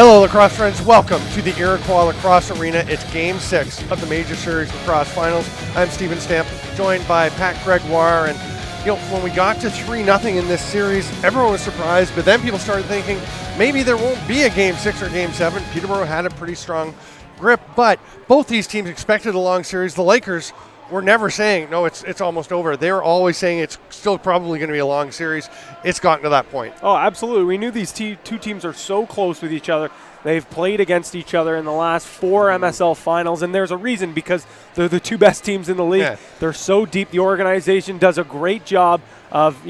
Hello, lacrosse friends. Welcome to the Iroquois Lacrosse Arena. It's Game 6 of the Major Series Lacrosse Finals. I'm Stephen Stamp, joined by Pat Gregoire. And, when we got to 3-0 in this series, everyone was surprised. But then people started thinking maybe there won't be a Game 6 or Game 7. Peterborough had a pretty strong grip. But both these teams expected a long series. The Lakers were never saying, no, it's almost over. They were always saying it's still probably going to be a long series. It's gotten to that point. Oh, absolutely. We knew these two teams are so close with each other. They've played against each other in the last 4 MSL finals, and there's a reason, because they're the two best teams in the league. Yeah. They're so deep. The organization does a great job of,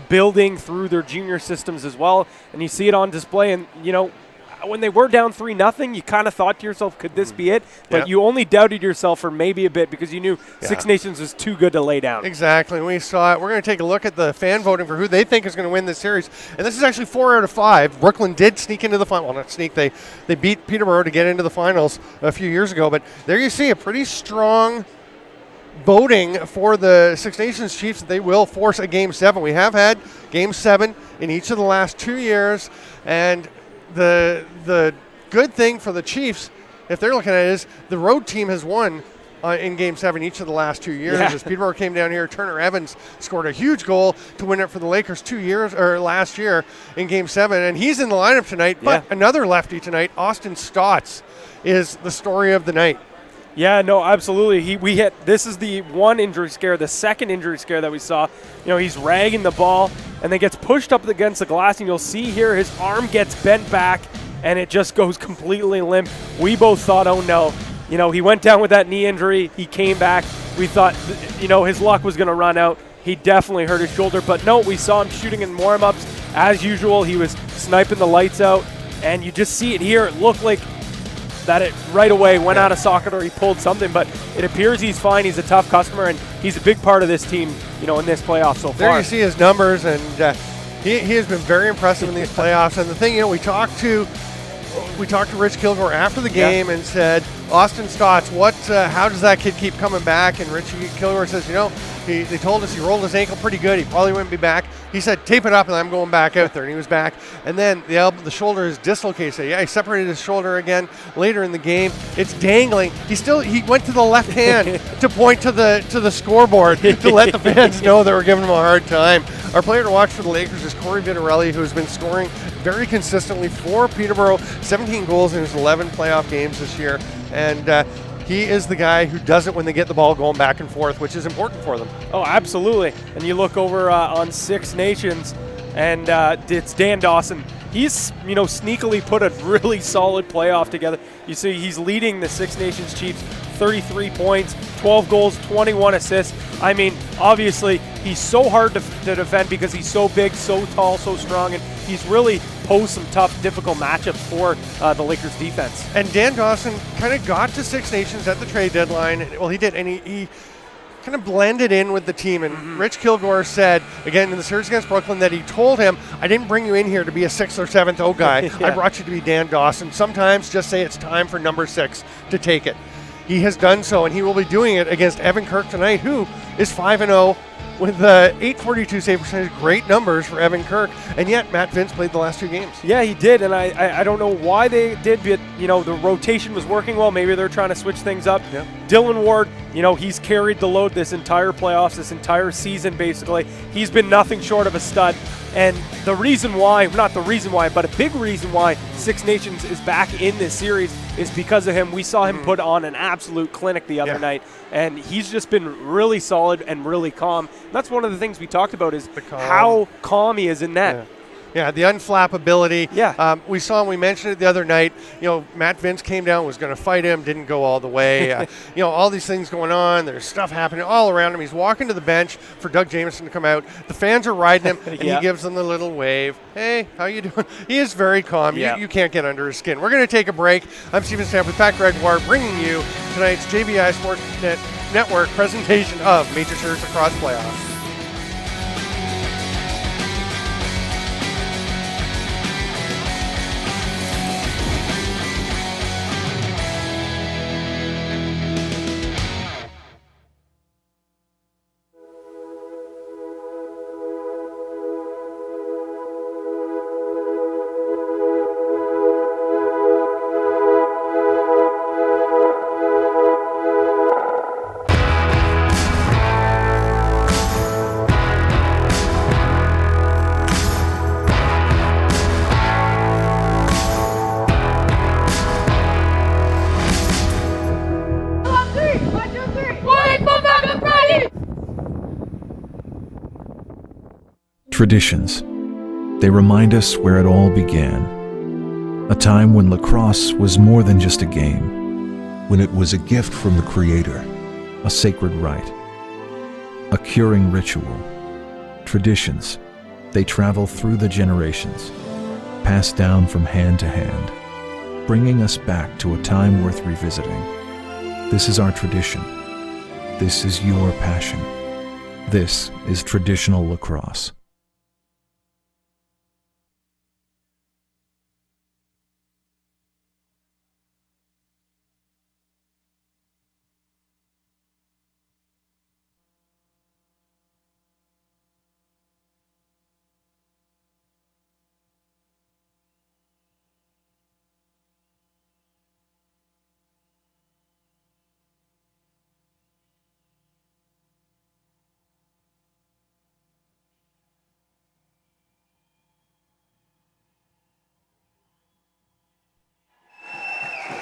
building through their junior systems as well, and you see it on display. And, when they were down 3-0, you kind of thought to yourself, could this be it? But you only doubted yourself for maybe a bit because you knew Six Nations was too good to lay down. Exactly. We saw it. We're going to take a look at the fan voting for who they think is going to win this series. And this is actually 4 out of 5. Brooklyn did sneak into the final. Well, not sneak. They beat Peterborough to get into the finals a few years ago. But there you see a pretty strong voting for the Six Nations Chiefs that they will force a Game 7. We have had Game 7 in each of the last 2 years. And the good thing for the Chiefs, if they're looking at it, is the road team has won in Game 7 each of the last 2 years. As Peterborough came down here, Turner Evans scored a huge goal to win it for the Lakers last year in Game 7, and he's in the lineup tonight. But another lefty tonight, Austin Stotts, is the story of the night. Yeah, no, absolutely. This is the one injury scare, the second injury scare that we saw. He's ragging the ball and then gets pushed up against the glass, and you'll see here his arm gets bent back and it just goes completely limp. We both thought, oh no. He went down with that knee injury. He came back. We thought, his luck was going to run out. He definitely hurt his shoulder, but no, we saw him shooting in warm-ups. As usual, he was sniping the lights out, and you just see it here. It looked like that it right away went out of socket or he pulled something, but it appears he's fine. He's a tough customer, and he's a big part of this team, in this playoff so far. There you see his numbers, and he has been very impressive in these playoffs. And the thing, we talked to Rich Kilgore after the game and said, Austin Stotts, how does that kid keep coming back? And Rich Kilgore says, they told us he rolled his ankle pretty good. He probably wouldn't be back. He said, tape it up, and I'm going back out there. And he was back. And then the shoulder is dislocated. So he separated his shoulder again later in the game. It's dangling. He went to the left hand to point to the scoreboard to let the fans know they were giving him a hard time. Our player to watch for the Lakers is Corey Vitarelli, who's been scoring very consistently for Peterborough, 17 goals in his 11 playoff games this year. And he is the guy who does it when they get the ball going back and forth, which is important for them. Oh, absolutely. And you look over on Six Nations, and it's Dan Dawson. He's, sneakily put a really solid playoff together. You see, he's leading the Six Nations Chiefs, 33 points, 12 goals, 21 assists. I mean, obviously, he's so hard to defend because he's so big, so tall, so strong, and he's really posed some tough, difficult matchups for the Lakers defense. And Dan Dawson kind of got to Six Nations at the trade deadline. Well, he did, and he kind of blended in with the team. And Rich Kilgore said, again, in the series against Brooklyn, that he told him, I didn't bring you in here to be a 6th or 7th O guy. I brought you to be Dan Dawson. Sometimes just say it's time for number 6 to take it. He has done so, and he will be doing it against Evan Kirk tonight, who is 5-0 with 842 save percentage. Great numbers for Evan Kirk, and yet Matt Vince played the last 2 games. Yeah, he did, and I don't know why they did, but the rotation was working well. Maybe they're trying to switch things up. Yep. Dylan Ward, he's carried the load this entire playoffs, this entire season basically. He's been nothing short of a stud. And the reason why, not the reason why, but a big reason why Six Nations is back in this series is because of him. We saw him put on an absolute clinic the other night, and he's just been really solid and really calm. And that's one of the things we talked about is how calm he is in net. Yeah, the unflappability. Yeah. We mentioned it the other night. Matt Vince came down, was going to fight him, didn't go all the way. All these things going on. There's stuff happening all around him. He's walking to the bench for Doug Jameson to come out. The fans are riding him, and he gives them the little wave. Hey, how you doing? He is very calm. You can't get under his skin. We're going to take a break. I'm Stephen Stamp with Pat Gregoire, bringing you tonight's JVI Sports Network presentation of Major Series Lacrosse Playoffs. Traditions. They remind us where it all began. A time when lacrosse was more than just a game. When it was a gift from the Creator. A sacred rite. A curing ritual. Traditions. They travel through the generations, passed down from hand to hand, bringing us back to a time worth revisiting. This is our tradition. This is your passion. This is traditional lacrosse.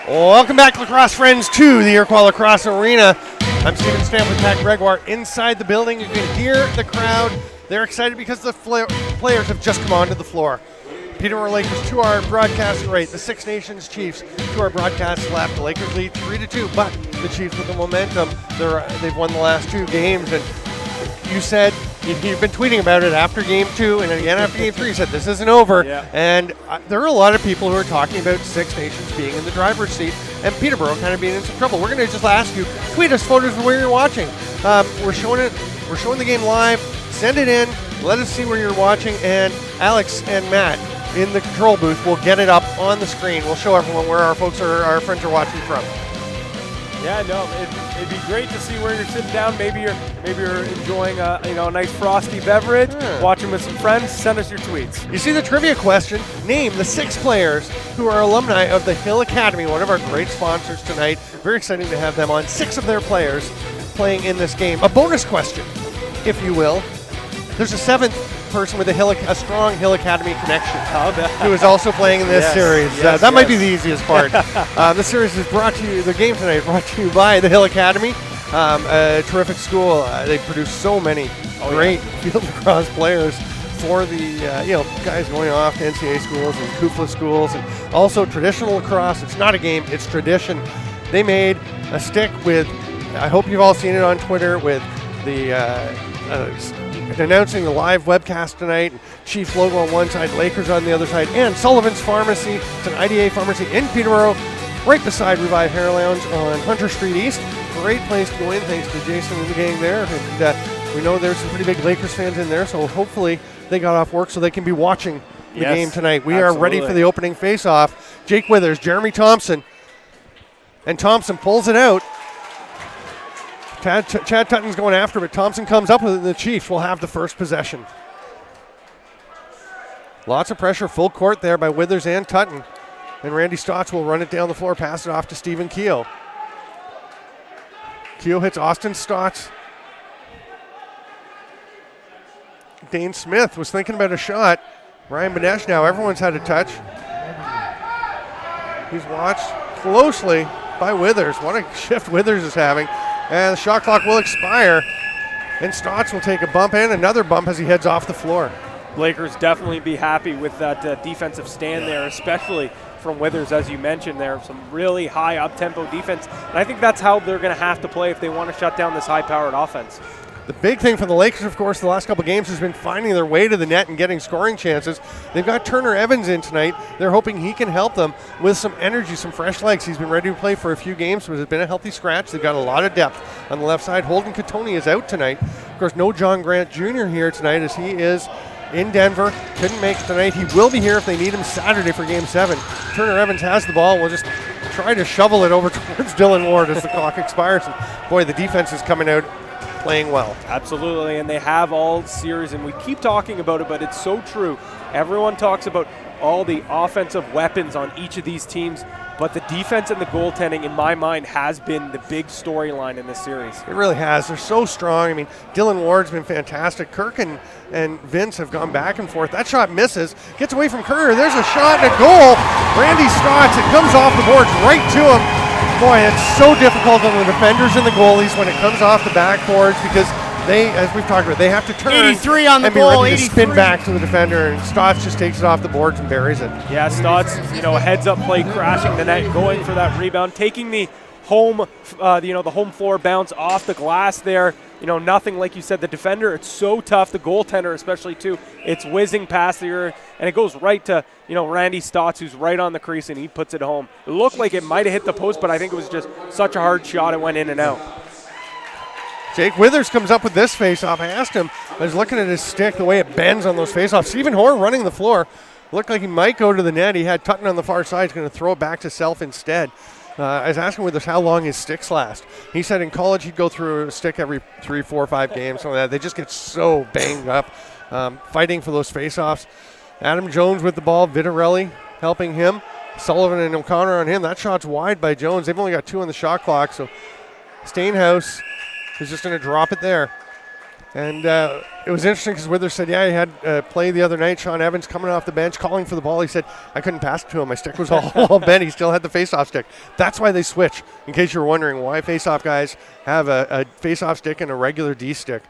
Welcome back, lacrosse friends, to the Iroquois Lacrosse Arena. I'm Stephen Stamp with Pat Gregoire inside the building. You can hear the crowd. They're excited because the players have just come onto the floor. Peterborough Lakers to our broadcast right. The Six Nations Chiefs to our broadcast left. The Lakers lead 3-2, but the Chiefs with the momentum. They've won the last 2 games, and you said you've been tweeting about it after game 2 and again after game 3. You said this isn't over. Yeah. And there are a lot of people who are talking about Six Nations being in the driver's seat and Peterborough kind of being in some trouble. We're going to just ask you, tweet us photos of where you're watching. We're showing the game live. Send it in. Let us see where you're watching. And Alex and Matt in the control booth will get it up on the screen. We'll show everyone where our friends are watching from. Yeah, no, it'd be great to see where you're sitting down. Maybe you're enjoying a nice frosty beverage, watching with some friends. Send us your tweets. You see the trivia question? Name the 6 players who are alumni of the Hill Academy, one of our great sponsors tonight. Very exciting to have them on. 6 of their players playing in this game. A bonus question, if you will. There's a 7th person with a strong Hill Academy connection who is also playing in this series. That might be the easiest part. This series is the game tonight is brought to you by the Hill Academy, a terrific school. They produce so many great field lacrosse players for the guys going off to NCAA schools and KUFLA schools, and also traditional lacrosse. It's not a game, it's tradition. They made a stick with, I hope you've all seen it on Twitter, with the announcing the live webcast tonight. Chiefs logo on one side, Lakers on the other side, and Sullivan's Pharmacy. It's an IDA pharmacy in Peterborough, right beside Revive Hair Lounge on Hunter Street East. Great place to go in, thanks to Jason and the gang there. And we know there's some pretty big Lakers fans in there, so hopefully they got off work so they can be watching the game tonight. We are ready for the opening face-off. Jake Withers, Jeremy Thompson, and Thompson pulls it out. Chad Tutton's going after, but Thompson comes up with it, and the Chiefs will have the first possession. Lots of pressure, full court there by Withers and Tutton. And Randy Stotts will run it down the floor, pass it off to Stephen Keogh. Keogh hits Austin Stotts. Dane Smith was thinking about a shot. Ryan Banesh now, everyone's had a touch. He's watched closely by Withers. What a shift Withers is having. And the shot clock will expire, and Stotts will take a bump and another bump as he heads off the floor. Lakers definitely be happy with that defensive stand there, especially from Withers, as you mentioned there. Some really high up-tempo defense, and I think that's how they're going to have to play if they want to shut down this high-powered offense. The big thing for the Lakers, of course, the last couple games has been finding their way to the net and getting scoring chances. They've got Turner Evans in tonight. They're hoping he can help them with some energy, some fresh legs. He's been ready to play for a few games, but it's been a healthy scratch. They've got a lot of depth on the left side. Holden Catoni is out tonight. Of course, no John Grant Jr. here tonight as he is in Denver. Couldn't make it tonight. He will be here if they need him Saturday for Game 7. Turner Evans has the ball. We'll just try to shovel it over towards Dylan Ward as the clock expires. And boy, the defense is coming out playing well. Absolutely, and they have all series, and we keep talking about it, but it's so true. Everyone talks about all the offensive weapons on each of these teams, but the defense and the goaltending, in my mind, has been the big storyline in this series. It really has. They're so strong. I mean, Dylan Ward's been fantastic. Kirk and Vince have gone back and forth. That shot misses. Gets away from Kerr. There's a shot and a goal. Randy Stotts, it comes off the boards right to him. Boy, it's so difficult on the defenders and the goalies when it comes off the backboards because they, as we've talked about, they have to turn 83 on the and be goal, ready to spin 83. back to the defender, and Stotts just takes it off the boards and buries it. Yeah, Stotts, heads up play, crashing the net, going for that rebound, taking the home, the home floor bounce off the glass there. Nothing, like you said, the defender, it's so tough, the goaltender especially too. It's whizzing past the earth, and it goes right to, Randy Stotts, who's right on the crease, and he puts it home. It looked like it might have hit the post, but I think it was just such a hard shot, it went in and out. Jake Withers comes up with this face-off. I asked him, I was looking at his stick, the way it bends on those face-offs. Stephen Hoare running the floor. Looked like he might go to the net. He had Tutton on the far side. He's going to throw it back to Self instead. I was asking Withers how long his sticks last. He said in college he'd go through a stick every 3, 4, 5 games, something like that. They just get so banged up fighting for those face-offs. Adam Jones with the ball. Vitarelli helping him. Sullivan and O'Connor on him. That shot's wide by Jones. They've only got 2 on the shot clock, so Stainhouse is just going to drop it there. And it was interesting because Withers said, yeah, he had play the other night. Sean Evans coming off the bench, calling for the ball. He said, I couldn't pass it to him. My stick was all bent. He still had the face-off stick. That's why they switch, in case you're wondering why face-off guys have a face-off stick and a regular D stick.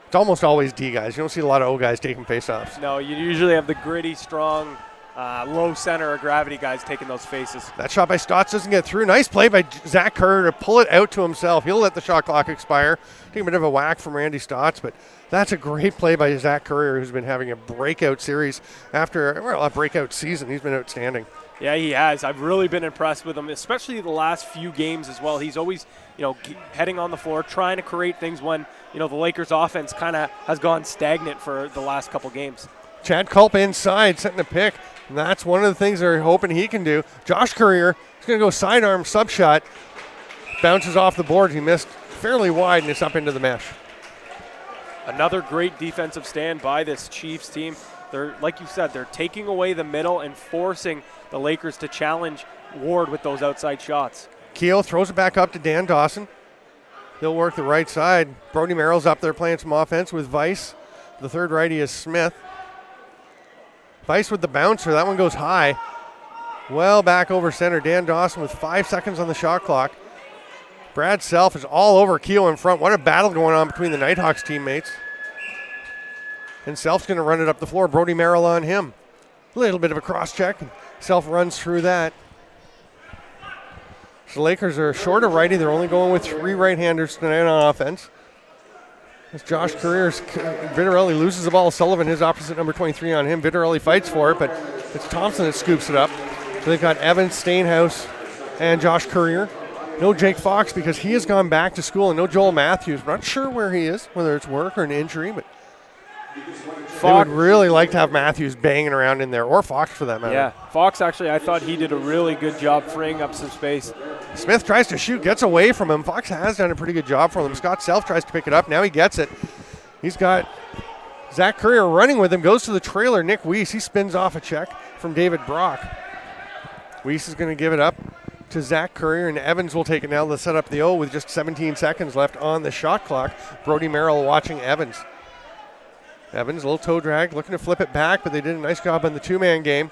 It's almost always D guys. You don't see a lot of O guys taking face-offs. No, you usually have the gritty, strong, low center of gravity guys taking those faces. That shot by Stotts doesn't get through. Nice play by Zach Kerr to pull it out to himself. He'll let the shot clock expire. Take a bit of a whack from Randy Stotts, but that's a great play by Zach Kerr, who's been having a breakout series after a breakout season. He's been outstanding. Yeah, he has. I've really been impressed with him, especially the last few games as well. He's always, heading on the floor, trying to create things when, the Lakers offense kind of has gone stagnant for the last couple games. Chad Culp inside, setting a pick. And that's one of the things they're hoping he can do. Josh Courier is going to go sidearm sub shot. Bounces off the board. He missed fairly wide, and it's up into the mesh. Another great defensive stand by this Chiefs team. They're, like you said, they're taking away the middle and forcing the Lakers to challenge Ward with those outside shots. Keogh throws it back up to Dan Dawson. He'll work the right side. Brody Merrill's up there playing some offense with Weiss. The third righty is Smith. Weiss with the bouncer. That one goes high. Well back over center. Dan Dawson with 5 seconds on the shot clock. Brad Self is all over Keogh in front. What a battle going on between the Nighthawks teammates. And Self's going to run it up the floor. Brody Merrill on him. A little bit of a cross check. Self runs through that. So the Lakers are short of righty. They're only going with 3 right-handers tonight on offense. As Josh Courier's, Vitarelli loses the ball. Sullivan, his opposite number 23 on him. Vitarelli fights for it, but it's Thompson that scoops it up. So they've got Evans, Stainhouse, and Josh Courier. No Jake Fox because he has gone back to school, and no Joel Matthews. We're not sure where he is, whether it's work or an injury, but they would really like to have Matthews banging around in there, or Fox for that matter. Yeah, Fox actually, I thought he did a really good job freeing up some space. Smith tries to shoot, gets away from him. Fox has done a pretty good job for him. Scott Self tries to pick it up. Now he gets it. He's got Zach Courier running with him, goes to the trailer. Nick Weiss, he spins off a check from David Brock. Weiss is going to give it up to Zach Courier, and Evans will take it now to set up the O with just 17 seconds left on the shot clock. Brody Merrill watching Evans. Evans, a little toe drag, looking to flip it back, but they did a nice job on the 2-man game.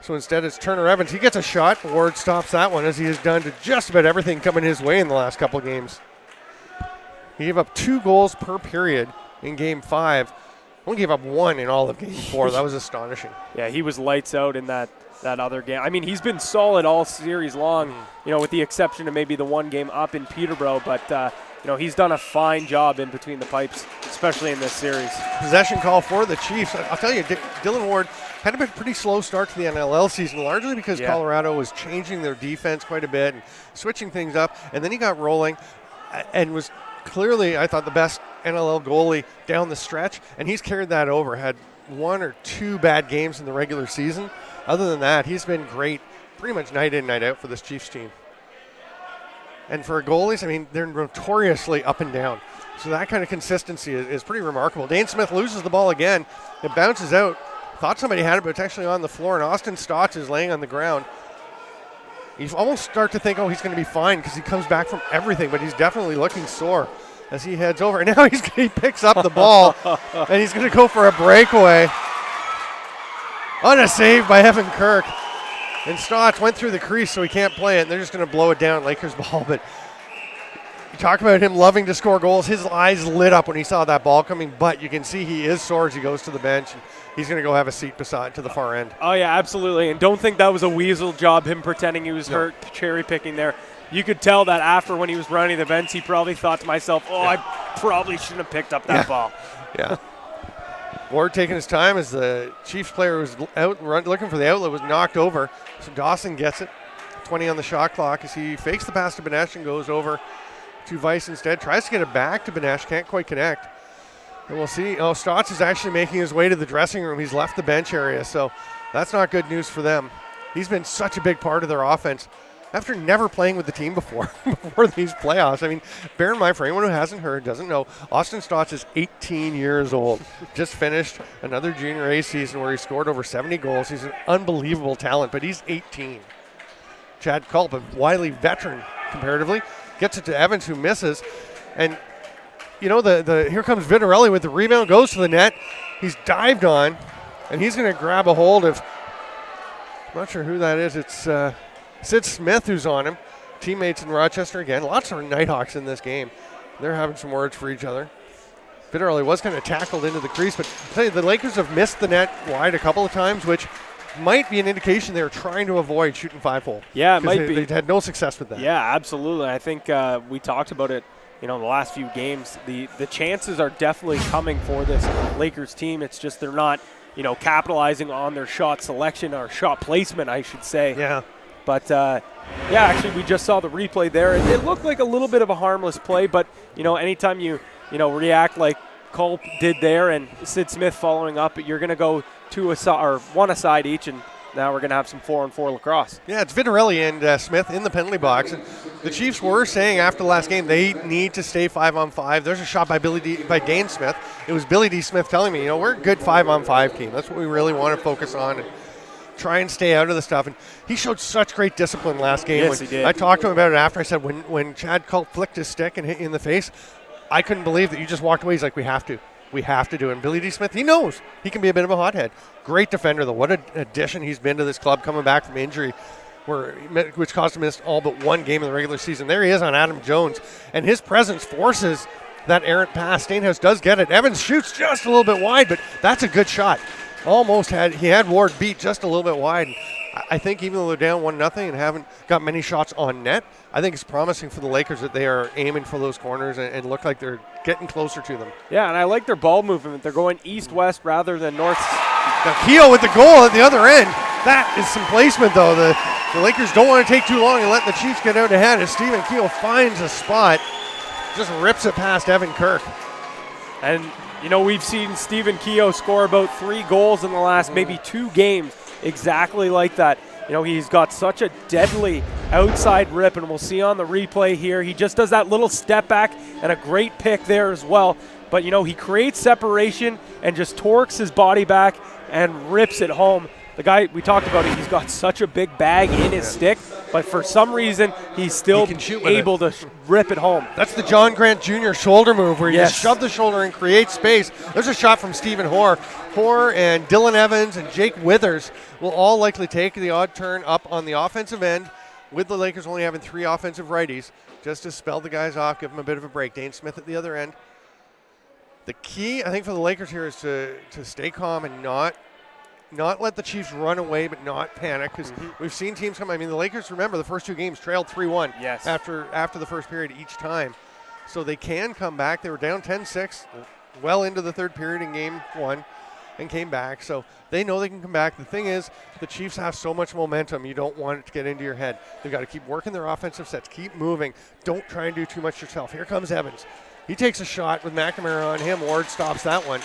So instead it's Turner Evans. He gets a shot. Ward stops that one, as he has done to just about everything coming his way in the last couple of games. He gave up 2 goals per period in Game 5. Only gave up 1 in all of Game 4. That was astonishing. Yeah, he was lights out in that other game. I mean, he's been solid all series long, with the exception of maybe the 1 game up in Peterborough, but he's done a fine job in between the pipes, especially in this series. Possession call for the Chiefs. I'll tell you, Dylan Ward had a pretty slow start to the NLL season, largely because Colorado was changing their defense quite a bit and switching things up, and then he got rolling and was clearly, I thought, the best NLL goalie down the stretch, and he's carried that over, had 1 or 2 bad games in the regular season. Other than that, he's been great pretty much night in, night out for this Chiefs team. And for goalies, I mean, they're notoriously up and down. So that kind of consistency is pretty remarkable. Dane Smith loses the ball again. It bounces out. Thought somebody had it, but it's actually on the floor, and Austin Stotts is laying on the ground. You almost start to think, he's going to be fine because he comes back from everything, but he's definitely looking sore as he heads over. And now he picks up the ball, and he's going to go for a breakaway. On a save by Evan Kirk. And Stotts went through the crease, so he can't play it. And they're just going to blow it down, Lakers ball. But talk about him loving to score goals. His eyes lit up when he saw that ball coming, but you can see he is sore as he goes to the bench. And he's going to go have a seat beside to the far end. Oh, yeah, absolutely. And don't think that was a weasel job, him pretending he was hurt, cherry picking there. You could tell that after when he was running the bench, he probably thought to himself, I probably shouldn't have picked up that ball. Yeah. Ward taking his time as the Chiefs player was out looking for the outlet, was knocked over. So Dawson gets it. 20 on the shot clock as he fakes the pass to Benesh and goes over to Weiss instead. Tries to get it back to Benesh, can't quite connect. And we'll see. Oh, Stotts is actually making his way to the dressing room. He's left the bench area, so that's not good news for them. He's been such a big part of their offense after never playing with the team before these playoffs. I mean, bear in mind, for anyone who hasn't heard, doesn't know, Austin Stotts is 18 years old. Just finished another junior A season where he scored over 70 goals. He's an unbelievable talent, but he's 18. Chad Culp, a wily veteran comparatively, gets it to Evans, who misses. And, you know, here comes Vitarelli with the rebound, goes to the net. He's dived on, and he's going to grab a hold of, I'm not sure who that is. It's Sid Smith who's on him. Teammates in Rochester again. Lots of Nighthawks in this game. They're having some words for each other. Vitarelli was kind of tackled into the crease, but I'll tell you, the Lakers have missed the net wide a couple of times, which might be an indication they're trying to avoid shooting 5-hole. Yeah, it might be. They've had no success with that. Yeah, absolutely. I think we talked about it, the last few games. The chances are definitely coming for this Lakers team. It's just they're not, capitalizing on their shot selection or shot placement, I should say. Yeah. But, actually, we just saw the replay there. It looked like a little bit of a harmless play, but, anytime you react like Culp did there and Sid Smith following up, you're going to go one aside each, and now we're going to have some 4-on-4 lacrosse. Yeah, it's Vitarelli and Smith in the penalty box. And the Chiefs were saying after the last game they need to stay 5-on-5. There's a shot by Dane Smith. It was Billy D. Smith telling me, we're a good 5-on-5 team. That's what we really want to focus on and try and stay out of the stuff. And he showed such great discipline last game. Yes, he did. I talked to him about it after. I said, when Chad Culp flicked his stick and hit you in the face, I couldn't believe that you just walked away. He's like, we have to. We have to do it. And Billy D. Smith, he knows he can be a bit of a hothead. Great defender, though. What an addition he's been to this club coming back from injury, which caused him to miss all but one game in the regular season. There he is on Adam Jones, and his presence forces that errant pass. Stainhouse does get it. Evans shoots just a little bit wide, but that's a good shot. He had Ward beat just a little bit wide. And I think even though they're down 1-0 and haven't got many shots on net, I think it's promising for the Lakers that they are aiming for those corners and look like they're getting closer to them. Yeah, and I like their ball movement. They're going east-west rather than north. Now Keogh with the goal at the other end. That is some placement, though. The Lakers don't want to take too long and let the Chiefs get out ahead as Stephen Keogh finds a spot, just rips it past Evan Kirk. And, we've seen Stephen Keogh score about 3 goals in the last maybe 2 games exactly like that. He's got such a deadly outside rip, and we'll see on the replay here. He just does that little step back and a great pick there as well. But, he creates separation and just torques his body back and rips it home. The guy, we talked about it, he's got such a big bag in his stick, but for some reason, he's still able to rip it home. That's the John Grant Jr. shoulder move where you just shove the shoulder and create space. There's a shot from Stephen Hoare. Hoare and Dylan Evans and Jake Withers will all likely take the odd turn up on the offensive end, with the Lakers only having 3 offensive righties, just to spell the guys off, give them a bit of a break. Dane Smith at the other end. The key, I think, for the Lakers here is to stay calm and not let the Chiefs run away, but not panic, because we've seen teams come. I mean, the Lakers, remember, the first 2 games trailed 3-1 after the first period each time. So they can come back. They were down 10-6 well into the third period in game 1 and came back. So they know they can come back. The thing is, the Chiefs have so much momentum, you don't want it to get into your head. They've got to keep working their offensive sets, keep moving. Don't try and do too much yourself. Here comes Evans. He takes a shot with McNamara on him. Ward stops that one.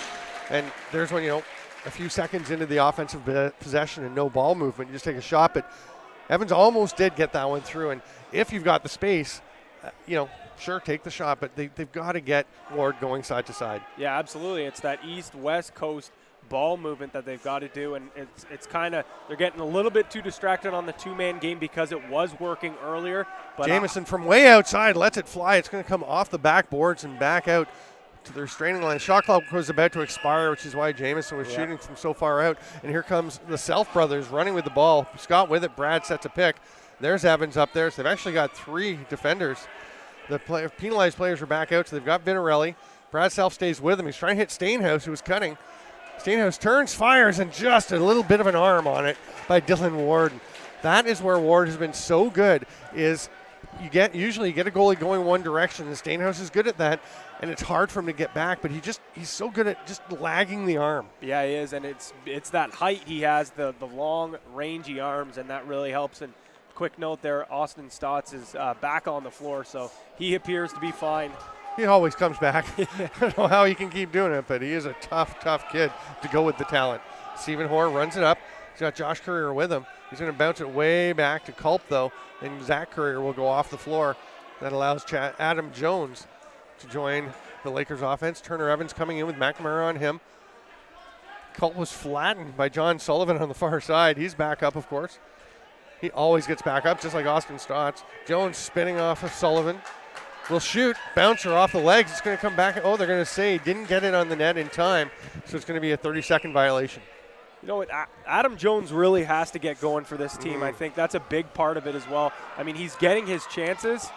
And there's one, a few seconds into the offensive possession and no ball movement. You just take a shot, but Evans almost did get that one through. And if you've got the space, sure, take the shot, but they've got to get Ward going side to side. Yeah, absolutely. It's that east-west coast ball movement that they've got to do, and it's kind of, they're getting a little bit too distracted on the 2-man game because it was working earlier. But Jamison from way outside lets it fly. It's going to come off the backboards and back out to their straining line. Shot clock was about to expire, which is why Jamison was shooting from so far out. And here comes the Self brothers running with the ball. Scott with it. Brad sets a pick. There's Evans up there. So they've actually got 3 defenders The penalized players are back out, so they've got Vitarelli. Brad Self stays with him. He's trying to hit Stainhouse, who was cutting. Stainhouse turns, fires, and just a little bit of an arm on it by Dylan Ward. That is where Ward has been so good, is usually you get a goalie going one direction, and Stainhouse is good at that, and it's hard for him to get back, but he's so good at just lagging the arm. Yeah, he is, and it's that height he has, the long, rangy arms, and that really helps. And quick note there, Austin Stotts is back on the floor, so he appears to be fine. He always comes back. I don't know how he can keep doing it, but he is a tough kid to go with the talent. Stephen Hoare runs it up. He's got Josh Courier with him. He's going to bounce it way back to Culp, though, and Zach Courier will go off the floor. That allows Adam Jones to join the Lakers offense. Turner Evans coming in with McNamara on him. Culp was flattened by John Sullivan on the far side. He's back up, of course. He always gets back up, just like Austin Stotts. Jones spinning off of Sullivan. Will shoot, bouncer off the legs. It's going to come back. Oh, they're going to say didn't get it on the net in time, so it's going to be a 30-second violation. You know what, Adam Jones really has to get going for this team. I think that's a big part of it as well. I mean, he's getting his chances.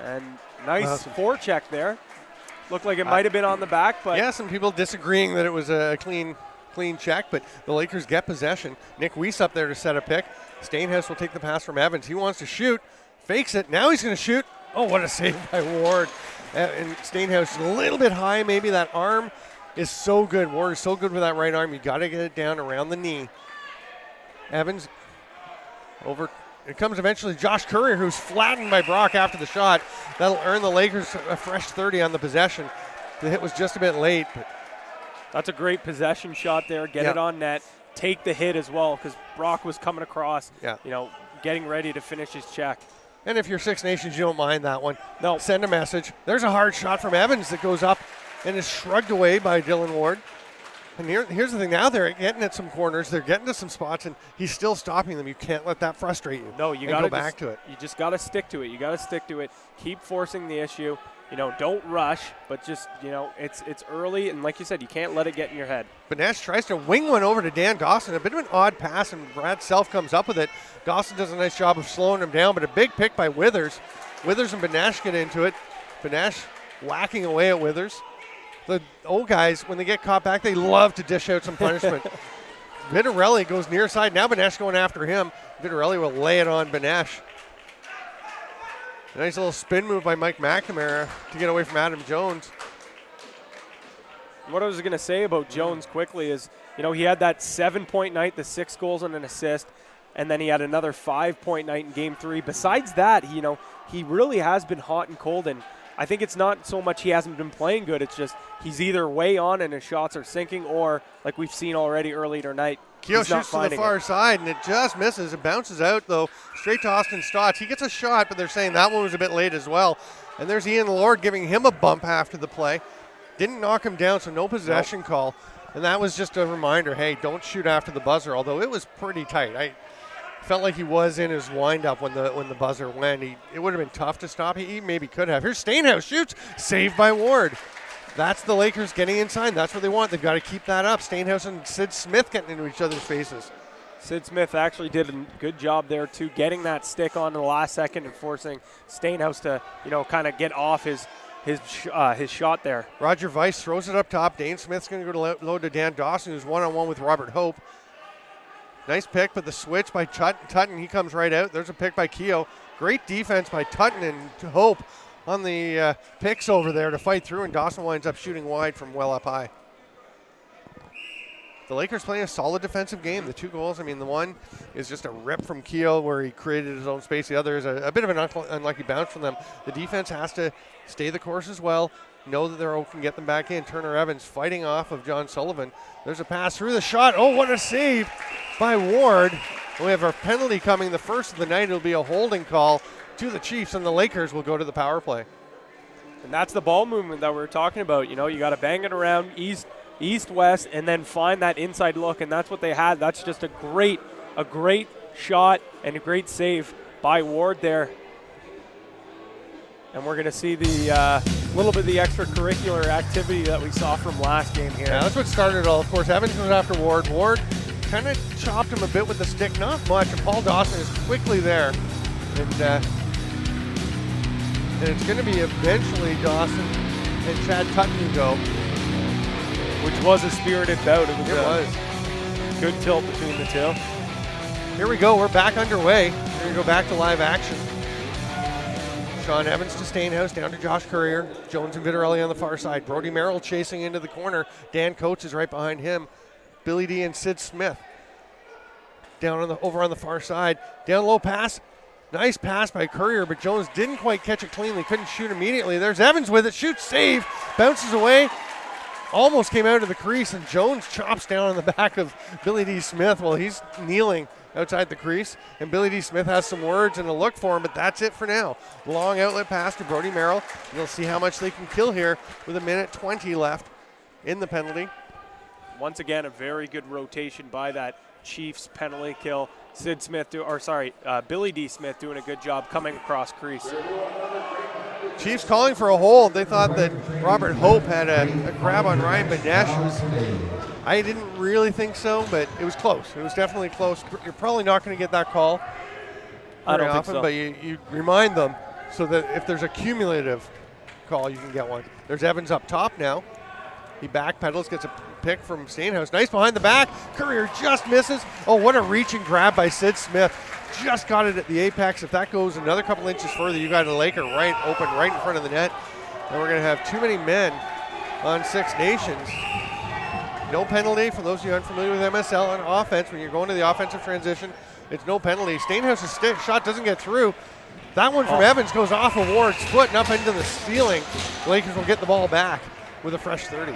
And nice forecheck there. Looked like it might have been on the back, but yeah, some people disagreeing that it was a clean check, but the Lakers get possession. Nick Weiss up there to set a pick. Stainhouse will take the pass from Evans. He wants to shoot. Fakes it. Now he's going to shoot. Oh, what a save by Ward. And Stainhouse a little bit high. Maybe that arm is so good. Ward is so good with that right arm. You got to get it down around the knee. Evans over. It comes eventually Josh Courier, who's flattened by Brock after the shot. That'll earn the Lakers a fresh 30 on the possession. The hit was just a bit late. But that's a great possession shot there. Get it on net. Take the hit as well, because Brock was coming across, getting ready to finish his check. And if you're Six Nations, you don't mind that one. No. Send a message. There's a hard shot from Evans that goes up and is shrugged away by Dylan Ward. And here's the thing. Now they're getting at some corners. They're getting to some spots, and he's still stopping them. You can't let that frustrate you. No, you got to go back to it. You just got to stick to it. You got to stick to it. Keep forcing the issue. Don't rush, but just, it's early, and like you said, you can't let it get in your head. Benesh tries to wing one over to Dan Dawson. A bit of an odd pass, and Brad Self comes up with it. Dawson does a nice job of slowing him down, but a big pick by Withers. Withers and Benesh get into it. Benesh whacking away at Withers. The old guys, when they get caught back, they love to dish out some punishment. Vitarelli goes near side. Now Benesh going after him. Vitarelli will lay it on Benesh. Nice little spin move by Mike McNamara to get away from Adam Jones. What I was going to say about Jones quickly is, he had that 7-point night, the 6 goals and an assist, and then he had another 5-point night in Game 3. Besides that, he really has been hot and cold, and I think it's not so much he hasn't been playing good. It's just he's either way on and his shots are sinking, or, like we've seen already earlier tonight, Keogh shoots to the far side, and it just misses. It bounces out, though, straight to Austin Stotts. He gets a shot, but they're saying that one was a bit late as well. And there's Ian Lord giving him a bump after the play. Didn't knock him down, so no possession call. And that was just a reminder, hey, don't shoot after the buzzer, although it was pretty tight. I felt like he was in his windup when the buzzer went. It would have been tough to stop. He maybe could have. Here's Stainhouse, shoots, saved by Ward. That's the Lakers getting inside. That's what they want. They've got to keep that up. Stainhouse and Sid Smith getting into each other's faces. Sid Smith actually did a good job there, too, getting that stick on in the last second and forcing Stainhouse to, kind of get off his shot there. Roger Weiss throws it up top. Dane Smith's going to go to load to Dan Dawson, who's one-on-one with Robert Hope. Nice pick, but the switch by Tutton, he comes right out. There's a pick by Keogh. Great defense by Tutton and Hope on the picks over there to fight through, and Dawson winds up shooting wide from well up high. The Lakers playing a solid defensive game. The 2 goals, the one is just a rip from Keogh where he created his own space. The other is a bit of an unlucky bounce from them. The defense has to stay the course as well, know that they're can get them back in. Turner Evans fighting off of John Sullivan. There's a pass through the shot. Oh, what a save by Ward. We have a penalty coming, the first of the night. It'll be a holding call to the Chiefs, and the Lakers will go to the power play. And that's the ball movement that we're talking about. You got to bang it around east-west, and then find that inside look, and that's what they had. That's just a great shot and a great save by Ward there. And we're going to see the little bit of the extracurricular activity that we saw from last game here. Yeah, that's what started it all. Of course, Evans goes after Ward. Ward kind of chopped him a bit with the stick, not much, and Paul Dawson is quickly there. And And it's going to be eventually Dawson and Chad Tutton who go. Which was a spirited bout. It was. Good tilt between the two. Here we go. We're back underway. We're going to go back to live action. Sean Evans to Stainhouse, down to Josh Courier. Jones and Vitarelli on the far side. Brody Merrill chasing into the corner. Dan Coates is right behind him. Billy D and Sid Smith down over on the far side. Down low pass. Nice pass by Courier, but Jones didn't quite catch it cleanly. Couldn't shoot immediately. There's Evans with it. Shoots, save. Bounces away. Almost came out of the crease, and Jones chops down on the back of Billy D. Smith while he's kneeling outside the crease. And Billy D. Smith has some words and a look for him, but that's it for now. Long outlet pass to Brody Merrill. We'll see how much they can kill here with 1:20 left in the penalty. Once again, a very good rotation by that Chiefs penalty kill. Billy D. Smith doing a good job coming across crease. Chiefs calling for a hold. They thought that Robert Hope had a grab on Ryan Banesh. I didn't really think so, but it was close. It was definitely close. You're probably not going to get that call I don't very think often, so. but you remind them so that if there's a cumulative call, you can get one. There's Evans up top now. He backpedals, gets a pick from Stainhouse. Nice behind the back. Courier just misses. Oh, what a reaching grab by Sid Smith. Just got it at the apex. If that goes another couple inches further, you got a Laker right open, right in front of the net. And we're going to have too many men on Six Nations. No penalty for those of you unfamiliar with MSL on offense. When you're going to the offensive transition, it's no penalty. Stainhouse's shot doesn't get through. That one from Evans goes off of Ward's foot and up into the ceiling. The Lakers will get the ball back with a fresh 30.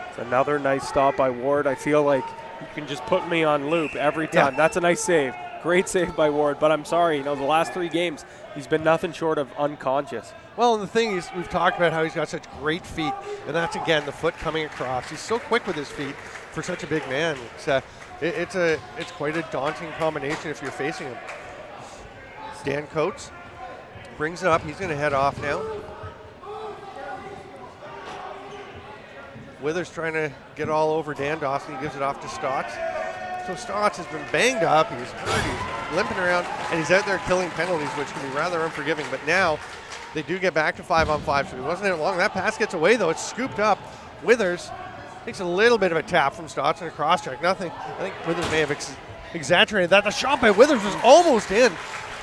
It's another nice stop by Ward. I feel like you can just put me on loop every time. Yeah. That's a nice save. Great save by Ward, but I'm sorry, the last 3 games, he's been nothing short of unconscious. Well, and the thing is, we've talked about how he's got such great feet, and that's, again, the foot coming across. He's so quick with his feet for such a big man. It's quite a daunting combination if you're facing him. Dan Coates brings it up. He's going to head off now. Withers trying to get all over Dan Dawson. He gives it off to Stotts. So Stotts has been banged up. He's hurt. He's limping around, and he's out there killing penalties, which can be rather unforgiving. But now they do get back to 5-on-5, so he wasn't out long. That pass gets away, though. It's scooped up. Withers takes a little bit of a tap from Stotts and a cross-check. Nothing. I think Withers may have exaggerated that. The shot by Withers was almost in.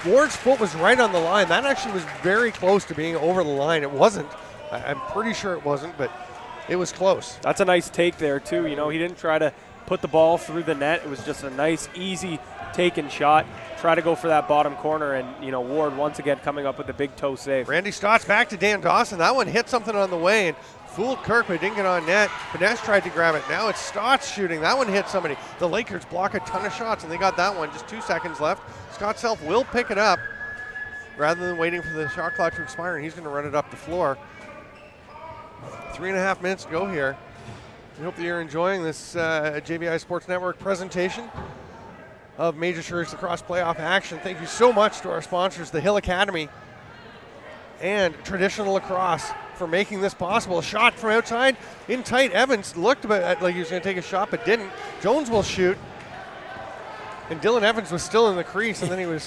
Ward's foot was right on the line. That actually was very close to being over the line. It wasn't. I'm pretty sure it wasn't, but it was close. That's a nice take there, too. He didn't try to put the ball through the net. It was just a nice, easy taken shot. Try to go for that bottom corner, and, Ward once again coming up with a big toe save. Randy Stotts back to Dan Dawson. That one hit something on the way and fooled Kirk, but it didn't get on net. Banesh tried to grab it. Now it's Stotts shooting. That one hit somebody. The Lakers block a ton of shots, and they got that one. Just 2 seconds left. Scott Self will pick it up rather than waiting for the shot clock to expire, and he's going to run it up the floor. 3.5 minutes to go here. We hope that you're enjoying this JVI Sports Network presentation of Major Series Lacrosse playoff action. Thank you so much to our sponsors, the Hill Academy and Traditional Lacrosse, for making this possible. A shot from outside, in tight. Evans looked like he was going to take a shot, but didn't. Jones will shoot. And Dylan Evans was still in the crease, and then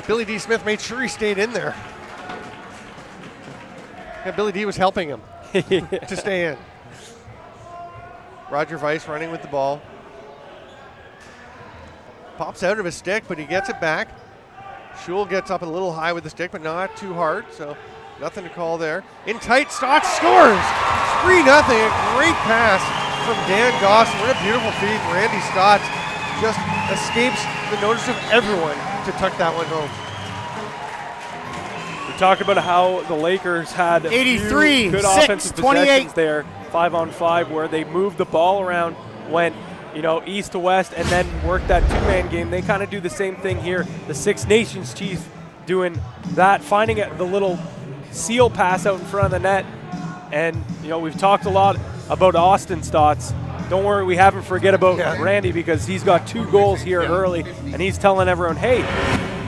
Billy D. Smith made sure he stayed in there. And Billy D. was helping him to stay in. Roger Weiss running with the ball. Pops out of his stick, but he gets it back. Schul gets up a little high with the stick, but not too hard, so nothing to call there. In tight, Stotts scores! 3-0, a great pass from Dan Dawson. What a beautiful feed. Randy Stotts just escapes the notice of everyone to tuck that one home. We talked about how the Lakers had 83, good 6, offensive 28. possessions there, 5-on-5, where they moved the ball around, went east to west, and then worked that 2-man game. They kind of do the same thing here. The Six Nations Chiefs doing that, finding the little seal pass out in front of the net. And, we've talked a lot about Austin Stotts. Don't worry, we haven't forget about Randy, because he's got 2 goals here early, and he's telling everyone, hey,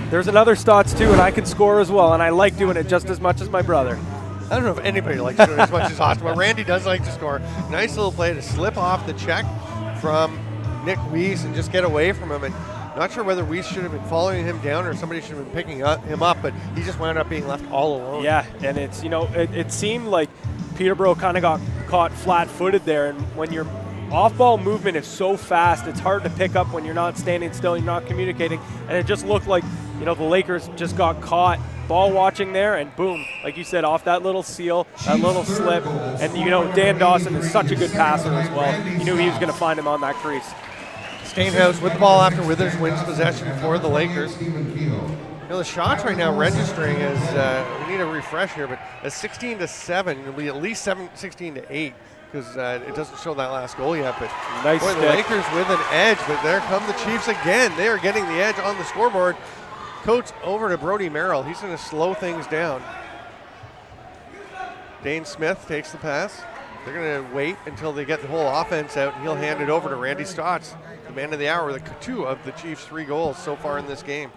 there's another Stotts too, and I can score as well, and I like doing it just as much as my brother. I don't know if anybody likes to do it as much as Austin, but Randy does like to score. Nice little play to slip off the check from Nick Weiss and just get away from him. And Not sure whether we should have been following him down or somebody should have been picking him up, but he just wound up being left all alone. Yeah, and it's, it seemed like Peterborough kind of got caught flat-footed there, and when your off-ball movement is so fast, it's hard to pick up when you're not standing still, you're not communicating, and it just looked like, the Lakers just got caught ball watching there, and boom, like you said, off that little seal, that little slip, and Dan Dawson is such a good passer as well. You knew he was going to find him on that crease. Stainhouse with the ball after Withers wins possession for the Lakers. The shots right now registering as we need a refresh here, but a 16-7, it'll be at least 16-8 because it doesn't show that last goal yet. But nice boy, the Lakers with an edge, but there come the Chiefs again. They are getting the edge on the scoreboard. Coach over to Brody Merrill. He's going to slow things down. Dane Smith takes the pass. They're going to wait until they get the whole offense out, and he'll hand it over to Randy Stotts, the man of the hour, with 2 of the Chiefs' 3 goals so far in this game.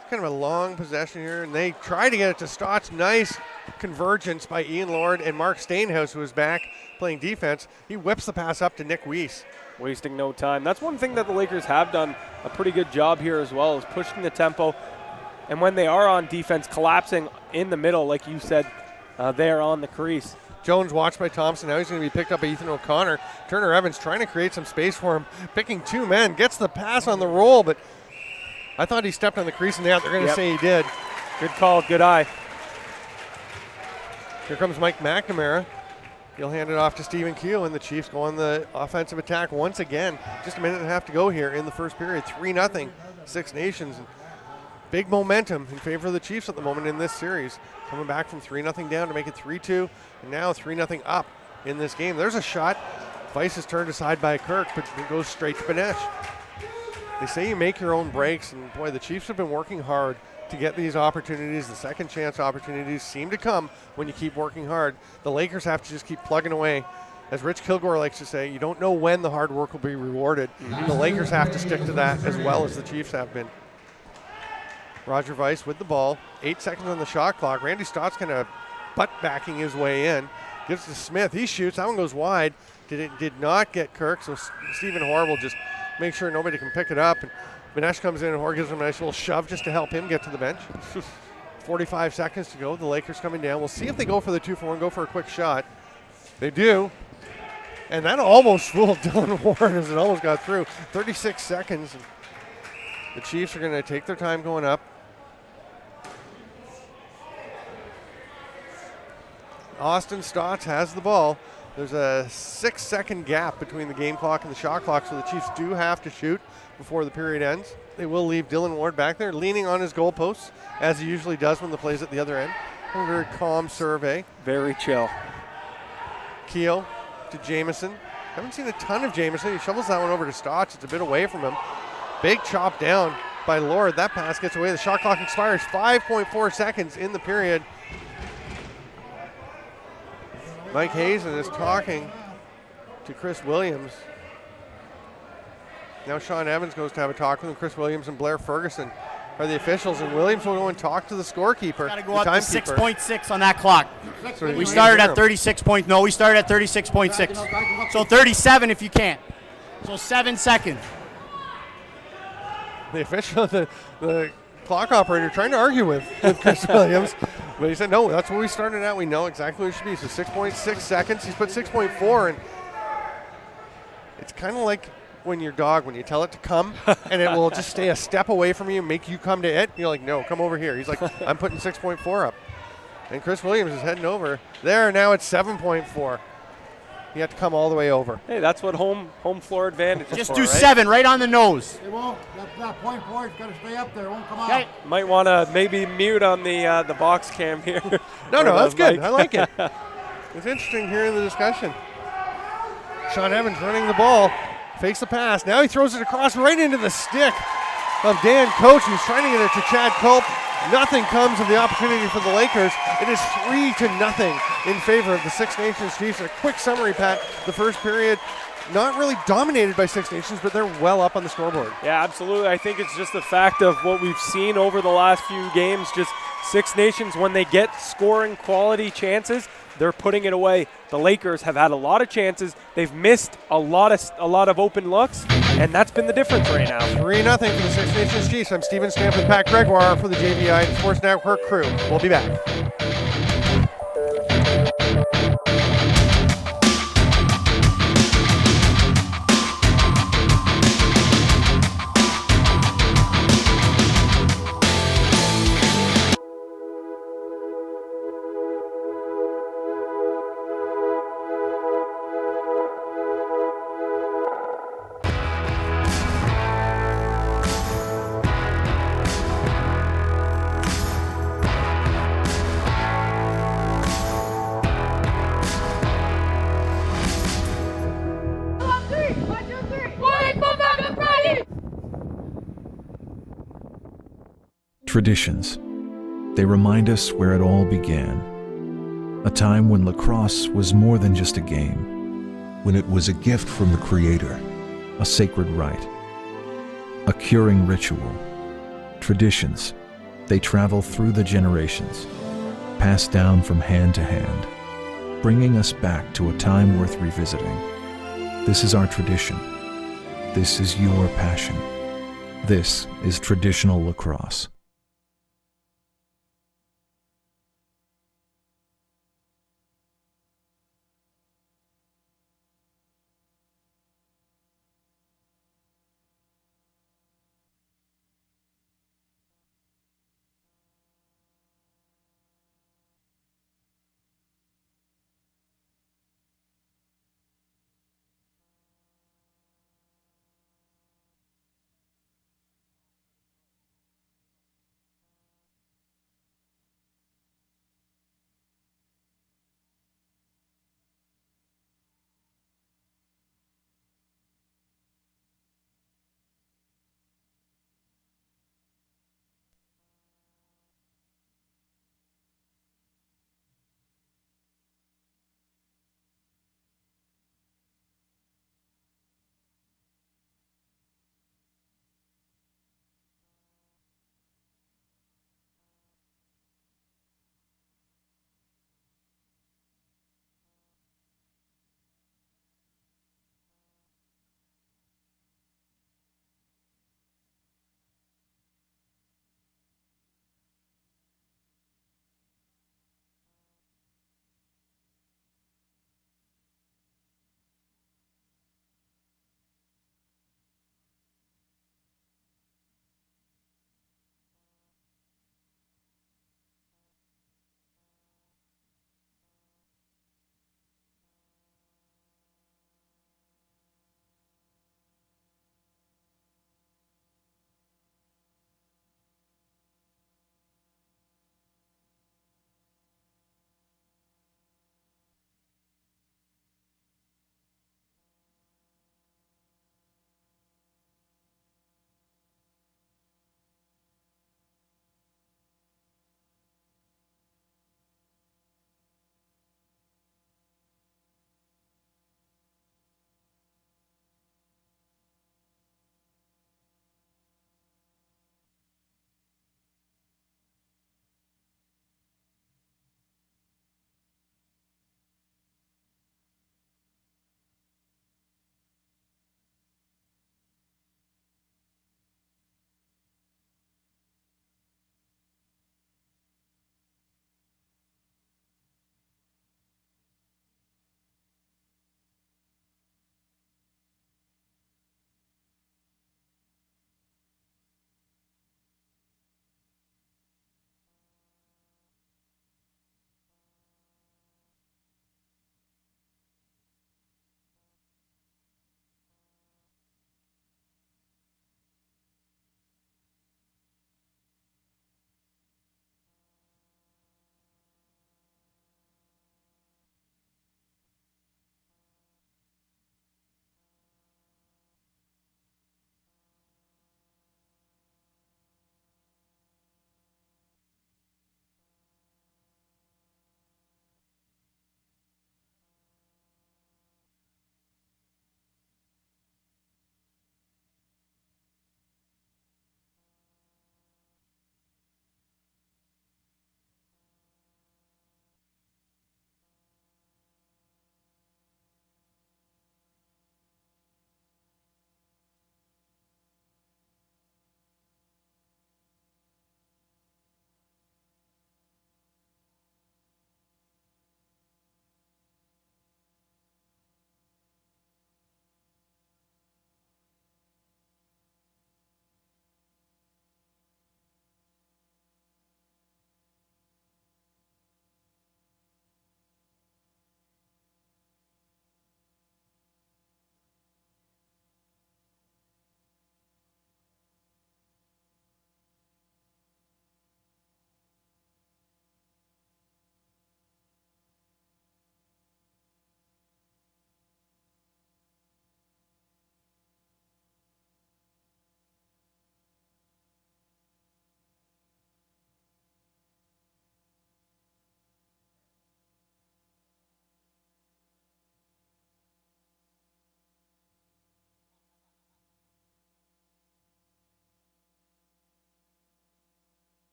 It's kind of a long possession here, and they try to get it to Stotts. Nice convergence by Ian Lord and Mark Stainhouse, who is back playing defense. He whips the pass up to Nick Weiss. Wasting no time. That's one thing that the Lakers have done a pretty good job here as well, is pushing the tempo. And when they are on defense, collapsing in the middle, like you said, they are on the crease. Jones watched by Thompson. Now he's going to be picked up by Ethan O'Connor. Turner Evans trying to create some space for him, picking 2 men, gets the pass on the roll, but I thought he stepped on the crease, and now they're going to say he did. Good call, good eye. Here comes Mike McNamara. He'll hand it off to Stephen Keogh, and the Chiefs go on the offensive attack once again. Just a minute and a half to go here in the first period. 3-0, Six Nations. Big momentum in favor of the Chiefs at the moment in this series. Coming back from 3-0 down to make it 3-2, and now 3-0 up in this game. There's a shot. Weiss is turned aside by Kirk, but it goes straight to Benesh. They say you make your own breaks, and boy, the Chiefs have been working hard to get these opportunities. The second chance opportunities seem to come when you keep working hard. The Lakers have to just keep plugging away. As Rich Kilgore likes to say, you don't know when the hard work will be rewarded. The Lakers have to stick to that as well as the Chiefs have been. Roger Weiss with the ball. 8 seconds on the shot clock. Randy Stott's kind of butt backing his way in. Gives to Smith. He shoots. That one goes wide. Did not get Kirk, so Stephen Hoare will just make sure nobody can pick it up. And Benesh comes in, and Hoare gives him a nice little shove just to help him get to the bench. 45 seconds to go. The Lakers coming down. We'll see if they go for the 2-for-1, go for a quick shot. They do. And that almost fooled Dylan Ward as it almost got through. 36 seconds. The Chiefs are going to take their time going up. Austin Stotts has the ball. There's a 6-second gap between the game clock and the shot clock, so the Chiefs do have to shoot before the period ends. They will leave Dylan Ward back there, leaning on his goalposts, as he usually does when the play's at the other end. A very calm survey. Very chill. Keogh to Jamieson. Haven't seen a ton of Jamieson. He shovels that one over to Stotts. It's a bit away from him. Big chop down by Lord. That pass gets away. The shot clock expires. 5.4 seconds in the period. Mike Hazen is talking to Chris Williams. Now Sean Evans goes to have a talk with him. Chris Williams and Blair Ferguson are the officials, and Williams will go and talk to the scorekeeper. Got to go up to 6.6 on that clock. So we started at 36 point. No, we started at 36.6. So 37 if you can't. So 7 seconds. The official, the clock operator, trying to argue with Chris Williams, but he said no. That's what we started at. We know exactly what it should be. So 6.6 seconds. He's put 6.4, and it's kind of like when your dog, when you tell it to come, and it will just stay a step away from you and make you come to it. You're like, no, come over here. He's like, I'm putting 6.4 up. And Chris Williams is heading over. There, now it's 7.4. You have to come all the way over. Hey, that's what home floor advantage is Just for, do right? 7 right on the nose. It won't. That point forward's got to stay up there. It won't come out. Okay. Might want to maybe mute on the box cam here. No, that's good. I like it. It's interesting hearing the discussion. Sean Evans running the ball. Fakes the pass. Now he throws it across right into the stick of Dan Coach, who's trying to get it to Chad Culp. Nothing comes of the opportunity for the Lakers. It is 3-0 in favor of the Six Nations Chiefs. A quick summary, Pat. The first period, not really dominated by Six Nations, but they're well up on the scoreboard. Yeah, absolutely. I think it's just the fact of what we've seen over the last few games. Just Six Nations, when they get scoring quality chances, they're putting it away. The Lakers have had a lot of chances. They've missed a lot of open looks, and that's been the difference right now. 3-0 for the Six Nations Chiefs. I'm Steven Stamp with Pat Gregoire for the JVI Sports Network crew. We'll be back. Traditions. They remind us where it all began. A time when lacrosse was more than just a game. when it was a gift from the Creator. A sacred rite. A curing ritual. Traditions. They travel through the generations, passed down from hand to hand, bringing us back to a time worth revisiting. This is our tradition. This is your passion. This is traditional lacrosse.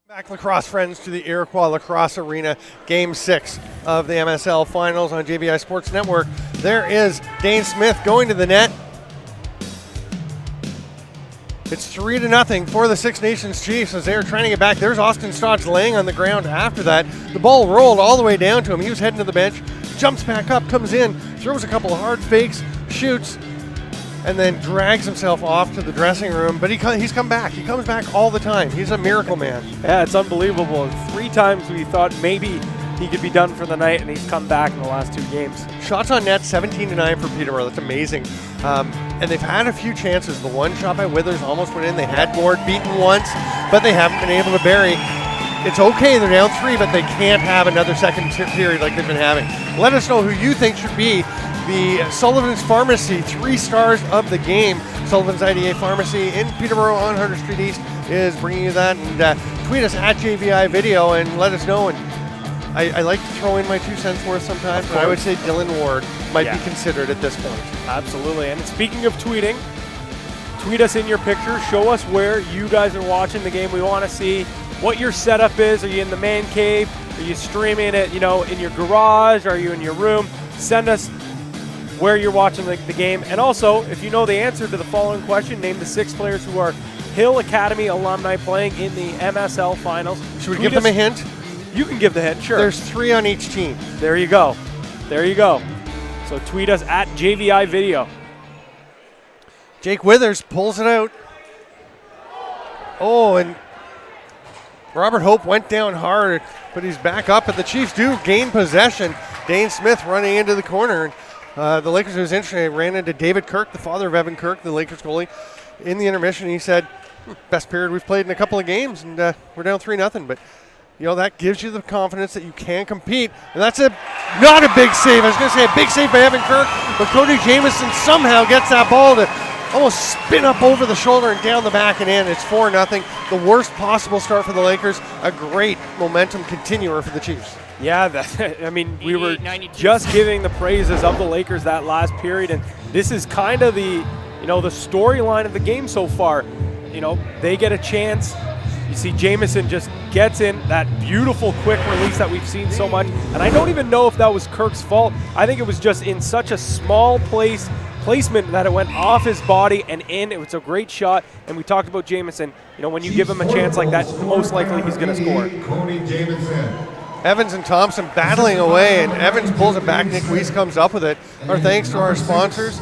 Back, lacrosse friends, to the Iroquois Lacrosse Arena, Game 6 of the MSL Finals on JVI Sports Network. There is Dane Smith going to the net. It's 3-0 for the Six Nations Chiefs as they're trying to get back. There's Austin Stotts laying on the ground after that. The ball rolled all the way down to him. He was heading to the bench, jumps back up, comes in, throws a couple of hard fakes, shoots, and then drags himself off to the dressing room. But he's come back. He comes back all the time. He's a miracle man. Yeah, it's unbelievable. 3 times we thought maybe he could be done for the night, and he's come back in the last 2 games. Shots on net, 17-9 for Peterborough. That's amazing. And they've had a few chances. The one shot by Withers almost went in. They had Gord beaten once, but they haven't been able to bury. It's okay, they're down 3, but they can't have another second period like they've been having. Let us know who you think should be the Sullivan's Pharmacy 3 stars of the game. Sullivan's IDA Pharmacy in Peterborough on 100th Street East is bringing you that. And tweet us at JVI Video and let us know. And I like to throw in my 2 cents worth sometimes, but I would say Dylan Ward might be considered at this point. Absolutely. And speaking of tweeting, tweet us in your picture. Show us where you guys are watching the game. We want to see what your setup is. Are you in the man cave? Are you streaming it, in your garage? Are you in your room? Send us where you're watching the game. And also, if you know the answer to the following question, name the 6 players who are Hill Academy alumni playing in the MSL Finals. Should we give them a hint? You can give the hint, sure. There's 3 on each team. There you go. There you go. So tweet us at JVI Video. Jake Withers pulls it out. Oh, and Robert Hope went down hard, but he's back up, and the Chiefs do gain possession. Dane Smith running into the corner. The Lakers, it was interesting, I ran into David Kirk, the father of Evan Kirk, the Lakers goalie, in the intermission. He said, best period we've played in a couple of games, and we're down 3-0. But that gives you the confidence that you can compete. And that's not a big save. I was going to say a big save by Evan Kirk, but Cody Jamieson somehow gets that ball to almost spin up over the shoulder and down the back and in. It's 4-0. The worst possible start for the Lakers. A great momentum continuer for the Chiefs. Yeah, we were just giving the praises of the Lakers that last period, and this is kind of the, the storyline of the game so far. They get a chance. You see Jamieson just gets in that beautiful quick release that we've seen so much. And I don't even know if that was Kirk's fault. I think it was just in such a small placement that it went off his body and in. It was a great shot. And we talked about Jamieson. When you give him a chance like that, most likely he's going to score. Evans and Thompson battling away, and Evans pulls it back. Nick Weiss comes up with it. Our thanks to our sponsors,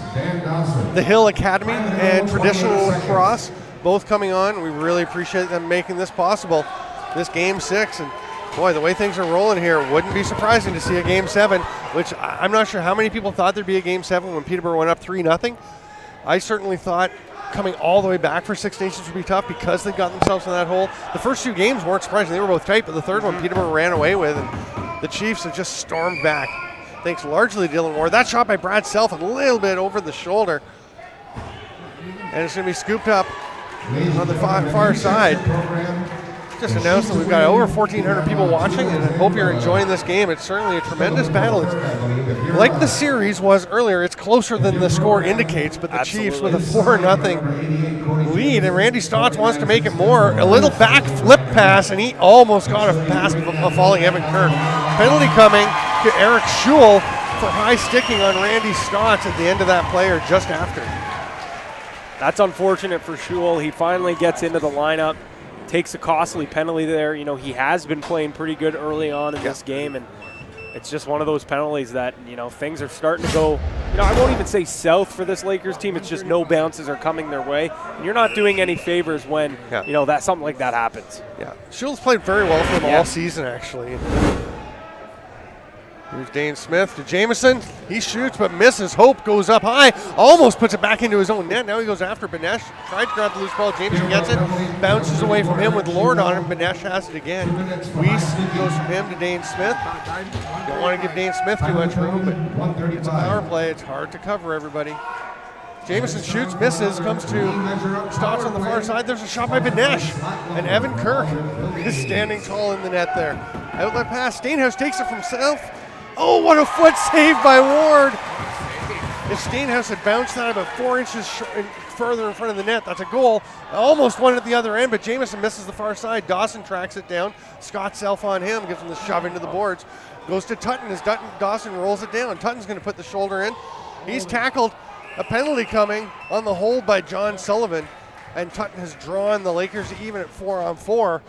the Hill Academy and Traditional Lacrosse, both coming on. We really appreciate them making this possible, this Game 6. And boy, the way things are rolling here, wouldn't be surprising to see a Game 7, which I'm not sure how many people thought there'd be a Game 7 when Peterborough went up 3-0. I certainly thought coming all the way back for Six Nations would be tough because they got themselves in that hole. The first 2 games weren't surprising. They were both tight, but the third one Peterborough ran away with, and the Chiefs have just stormed back. Thanks largely to Dylan Ward. That shot by Brad Self a little bit over the shoulder. And it's going to be scooped up on the far side. Just announced that we've got over 1,400 people watching, and I hope you're enjoying this game. It's certainly a tremendous battle. It's like the series was earlier, it's closer than the score indicates, but the Chiefs with a 4-0 lead, and Randy Stotts wants to make it more. A little back flip pass, and he almost got a pass of falling Evan Kirk. Penalty coming to Eric Schul for high sticking on Randy Stotts at the end of that play, or just after. That's unfortunate for Schul. He finally gets into the lineup, takes a costly penalty there. He has been playing pretty good early on in this game, and it's just one of those penalties that, things are starting to go, I won't even say south for this Lakers team. It's just no bounces are coming their way, and you're not doing any favors when, that something like that happens. Yeah, Schul's played very well for them all season, actually. Here's Dane Smith to Jamieson. He shoots but misses. Hope goes up high. Almost puts it back into his own net. Now he goes after Benesh. Tried to grab the loose ball. Jamieson gets it. Bounces away from him with Lord on him. Benesh has it again. Weiss goes from him to Dane Smith. Don't want to give Dane Smith too much room, but it's a power play. It's hard to cover everybody. Jamieson shoots, misses, comes to Stotts on the far side. There's a shot by Benesh. And Evan Kirk is standing tall in the net there. Outlet pass. Stainhouse takes it from himself. Oh, what a foot save by Ward. If Stainhouse had bounced that about 4 inches further in front of the net, that's a goal. Almost one at the other end, but Jamieson misses the far side. Dawson tracks it down. Scott Self on him, gives him the shove into the boards. Goes to Tutton as Dawson rolls it down. Tutton's going to put the shoulder in. He's tackled. A penalty coming on the hold by John Sullivan. And Tutton has drawn the Lakers even at 4-on-4 for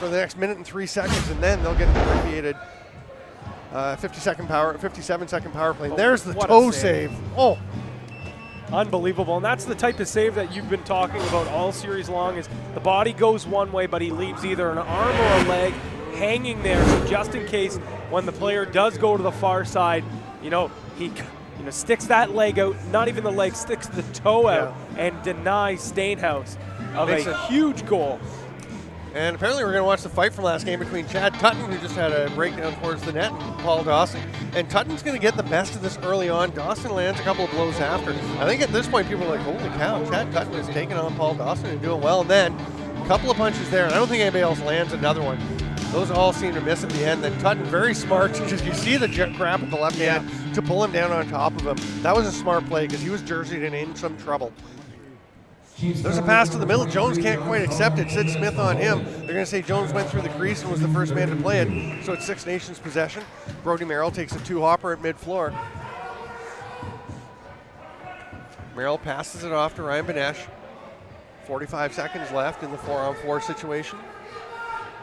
the next minute and 3 seconds, and then they'll get an abbreviated 57-second power play. There's the toe save. Oh, unbelievable. And that's the type of save that you've been talking about all series long, is the body goes one way, but he leaves either an arm or a leg hanging there. So just in case when the player does go to the far side, he sticks that leg out, not even the leg, sticks the toe out and denies Stainhouse of a huge goal. And apparently we're going to watch the fight from last game between Chad Tutton, who just had a breakdown towards the net, and Paul Dawson. And Tutton's going to get the best of this early on. Dawson lands a couple of blows after. I think at this point people are like, holy cow, Chad Tutton is taking on Paul Dawson and doing well. And then a couple of punches there, and I don't think anybody else lands another one. Those all seem to miss at the end. Then Tutton, very smart, just you see the grab with the left hand to pull him down on top of him. That was a smart play because he was jerseyed and in some trouble. There's a pass to the middle. Jones can't quite accept it. Sid Smith on him. They're going to say Jones went through the crease and was the first man to play it. So it's Six Nations possession. Brody Merrill takes a two-hopper at mid-floor. Merrill passes it off to Ryan Benesh. 45 seconds left in the 4-on-4 situation.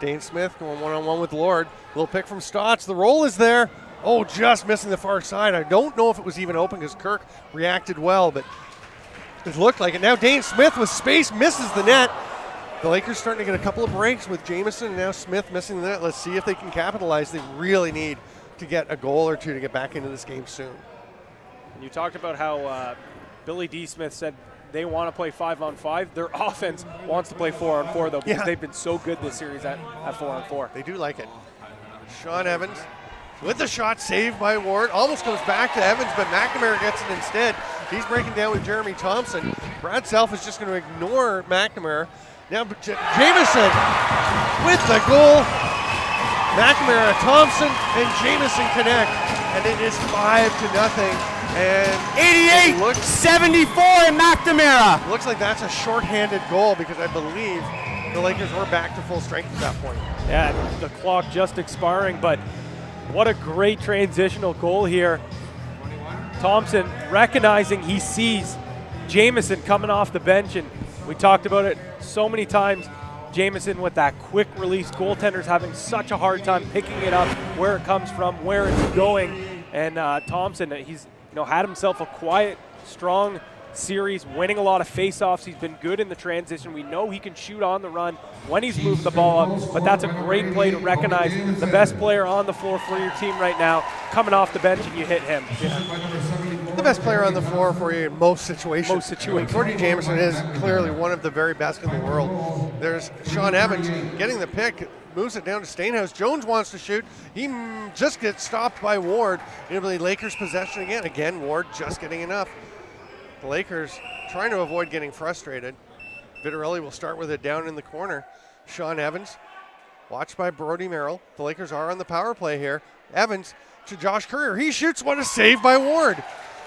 Dane Smith going one-on-one with Lord. Little pick from Stotts. The roll is there. Oh, just missing the far side. I don't know if it was even open because Kirk reacted well, but it looked like it. Now Dane Smith with space misses the net. The Lakers starting to get a couple of breaks with Jamieson and now Smith missing the net. Let's see if they can capitalize. They really need to get a goal or two to get back into this game soon. You talked about how Billy D. Smith said they want to play 5-on-5. Their offense wants to play 4-on-4 though, because they've been so good this series at 4-on-4. They do like it. Sean Evans with the shot, saved by Ward. Almost goes back to Evans, but McNamara gets it instead. He's breaking down with Jeremy Thompson. Brad Self is just going to ignore McNamara. Now Jamieson with the goal. McNamara, Thompson, and Jamieson connect, and it is 5-0. And 88-74 in McNamara. Looks like that's a shorthanded goal because I believe the Lakers were back to full strength at that point. Yeah, the clock just expiring, but what a great transitional goal here. Thompson recognizing he sees Jamieson coming off the bench, and we talked about it so many times. Jamieson with that quick release. Goaltenders having such a hard time picking it up, where it comes from, where it's going. And Thompson, he's had himself a quiet, strong series, winning a lot of face-offs. He's been good in the transition. We know he can shoot on the run when he's moved the ball up, but that's a great play to recognize the best player on the floor for your team right now, coming off the bench, and you hit him. The best player on the floor for you in most situations. Cordy Jamieson is clearly one of the very best in the world. There's Sean Evans getting the pick, moves it down to Stainhouse. Jones wants to shoot. He just gets stopped by Ward. It'll be Lakers possession again. Again, Ward just getting enough. The Lakers trying to avoid getting frustrated. Vitarelli will start with it down in the corner. Sean Evans, watched by Brody Merrill. The Lakers are on the power play here. Evans to Josh Courier. He shoots. What a save by Ward.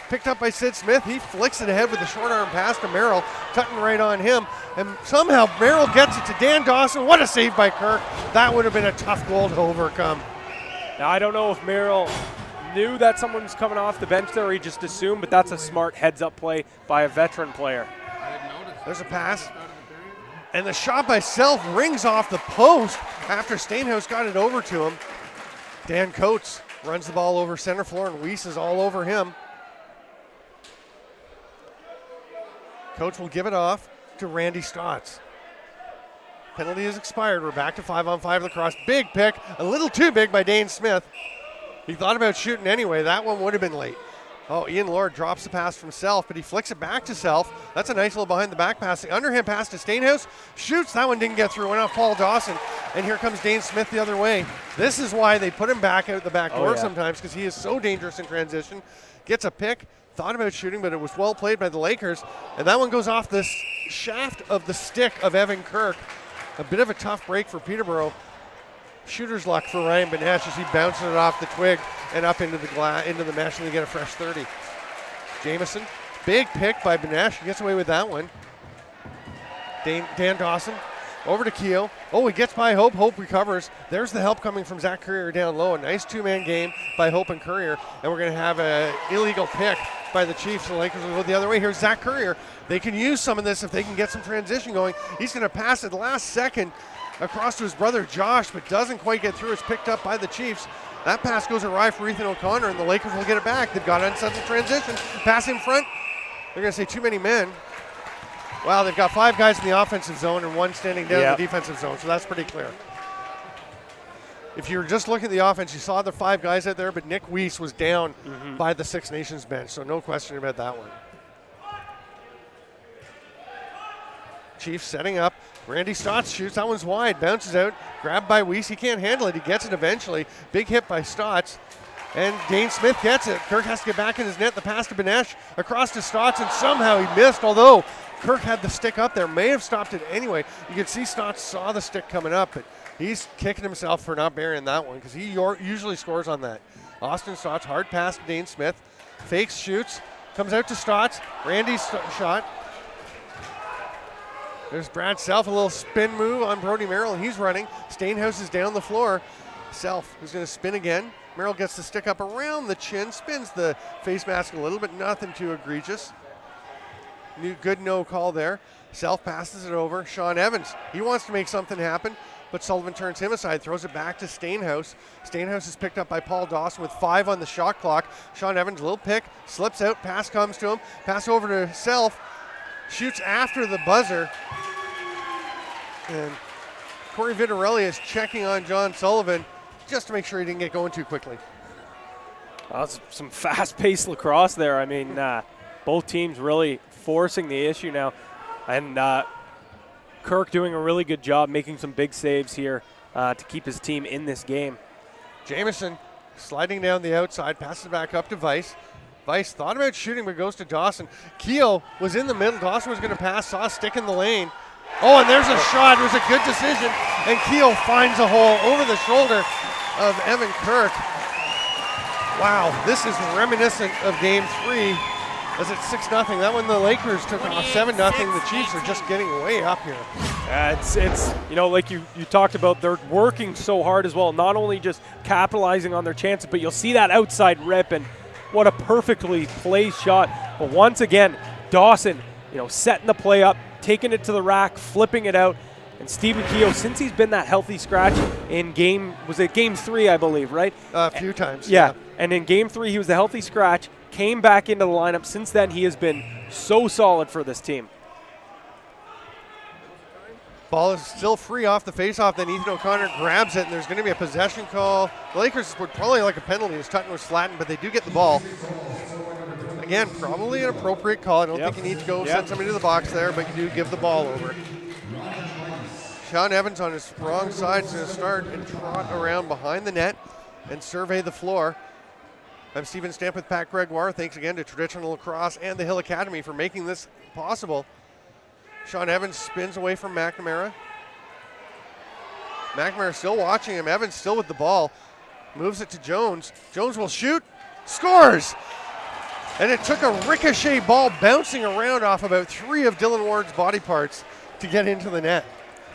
Picked up by Sid Smith. He flicks it ahead with a short arm pass to Merrill. Tutton right on him. And somehow Merrill gets it to Dan Dawson. What a save by Kirk. That would have been a tough goal to overcome. Now, I don't know if Merrill knew that someone was coming off the bench there, or he just assumed, but that's a smart heads-up play by a veteran player. There's a pass. And the shot by Self rings off the post after Stainhouse got it over to him. Dan Coates runs the ball over center floor, and Weiss is all over him. Coates will give it off to Randy Stotts. Penalty is expired. We're back to 5-on-5 lacrosse. Big pick, a little too big by Dane Smith. He thought about shooting anyway. That one would have been late. Oh, Ian Lord drops the pass from Self, but he flicks it back to Self. That's a nice little behind the back pass. The underhand pass to Stainhouse. Shoots. That one didn't get through. Went off Paul Dawson. And here comes Dane Smith the other way. This is why they put him back out the back door sometimes, because he is so dangerous in transition. Gets a pick. Thought about shooting, but it was well played by the Lakers. And that one goes off the shaft of the stick of Evan Kirk. A bit of a tough break for Peterborough. Shooter's luck for Ryan Benesh as he bounces it off the twig and up into the mesh, and they get a fresh 30. Jamison, big pick by Benesh. He gets away with that one. Dan Dawson over to Keogh. Oh, he gets by Hope. Hope recovers. There's the help coming from Zach Courier down low. A nice two-man game by Hope and Courier. And we're going to have an illegal pick by the Chiefs. The Lakers will go the other way. Here's Zach Courier. They can use some of this if they can get some transition going. He's going to pass at the last second across to his brother Josh, but doesn't quite get through. It's picked up by the Chiefs. That pass goes awry for Ethan O'Connor, and the Lakers will get it back. They've got unsettled transition. Pass in front. They're going to say too many men. Wow, they've got 5 guys in the offensive zone and 1 standing down in the defensive zone, so that's pretty clear. If you were just looking at the offense, you saw the 5 guys out there, but Nick Weiss was down by the Six Nations bench, so no question about that one. Chiefs setting up. Randy Stotts shoots. That one's wide. Bounces out. Grabbed by Weiss. He can't handle it. He gets it eventually. Big hit by Stotts. And Dane Smith gets it. Kirk has to get back in his net. The pass to Benesh across to Stotts, and somehow he missed, although Kirk had the stick up there. May have stopped it anyway. You can see Stotts saw the stick coming up, but he's kicking himself for not burying that one because he usually scores on that. Austin Stotts, hard pass to Dane Smith. Fakes, shoots, comes out to Stotts. Randy's shot. There's Brad Self, a little spin move on Brody Merrill, and he's running. Stainhouse is down the floor. Self is going to spin again. Merrill gets the stick up around the chin, spins the face mask a little, but nothing too egregious. Good no call there. Self passes it over. Sean Evans, he wants to make something happen, but Sullivan turns him aside, throws it back to Stainhouse. Stainhouse is picked up by Paul Dawson with 5 on the shot clock. Sean Evans, little pick, slips out, pass comes to him, pass over to Self, shoots after the buzzer. And Corey Vitarelli is checking on John Sullivan just to make sure he didn't get going too quickly. Some fast-paced lacrosse there. I mean, both teams really forcing the issue now. And Kirk doing a really good job making some big saves here to keep his team in this game. Jamison sliding down the outside, passes back up to Weiss. Weiss thought about shooting, but goes to Dawson. Keogh was in the middle. Dawson was going to pass, saw a stick in the lane. Oh, and there's a shot. It was a good decision. And Keogh finds a hole over the shoulder of Evan Kirk. Wow, this is reminiscent of Game 3 as it's 6-0. That one the Lakers took off 7-0. The Chiefs are just getting way up here. It's you know, like you talked about, they're working so hard as well, not only just capitalizing on their chances, but you'll see that outside rip, and what a perfectly placed shot. But once again, Dawson, setting the play up, taking it to the rack, flipping it out. And Stephen Keogh, since he's been that healthy scratch in Game 3, I believe, right? A few times. Yeah. And in Game 3, he was the healthy scratch, came back into the lineup. Since then, he has been so solid for this team. Ball is still free off the faceoff. Then Ethan O'Connor grabs it, and there's going to be a possession call. The Lakers would probably like a penalty as Tutton was flattened, but they do get the ball. Again, probably an appropriate call. I don't think you need to go send somebody to the box there, but you do give the ball over. Sean Evans on his wrong side is going to start and trot around behind the net and survey the floor. I'm Stephen Stamp with Pat Gregoire. Thanks again to Traditional Lacrosse and the Hill Academy for making this possible. Sean Evans spins away from McNamara. McNamara still watching him. Evans still with the ball. Moves it to Jones. Jones will shoot. Scores! And it took a ricochet ball bouncing around off about 3 of Dylan Ward's body parts to get into the net.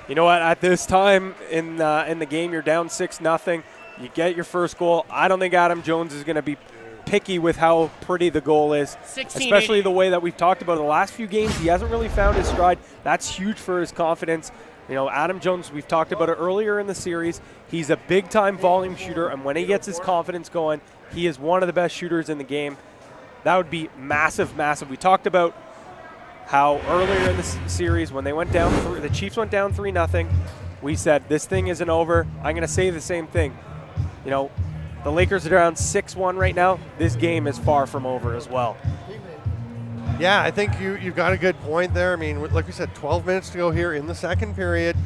You know what? At this time in the game, you're down 6-0. You get your first goal. I don't think Adam Jones is going to be picky with how pretty the goal is, especially the way that we've talked about in the last few games. He hasn't really found his stride. That's huge for his confidence. Adam Jones, we've talked about it earlier in the series. He's a big-time volume shooter, and when he gets his confidence going, he is one of the best shooters in the game. That would be massive, massive. We talked about how earlier in the series when they went down, the Chiefs went down 3-0, we said this thing isn't over. I'm going to say the same thing. The Lakers are down 6-1 right now. This game is far from over as well. Yeah, I think you've got a good point there. I mean, like we said, 12 minutes to go here in the second period.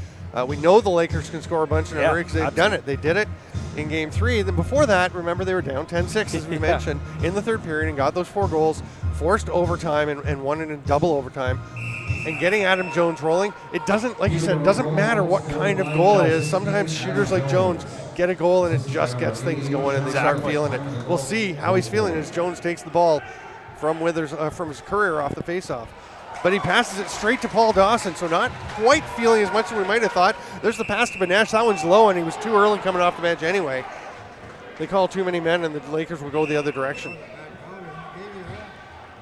We know the Lakers can score a bunch in a hurry because they've done it. They did it in Game 3. Then before that, remember, they were down 10-6, as we mentioned, in the third period and got those 4 goals, forced overtime and won it in double overtime. And getting Adam Jones rolling, it doesn't, like you said, it doesn't matter what kind of goal it is. Sometimes shooters like Jones get a goal and it just gets things going and they start feeling it. We'll see how he's feeling as Jones takes the ball from Withers, from his Courier off the faceoff. But he passes it straight to Paul Dawson, so not quite feeling as much as we might have thought. There's the pass to Benesh. That one's low, and he was too early coming off the bench anyway. They call too many men, and the Lakers will go the other direction.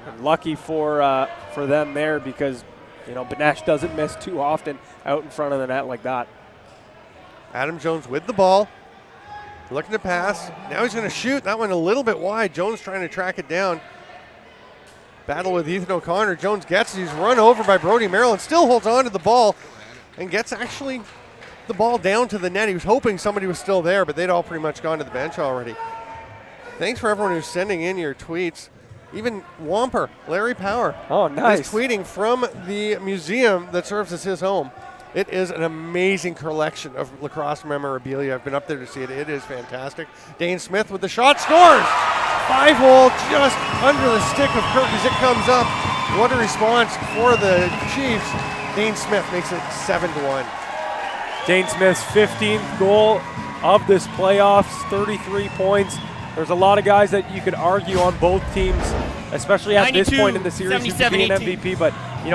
And lucky for them there, because Benesh doesn't miss too often out in front of the net like that. Adam Jones with the ball, looking to pass. Now he's going to shoot. That one a little bit wide. Jones trying to track it down. Battle with Ethan O'Connor. Jones gets it. He's run over by Brody Merrill and still holds on to the ball and gets actually the ball down to the net. He was hoping somebody was still there, but they'd all pretty much gone to the bench already. Thanks for everyone who's sending in your tweets. Even Wamper, Larry Power. Oh, nice. Is tweeting from the museum that serves as his home. It is an amazing collection of lacrosse memorabilia. I've been up there to see it. It is fantastic. Dane Smith with the shot, scores! 5-hole just under the stick of Kirk as it comes up. What a response for the Chiefs. Dane Smith makes it 7-1. Dane Smith's 15th goal of this playoffs, 33 points. There's a lot of guys that you could argue on both temes, especially at this point in the series, who could be an MVP. But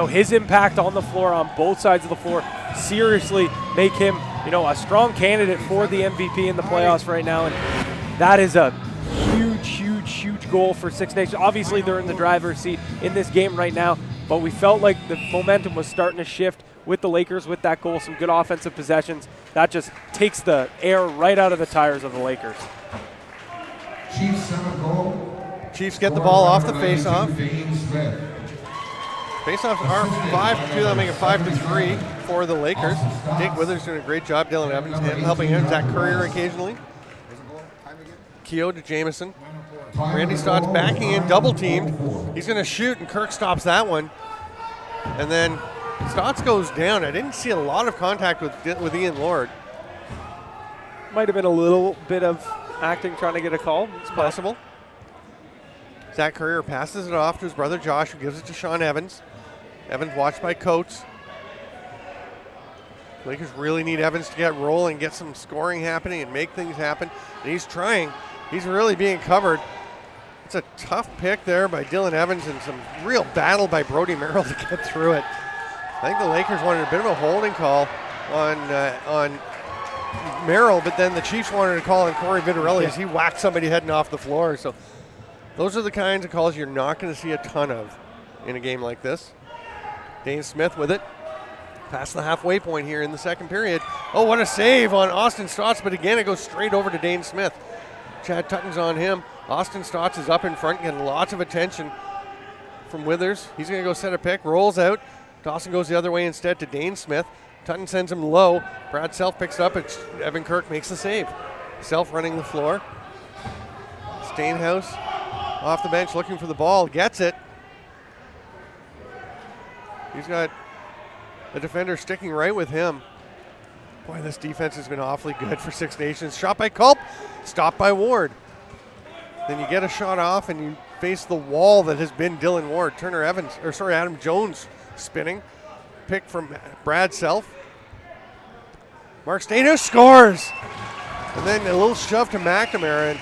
his impact on the floor, on both sides of the floor, seriously make him a strong candidate for the MVP in the playoffs right now. And that is a huge goal for Six Nations. Obviously, they're in the driver's seat in this game right now, but we felt like the momentum was starting to shift with the Lakers with that goal. Some good offensive possessions. That just takes the air right out of the tires of the Lakers. Chiefs get the ball off the face-off. Face-offs are 5-2. They'll make it 5-3 for the Lakers. Jake Withers doing a great job. Dylan Evans helping out. Zach Courier occasionally. Keogh to Jamison. Randy Stott's backing in, double teamed. He's going to shoot, and Kirk stops that one. And then Stotts goes down. I didn't see a lot of contact with Ian Lord. Might have been a little bit of acting, trying to get a call. It's possible. Zach Courier passes it off to his brother Josh, who gives it to Sean Evans. Evans watched by Coates. Lakers really need Evans to get rolling, get some scoring happening, and make things happen. And he's trying. He's really being covered. It's a tough pick there by Dylan Evans and some real battle by Brody Merrill to get through it. I think the Lakers wanted a bit of a holding call on Merrill, but then the Chiefs wanted a call on Corey Vitarelli as he whacked somebody heading off the floor. So those are the kinds of calls you're not going to see a ton of in a game like this. Dane Smith with it. Past the halfway point here in the second period. Oh, what a save on Austin Stotts, but again, it goes straight over to Dane Smith. Chad Tutton's on him. Austin Stotts is up in front, getting lots of attention from Withers. He's going to go set a pick, rolls out. Dawson goes the other way instead to Dane Smith. Tutton sends him low. Brad Self picks it up, and Evan Kirk makes the save. Self running the floor. Stainhouse off the bench looking for the ball, gets it. He's got the defender sticking right with him. Boy, this defense has been awfully good for Six Nations. Shot by Culp, stopped by Ward. Then you get a shot off and you face the wall that has been Dylan Ward. Adam Jones spinning. Pick from Brad Self. Mark Stainhouse scores. And then a little shove to McNamara. And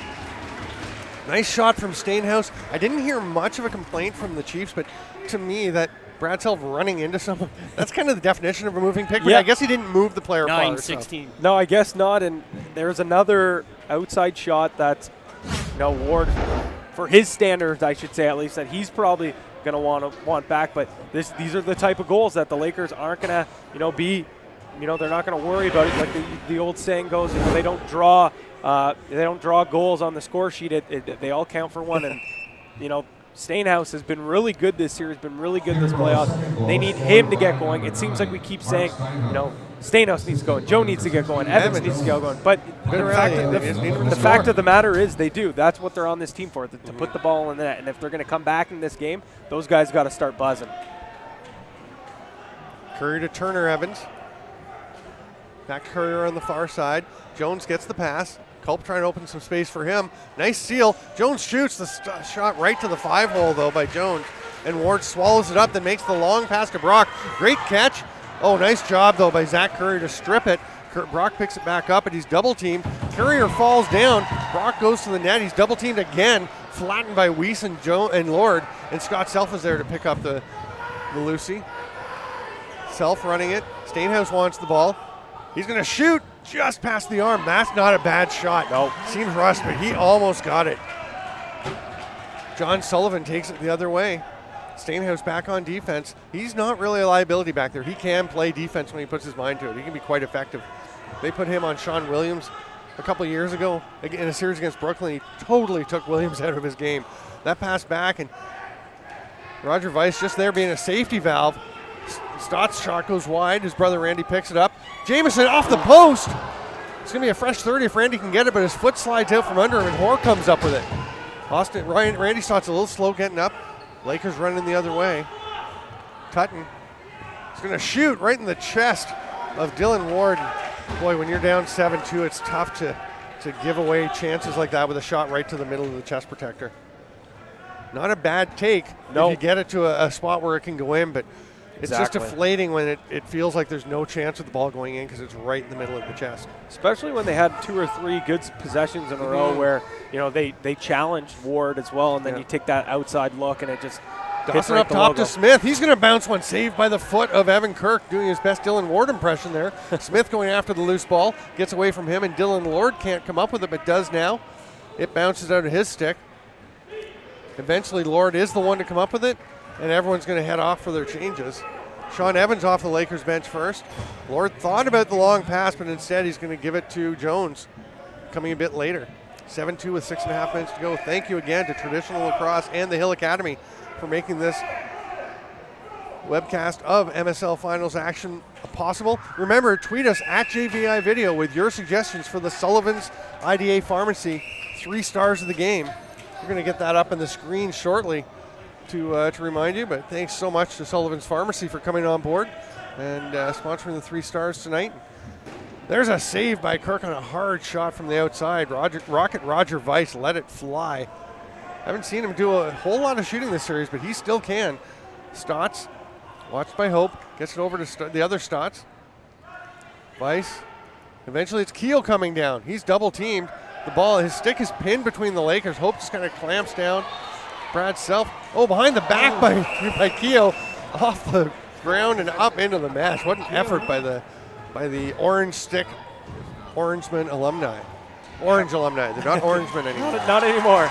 nice shot from Stainhouse. I didn't hear much of a complaint from the Chiefs, but to me that Brad Self running into someone, that's kind of the definition of a moving pick. Yeah. I guess he didn't move the player far. 9-16. No, I guess not. And there's another outside shot that Ward, for his standards, I should say at least, that he's probably going to want back. But these are the type of goals that the Lakers aren't going to be. They're not going to worry about it. Like the old saying goes, they don't draw goals on the score sheet. They all count for one. And Stainhouse has been really good this series, been really good this playoffs. They need him to get going. It seems like we keep saying, Stainhouse needs to go, Joe needs to get going, Evans needs to get going. But the fact of the matter is they do. That's what they're on this team for, to put the ball in the net. And if they're going to come back in this game, those guys got to start buzzing. Courier to Turner Evans. Back Courier on the far side. Jones gets the pass. Culp trying to open some space for him. Nice seal. Jones shoots the shot right to the 5-hole, though, by Jones. And Ward swallows it up, then makes the long pass to Brock. Great catch. Oh, nice job, though, by Zach Courier to strip it. Brock picks it back up, and he's double-teamed. Courier falls down. Brock goes to the net. He's double-teamed again. flattened by Weiss and Lord, and Scott Self is there to pick up the Lucy. Self running it. Stainhouse wants the ball. He's going to shoot just past the arm. That's not a bad shot. No. Seems rushed, but he almost got it. John Sullivan takes it the other way. Stainhouse back on defense. He's not really a liability back there. He can play defense when he puts his mind to it. He can be quite effective. They put him on Sean Williams a couple of years ago in a series against Brooklyn. He totally took Williams out of his game. That pass back, and Roger Weiss just there being a safety valve. Stott's shot goes wide. His brother Randy picks it up. Jamison off the post. It's going to be a fresh 30 if Randy can get it, but his foot slides out from under him, and Hoare comes up with it. Randy Stott's a little slow getting up. Lakers running the other way. Tutton is going to shoot right in the chest of Dylan Ward. Boy, when you're down 7-2, it's tough to give away chances like that with a shot right to the middle of the chest protector. Not a bad take if you get it to a spot where it can go in, but it's just deflating when it feels like there's no chance of the ball going in because it's right in the middle of the chest. Especially when they had 2 or 3 good possessions in a row where, they challenged Ward as well, and then you take that outside look and it just Dawson up top to Smith. He's going to bounce one, saved by the foot of Evan Kirk, doing his best Dylan Ward impression there. Smith going after the loose ball, gets away from him, and Dylan Lord can't come up with it, but does now. It bounces out of his stick. Eventually, Lord is the one to come up with it, and everyone's going to head off for their changes. Sean Evans off the Lakers bench first. Lord thought about the long pass, but instead he's going to give it to Jones, coming a bit later. 7-2 with 6.5 minutes to go. Thank you again to Traditional Lacrosse and the Hill Academy for making this webcast of MSL Finals action possible. Remember, tweet us at JVI Video with your suggestions for the Sullivan's IDA Pharmacy 3 stars of the game. We're going to get that up on the screen shortly to remind you, but thanks so much to Sullivan's Pharmacy for coming on board and sponsoring the 3 stars tonight. There's a save by Kirk on a hard shot from the outside. Roger Weiss let it fly. Haven't seen him do a whole lot of shooting this series, but he still can. Stotts, watched by Hope, gets it over to the other Stotts. Weiss. Eventually it's Keel coming down. He's double teamed. The ball, his stick is pinned between the Lakers. Hope just kind of clamps down. Brad Self, behind the back by Keel, off the ground and up into the mesh. What an effort by the Orange Stick Orangeman alumni. Orange alumni. They're not Orangemen anymore. Not anymore.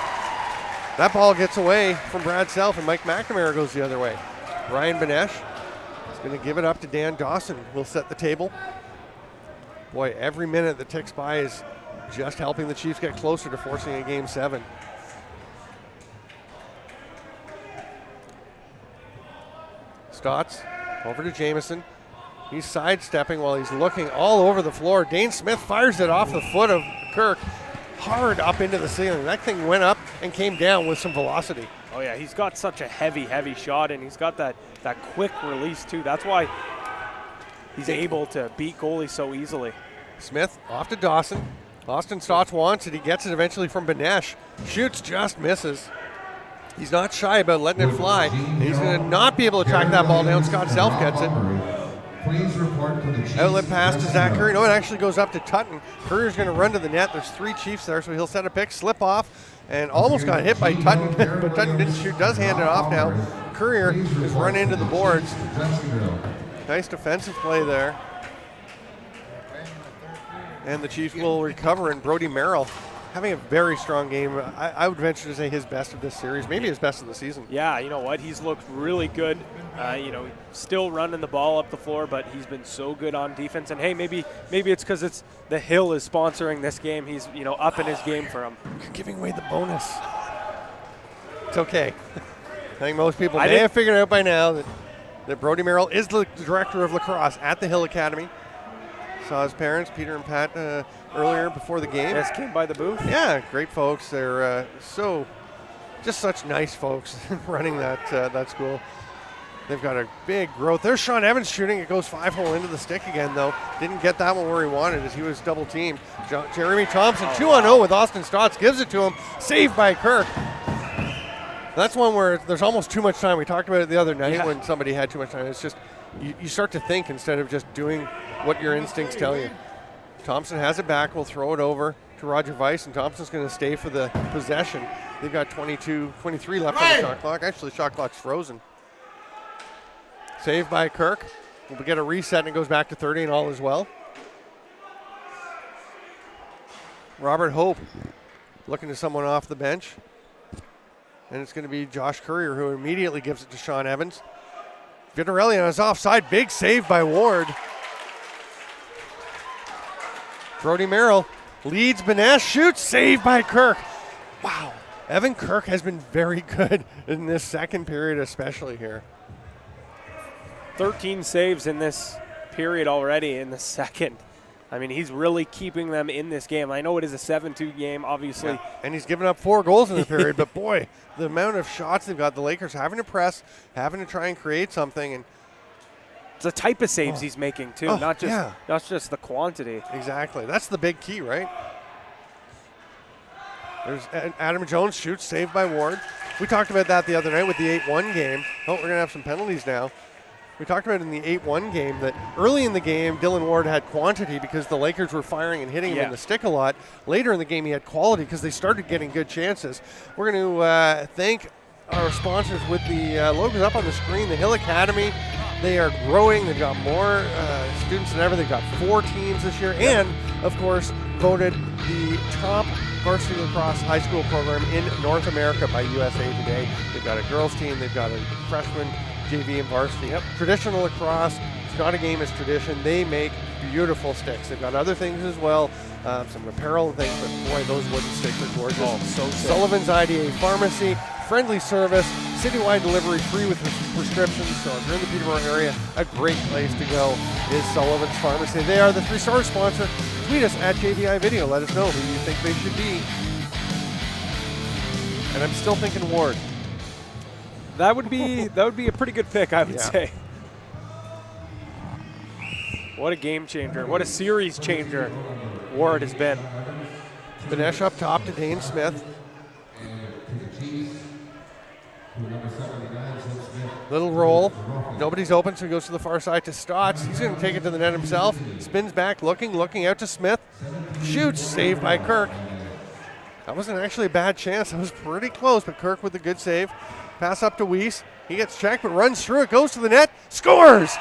That ball gets away from Brad Self, and Mike McNamara goes the other way. Ryan Benesh is going to give it up to Dan Dawson. We'll set the table. Boy, every minute that ticks by is just helping the Chiefs get closer to forcing a Game 7. Stotts over to Jamison. He's sidestepping while he's looking all over the floor. Dane Smith fires it off the foot of Kirk, hard up into the ceiling. That thing went up and came down with some velocity. Oh yeah, he's got such a heavy shot, and he's got that quick release too. That's why he's able to beat goalies so easily. Smith off to Dawson. Austin Stotts wants it. He gets it eventually from Benesh. Shoots, just misses. He's not shy about letting it fly. He's going to not be able to track that ball down. Scott Self gets it. Outlet pass to Zach Curry. No, it actually goes up to Tutton. Currier's going to run to the net. There's 3 Chiefs there, so he'll set a pick, slip off, and almost got hit by Tutton, but Tutton didn't shoot, does hand it off now. Currier is run into the boards. Nice defensive play there. And the Chiefs will recover, and Brody Merrill having a very strong game. I would venture to say his best of this series, maybe his best of the season. Yeah, you know what? He's looked really good. Still running the ball up the floor, but he's been so good on defense. And hey, maybe it's because it's the Hill is sponsoring this game. He's up in his game for him. You're giving away the bonus. It's okay. I think most people may have figured out by now that Brody Merrill is the director of lacrosse at the Hill Academy. Saw his parents, Peter and Pat, earlier before the game. Just came by the booth. Yeah, great folks. They're just such nice folks running that school. They've got a big growth. There's Sean Evans shooting. It goes 5-hole into the stick again, though. Didn't get that one where he wanted as he was double teamed. Jeremy Thompson, 2-0 with Austin Stotts, gives it to him. Saved by Kirk. That's one where there's almost too much time. We talked about it the other night when somebody had too much time. It's just you start to think instead of just doing what your instincts tell you. Thompson has it back. We'll throw it over to Roger Weiss, and Thompson's going to stay for the possession. They've got 23 left on the shot clock. Actually, the shot clock's frozen. Saved by Kirk. We'll get a reset and it goes back to 30 and all is well. Robert Hope looking to someone off the bench. And it's going to be Josh Courier who immediately gives it to Sean Evans. Vittorelli on his offside. Big save by Ward. Brody Merrill leads Benesh. Shoots. Saved by Kirk. Wow. Evan Kirk has been very good in this second period, especially here. 13 saves in this period already in the second. I mean, he's really keeping them in this game. I know it is a 7-2 game, obviously. Yeah. And he's given up 4 goals in the period, but boy, the amount of shots they've got, the Lakers having to press, having to try and create something. And it's the type of saves he's making, too, not just the quantity. Exactly. That's the big key, right? There's Adam Jones shoots, saved by Ward. We talked about that the other night with the 8-1 game. Oh, we're going to have some penalties now. We talked about in the 8-1 game that early in the game, Dylan Ward had quantity because the Lakers were firing and hitting him in the stick a lot. Later in the game, he had quality because they started getting good chances. We're going to thank our sponsors with the logos up on the screen. The Hill Academy, they are growing. They've got more students than ever. They've got 4 teams this year and, of course, voted the top varsity lacrosse high school program in North America by USA Today. They've got a girls team. They've got a freshman JV and varsity. Traditional lacrosse, it's not a game, it's tradition. They make beautiful sticks. They've got other things as well, some apparel and things, but boy, those wooden sticks are gorgeous. Oh, so sick. Sullivan's IDA Pharmacy, friendly service, citywide delivery, free with prescriptions. So if you're in the Peterborough area, a great place to go is Sullivan's Pharmacy. They are the 3-star sponsor. Tweet us at JVI Video. Let us know who you think they should be. And I'm still thinking Ward. That would be a pretty good pick, I would say. What a game changer. What a series changer Ward has been. Benesh up top to Dane Smith. Little roll. Nobody's open, so he goes to the far side to Stotts. He's going to take it to the net himself. Spins back, looking out to Smith. Shoots, saved by Kirk. That wasn't actually a bad chance. That was pretty close, but Kirk with a good save. Pass up to Weiss. He gets checked, but runs through it, goes to the net, scores!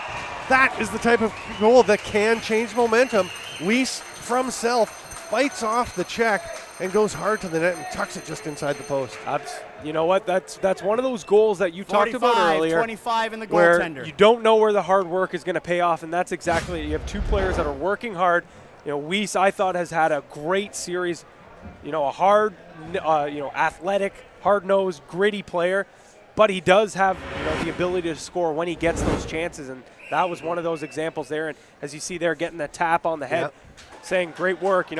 That is the type of goal that can change momentum. Weiss from self fights off the check and goes hard to the net and tucks it just inside the post. You know what? That's one of those goals that you talked about earlier. 25 in the where goaltender. You don't know where the hard work is going to pay off, and that's exactly it. You have 2 players that are working hard. Weiss, I thought, has had a great series. A hard, athletic, hard-nosed, gritty player. But he does have the ability to score when he gets those chances, and that was one of those examples there. And as you see there, getting the tap on the head, saying great work,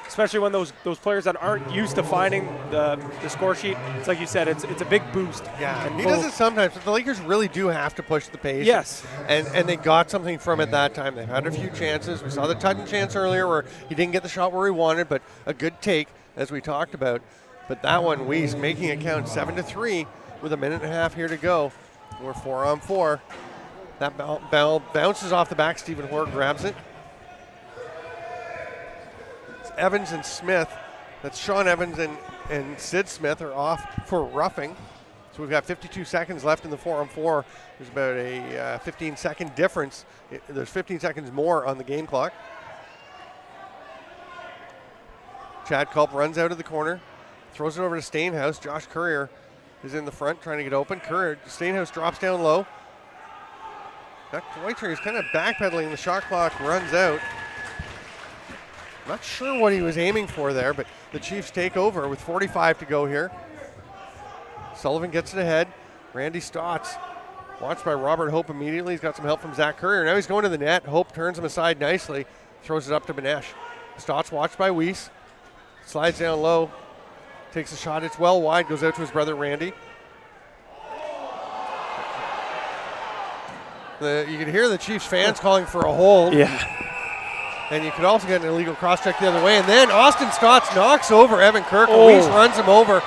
especially when those players that aren't used to finding the score sheet, it's like you said, it's a big boost. Yeah, and he does it sometimes, but the Lakers really do have to push the pace. Yes. And they got something from it that time. They've had a few chances. We saw the Tutton chance earlier where he didn't get the shot where he wanted, but a good take, as we talked about. But that one, Weiss making it count 7-3. With a minute and a half here to go. We're 4-on-4. That ball bounces off the back. Stephen Hoare grabs it. It's Evans and Smith. That's Sean Evans and Sid Smith are off for roughing. So we've got 52 seconds left in the 4-on-4. There's about a 15-second difference. There's 15 seconds more on the game clock. Chad Culp runs out of the corner. Throws it over to Stainhouse. Josh Courier is in the front trying to get open. Stainhouse drops down low. Whitetree is kind of backpedaling. The shot clock runs out. Not sure what he was aiming for there, but the Chiefs take over with 45 to go here. Sullivan gets it ahead. Randy Stotts, watched by Robert Hope immediately. He's got some help from Zach Courier. Now he's going to the net. Hope turns him aside nicely. Throws it up to Benesh. Stotts watched by Weiss. Slides down low. Takes a shot. It's well wide. Goes out to his brother Randy. You can hear the Chiefs fans calling for a hold. Yeah. And you could also get an illegal cross-check the other way. And then Austin Stotts knocks over Evan Kirk. Weiss runs him over.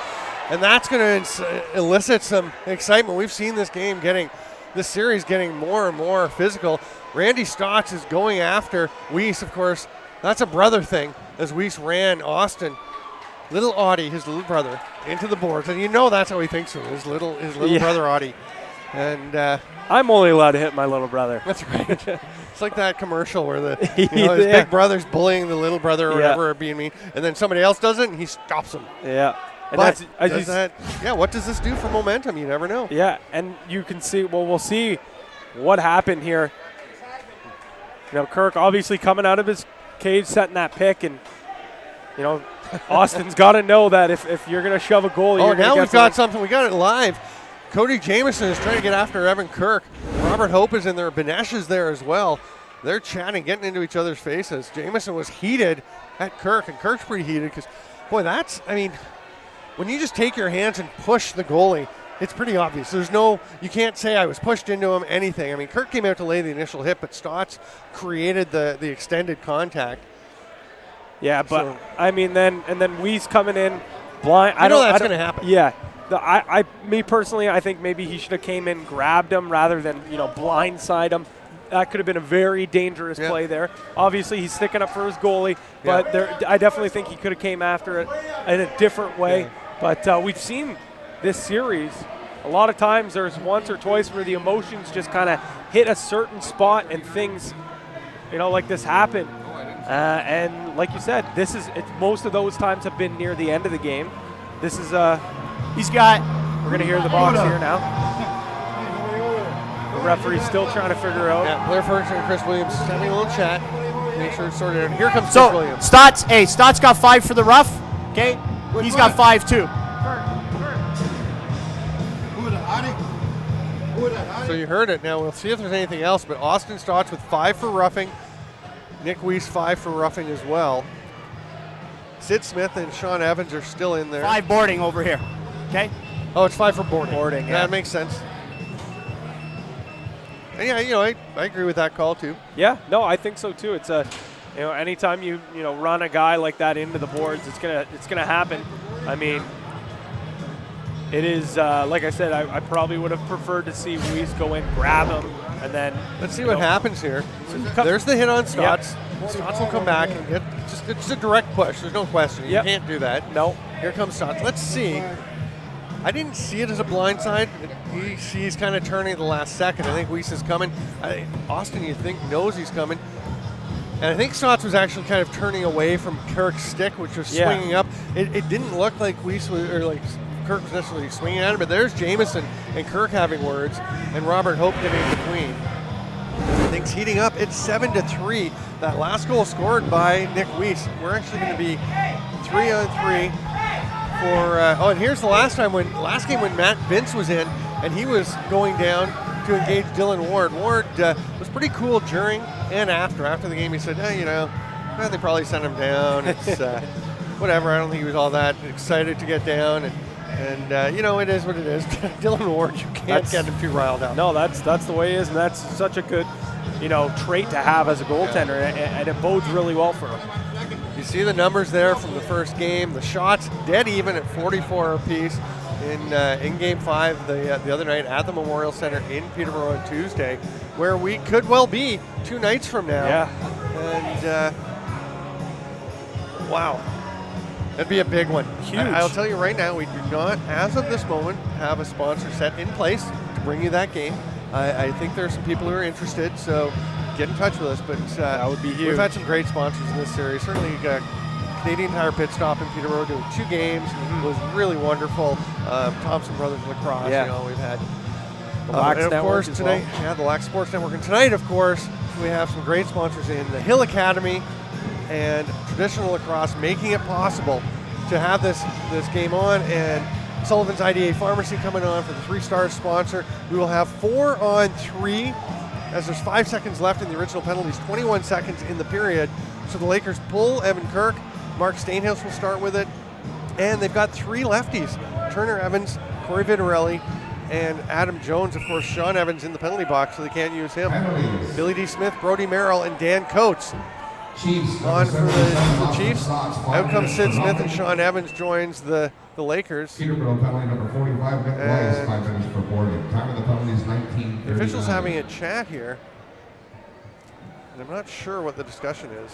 And that's going to elicit some excitement. We've seen this series getting more and more physical. Randy Stotts is going after Weiss, of course. That's a brother thing, as Weiss ran Austin. little Audie, his little brother, into the boards, and you know that's how he thinks of his little brother Audie. And I'm only allowed to hit my little brother. that's right. It's like that commercial where his big brother's bullying the little brother or whatever, or being mean, and then somebody else does it, and he stops him. Yeah. And but what does this do for momentum? You never know. Yeah, and you can see, we'll see what happened here. Kirk obviously coming out of his cage, setting that pick, and, Austin's got to know that if you're going to shove a goal, you're now we've got something. We got it live. Cody Jamieson is trying to get after Evan Kirk. Robert Hope is in there. Benesh is there as well. They're chatting, getting into each other's faces. Jamieson was heated at Kirk, and Kirk's pretty heated because, boy, when you just take your hands and push the goalie, it's pretty obvious. You can't say I was pushed into him, anything. I mean, Kirk came out to lay the initial hit, but Stotts created the extended contact. Yeah, but then Weiss coming in blind. I know that's going to happen. Yeah. Me personally, I think maybe he should have came in, grabbed him rather than, blindside him. That could have been a very dangerous play there. Obviously, he's sticking up for his goalie, but I definitely think he could have came after it in a different way. Yeah. But we've seen this series, a lot of times there's once or twice where the emotions just kind of hit a certain spot and things, like this happen. And like you said, most of those times have been near the end of the game. This is we're going to hear the box here now. The referee's still trying to figure out. Yeah, Blair Ferguson and Chris Williams having a little chat. Make sure it's sorted out. Here comes Chris Williams. Stotts got 5 for the rough. Okay, he's got 5 too. So you heard it. Now we'll see if there's anything else. But Austin Stotts with 5 for roughing. Nick Weiss 5 for roughing as well. Sid Smith and Sean Evans are still in there. 5 boarding over here. Okay. Oh, it's 5 for boarding. Boarding. Yeah, that makes sense. And yeah, I agree with that call too. Yeah, no, I think so too. It's anytime you run a guy like that into the boards, it's gonna happen. I mean, it is like I said, I probably would have preferred to see Weiss go in, grab him, and then let's see what happens here. There's the hit on Stotts. Yep. Stotts will come back and get it's a direct push. There's no question. You can't do that. No. Here comes Stotts. Let's see. I didn't see it as a blindside. He's kind of turning at the last second. I think Weiss is coming. Austin, you think, knows he's coming. And I think Stotts was actually kind of turning away from Kirk's stick, which was swinging up. It didn't look like Weiss was, or like Kirk was necessarily swinging at him, but there's Jamieson and Kirk having words, and Robert Hope getting in between. Things heating up. It's 7-3. That last goal scored by Nick Weiss. We're actually going to be 3-on-3 for. And here's the last game when Matt Vince was in, and he was going down to engage Dylan Ward. Ward was pretty cool during and after. After the game, he said, they probably sent him down. It's whatever. I don't think he was all that excited to get down. And it is what it is. Dylan Ward, you can't get him too riled up. No, that's the way it is, and that's such a good, trait to have as a goaltender, and it bodes really well for him. You see the numbers there from the first game. The shots dead even at 44 apiece in Game 5 the other night at the Memorial Center in Peterborough on Tuesday, where we could well be 2 nights from now. Yeah. And wow. That'd be a big one. Huge. I'll tell you right now, we do not, as of this moment, have a sponsor set in place to bring you that game. I think there are some people who are interested, so get in touch with us. But that would be huge. We've had some great sponsors in this series. Certainly, Canadian Tire Pit Stop in Peterborough doing 2 games. It was really wonderful. Thompson Brothers Lacrosse. Yeah. We've had the Lax and of Network course as tonight. Well. Yeah, the Lax Sports Network. And tonight, of course, we have some great sponsors in the Hill Academy and Traditional Lacrosse, making it possible to have this game on, and Sullivan's IDA Pharmacy coming on for the 3-star sponsor. We will have 4-on-3 as there's 5 seconds left in the original penalties, 21 seconds in the period. So the Lakers pull Evan Kirk. Mark Stainhouse will start with it. And they've got 3 lefties, Turner Evans, Corey Vitarelli, and Adam Jones. Of course, Sean Evans in the penalty box, so they can't use him. Billy D. Smith, Brody Merrill, and Dan Coates on for the Chiefs. Out comes Sid Smith, and Sean Evans joins the Lakers. Peterborough penalty number 45, Ice, 5 minutes for boarding. Time of the penalty is 19:39. The officials having a chat here, and I'm not sure what the discussion is.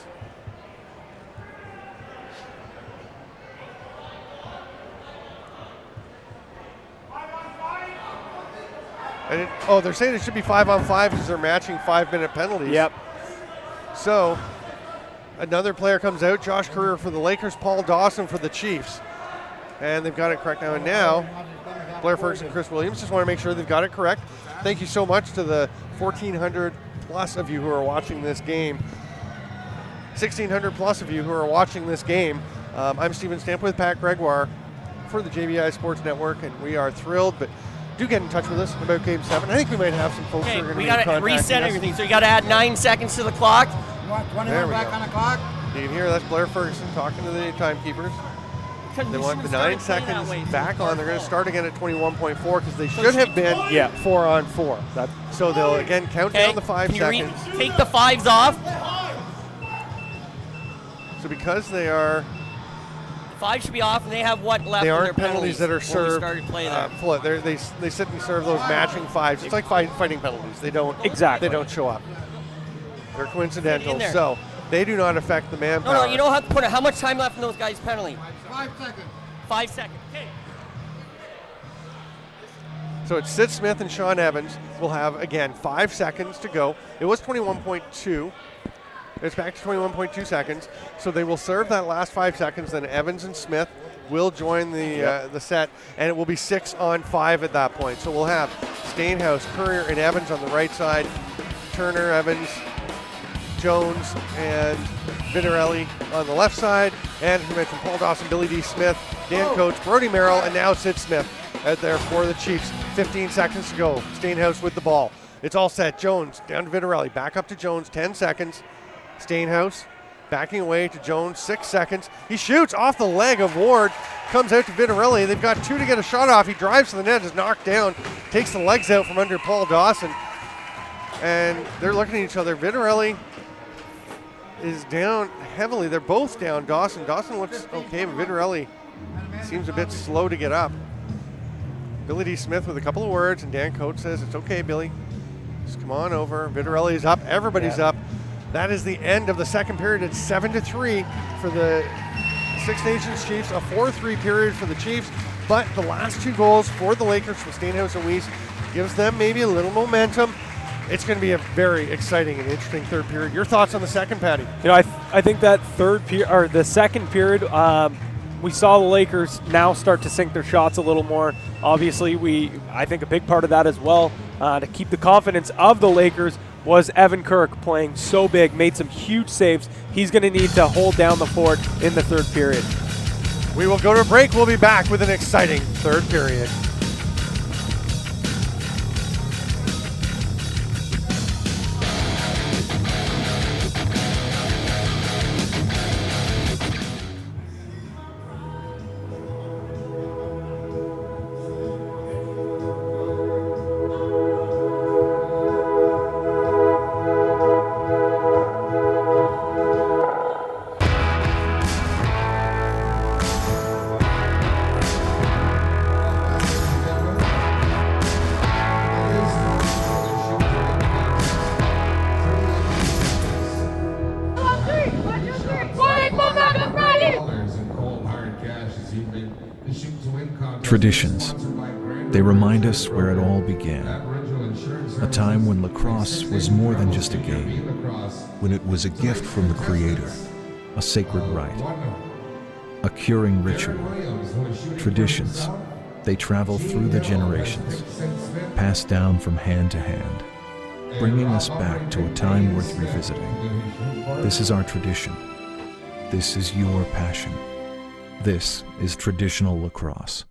And they're saying it should be 5-on-5 because they're matching 5-minute penalties. Yep. So another player comes out, Josh Courier for the Lakers, Paul Dawson for the Chiefs. And they've got it correct now. And now, Blair Ferguson, Chris Williams, just want to make sure they've got it correct. Thank you so much to the 1,400 plus of you who are watching this game. 1,600 plus of you who are watching this game. I'm Stephen Stamp with Pat Gregoire for the JVI Sports Network, and we are thrilled, but do get in touch with us about Game 7. I think we might have some folks who are going to be we got to reset everything, so you got to add 9 seconds to the clock. You want 21 back on the clock? You can hear that's Blair Ferguson talking to the timekeepers. They want the 9 seconds back on. They're going to start again at 21.4 because they should have been 4-on-4. So they'll again count down the 5 seconds. Take the 5s off. So because they are... 5 should be off, and they have what left? They of aren't their penalties that are served. Full. They sit and serve those matching 5s. It's like fighting penalties. They don't They don't show up. They're coincidental. So they do not affect the manpower. No, you don't have to put it. How much time left in those guys' penalty? 5 seconds. 5 seconds. Okay. So it's Sid Smith and Sean Evans will have, again, 5 seconds to go. It was 21.2. It's back to 21.2 seconds. So they will serve that last 5 seconds. Then Evans and Smith will join the set, and it will be 6-on-5 at that point. So we'll have Stainhouse, Courier, and Evans on the right side. Turner, Evans, Jones, and Vitarelli on the left side. And as we mentioned, Paul Dawson, Billy D. Smith, Dan Coates, Brody Merrill, and now Sid Smith out there for the Chiefs. 15 seconds to go. Stainhouse with the ball. It's all set. Jones down to Vitarelli. Back up to Jones. 10 seconds. Stainhouse backing away to Jones. 6 seconds. He shoots off the leg of Ward. Comes out to Vitarelli. They've got 2 to get a shot off. He drives to the net. Is knocked down. Takes the legs out from under Paul Dawson. And they're looking at each other. Vitarelli is down heavily. They're both down. Dawson looks okay, but Vitarelli seems a bit slow to get up. Billy D. Smith with a couple of words, and Dan Coates says, it's okay, Billy. Just come on over. Vitarelli's up. Everybody's up. That is the end of the second period. It's 7-3 for the Six Nations Chiefs, a 4-3 period for the Chiefs. But the last 2 goals for the Lakers from Stainhouse and Weiss gives them maybe a little momentum. It's going to be a very exciting and interesting third period. Your thoughts on the second, Patty? You know, I think that the second period, we saw the Lakers now start to sink their shots a little more. Obviously, I think a big part of that as well, to keep the confidence of the Lakers, was Evan Kirk playing so big, made some huge saves. He's going to need to hold down the fort in the third period. We will go to a break. We'll be back with an exciting third period. Traditions. They remind us where it all began. A time when lacrosse was more than just a game. When it was a gift from the Creator. A sacred rite. A curing ritual. Traditions. They travel through the generations, passed down from hand to hand, bringing us back to a time worth revisiting. This is our tradition. This is your passion. This is traditional lacrosse.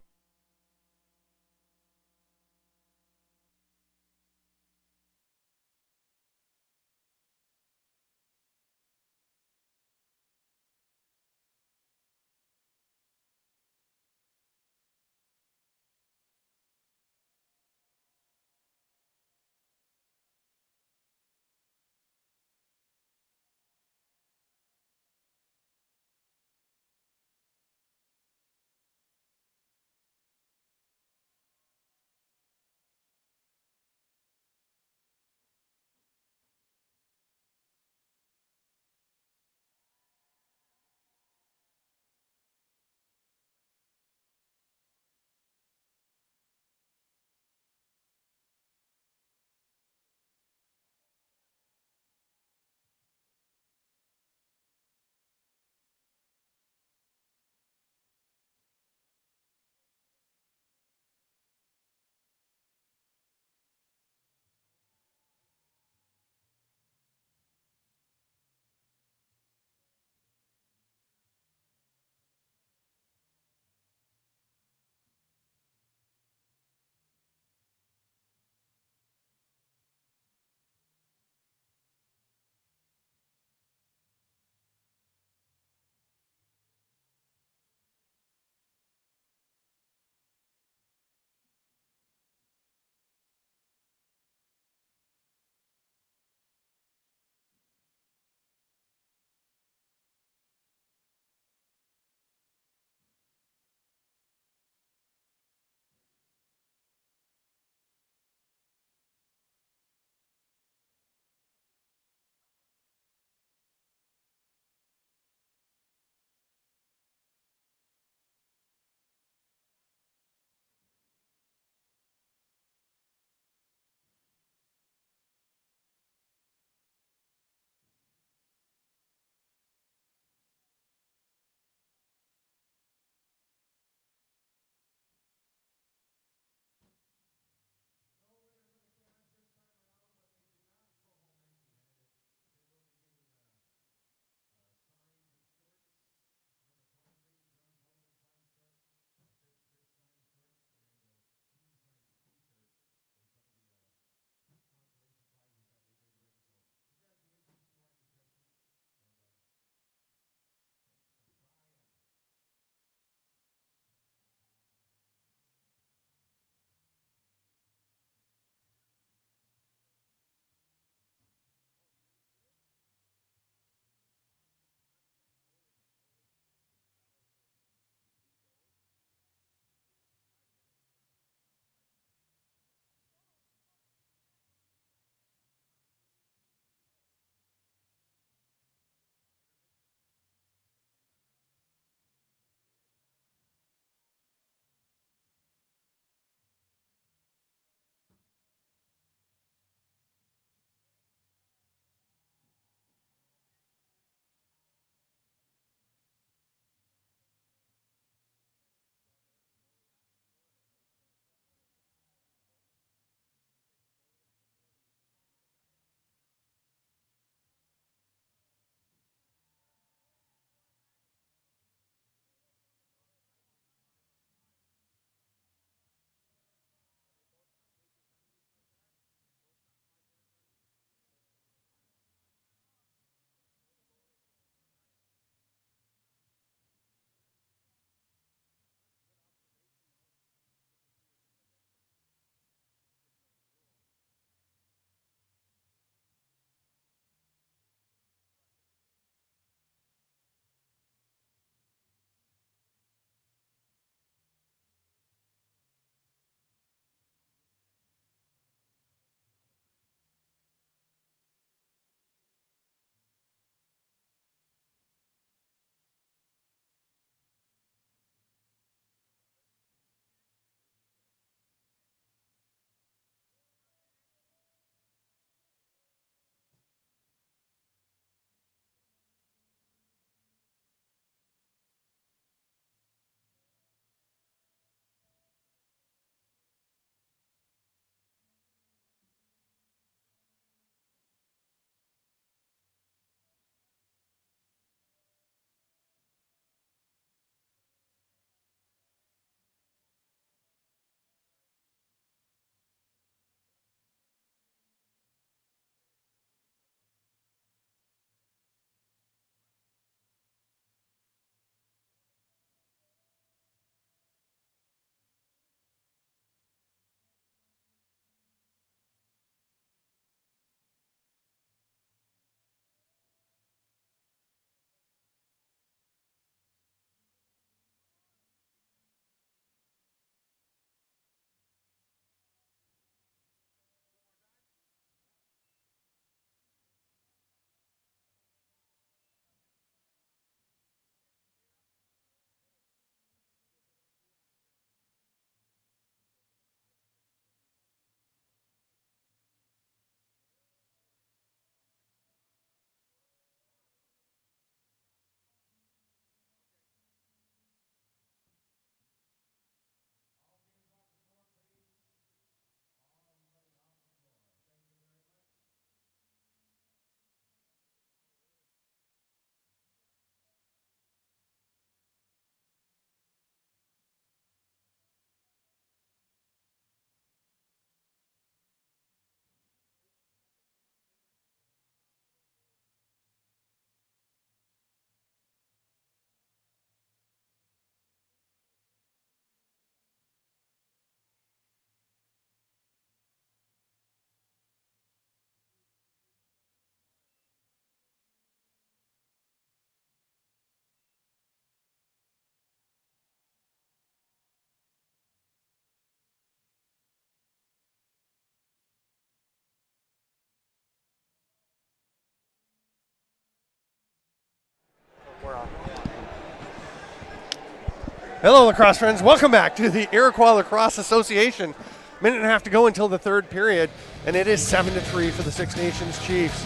Hello, lacrosse friends. Welcome back to the Iroquois Lacrosse Association. Minute and a half to go until the third period, and it is 7-3 for the Six Nations Chiefs.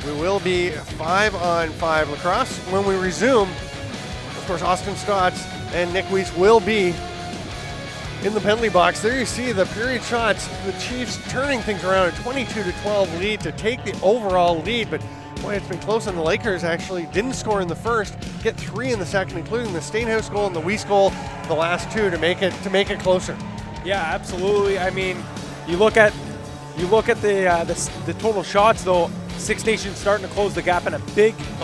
We will be 5-on-5 lacrosse. When we resume, of course, Austin Stotts and Nick Weiss will be in the penalty box. There you see the period shots. The Chiefs turning things around, a 22-12 lead to take the overall lead, but boy, it's been close, and the Lakers actually didn't score in the first, get 3 in the second, including the Steenhuis goal and the Weiss goal, the last 2 to make it closer. Yeah, absolutely. I mean, you look at the total shots though. Six Nations starting to close the gap, and a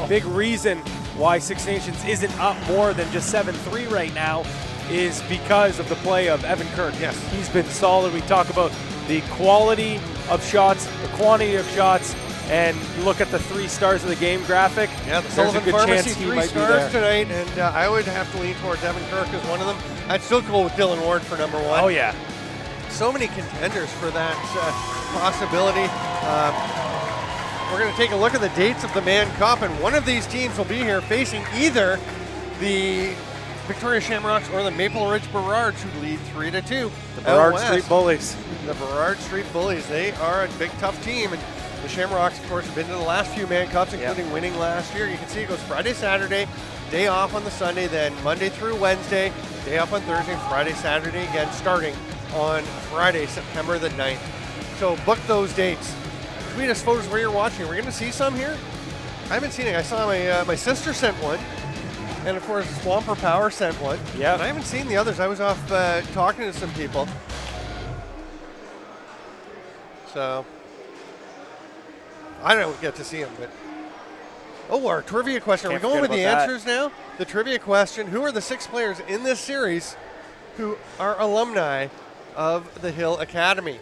big reason why Six Nations isn't up more than just 7-3 right now is because of the play of Evan Kirk. Yes, he's been solid. We talk about the quality of shots, the quantity of shots. And you look at the 3 stars of the game graphic. Yeah, the there's Sullivan a good Pharmacy chance he 3 might be stars there. tonight, and I would have to lean towards Evan Kirk as one of them. I'd still go with Dylan Ward for number 1. Oh yeah, so many contenders for that possibility. We're going to take a look at the dates of the Mann Cup, and one of these teams will be here facing either the Victoria Shamrocks or the Maple Ridge Burrards, who lead 3-2. the Burrard Street Bullies. The Burrard Street Bullies, they are a big, tough team, and the Shamrocks, of course, have been to the last few Mann Cups, including winning last year. You can see it goes Friday, Saturday, day off on the Sunday, then Monday through Wednesday, day off on Thursday, Friday, Saturday again, starting on Friday, September the 9th. So book those dates. Tweet us photos where you're watching. We're going to see some here. I haven't seen it. I saw my sister sent one, and of course Swamper Power sent one. Yeah. I haven't seen the others. I was off talking to some people. So I don't get to see them, but our trivia question. Are we going with the answers now? The trivia question: who are the 6 players in this series who are alumni of the Hill Academy?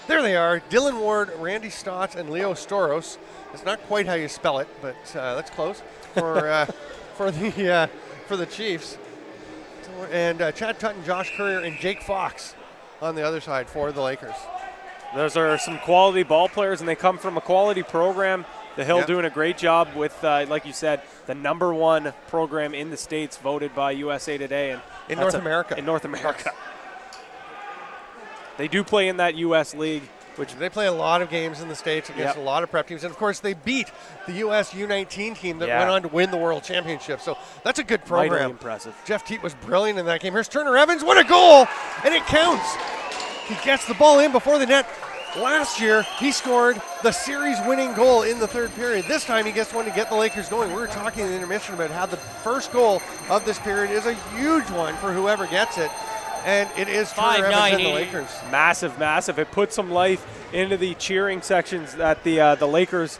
There they are: Dylan Ward, Randy Stotts, and Leo Storos. It's not quite how you spell it, but that's close for the Chiefs. And Chad Tutton, Josh Courier, and Jake Fox on the other side for the Lakers. Those are some quality ball players, and they come from a quality program. The Hill doing a great job with, like you said, the #1 program in the States, voted by USA Today. And in North America. In North America. They do play in that U.S. league. Which they play a lot of games in the States against a lot of prep teams. And, of course, they beat the U.S. U19 team that went on to win the World Championship. So that's a good program. Mightily impressive. Jeff Teat was brilliant in that game. Here's Turner Evans. What a goal! And it counts. He gets the ball in before the net. Last year, he scored the series-winning goal in the third period. This time, he gets one to get the Lakers going. We were talking in the intermission about how the first goal of this period is a huge one for whoever gets it. And it is Turner Evans and the Lakers. Massive, massive. It put some life into the cheering sections that the Lakers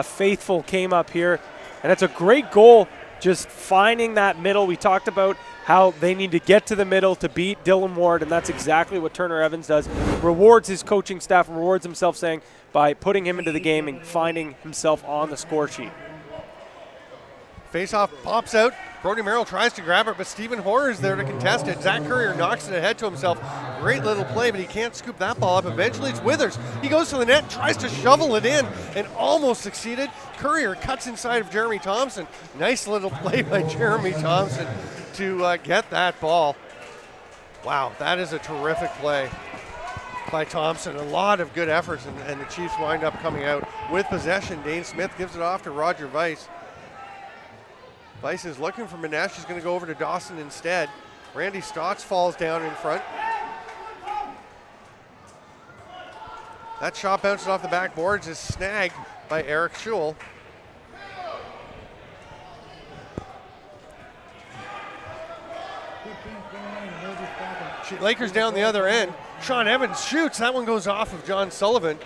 faithful came up here. And it's a great goal, just finding that middle. We talked about how they need to get to the middle to beat Dylan Ward, and that's exactly what Turner Evans does. Rewards his coaching staff, rewards himself saying by putting him into the game and finding himself on the score sheet. Face-off pops out. Brody Merrill tries to grab it, but Stephen Hoare is there to contest it. Zach Courier knocks it ahead to himself. Great little play, but he can't scoop that ball up. Eventually it's Withers. He goes to the net, tries to shovel it in, and almost succeeded. Courier cuts inside of Jeremy Thompson. Nice little play by Jeremy Thompson to get that ball. Wow, that is a terrific play by Thompson. A lot of good efforts, and the Chiefs wind up coming out with possession. Dane Smith gives it off to Roger Weiss. Weiss is looking for Manesh. He's going to go over to Dawson instead. Randy Stotts falls down in front. That shot bounces off the backboards, is snagged by Eric Schul. Lakers down the other end. Sean Evans shoots. That one goes off of John Sullivan.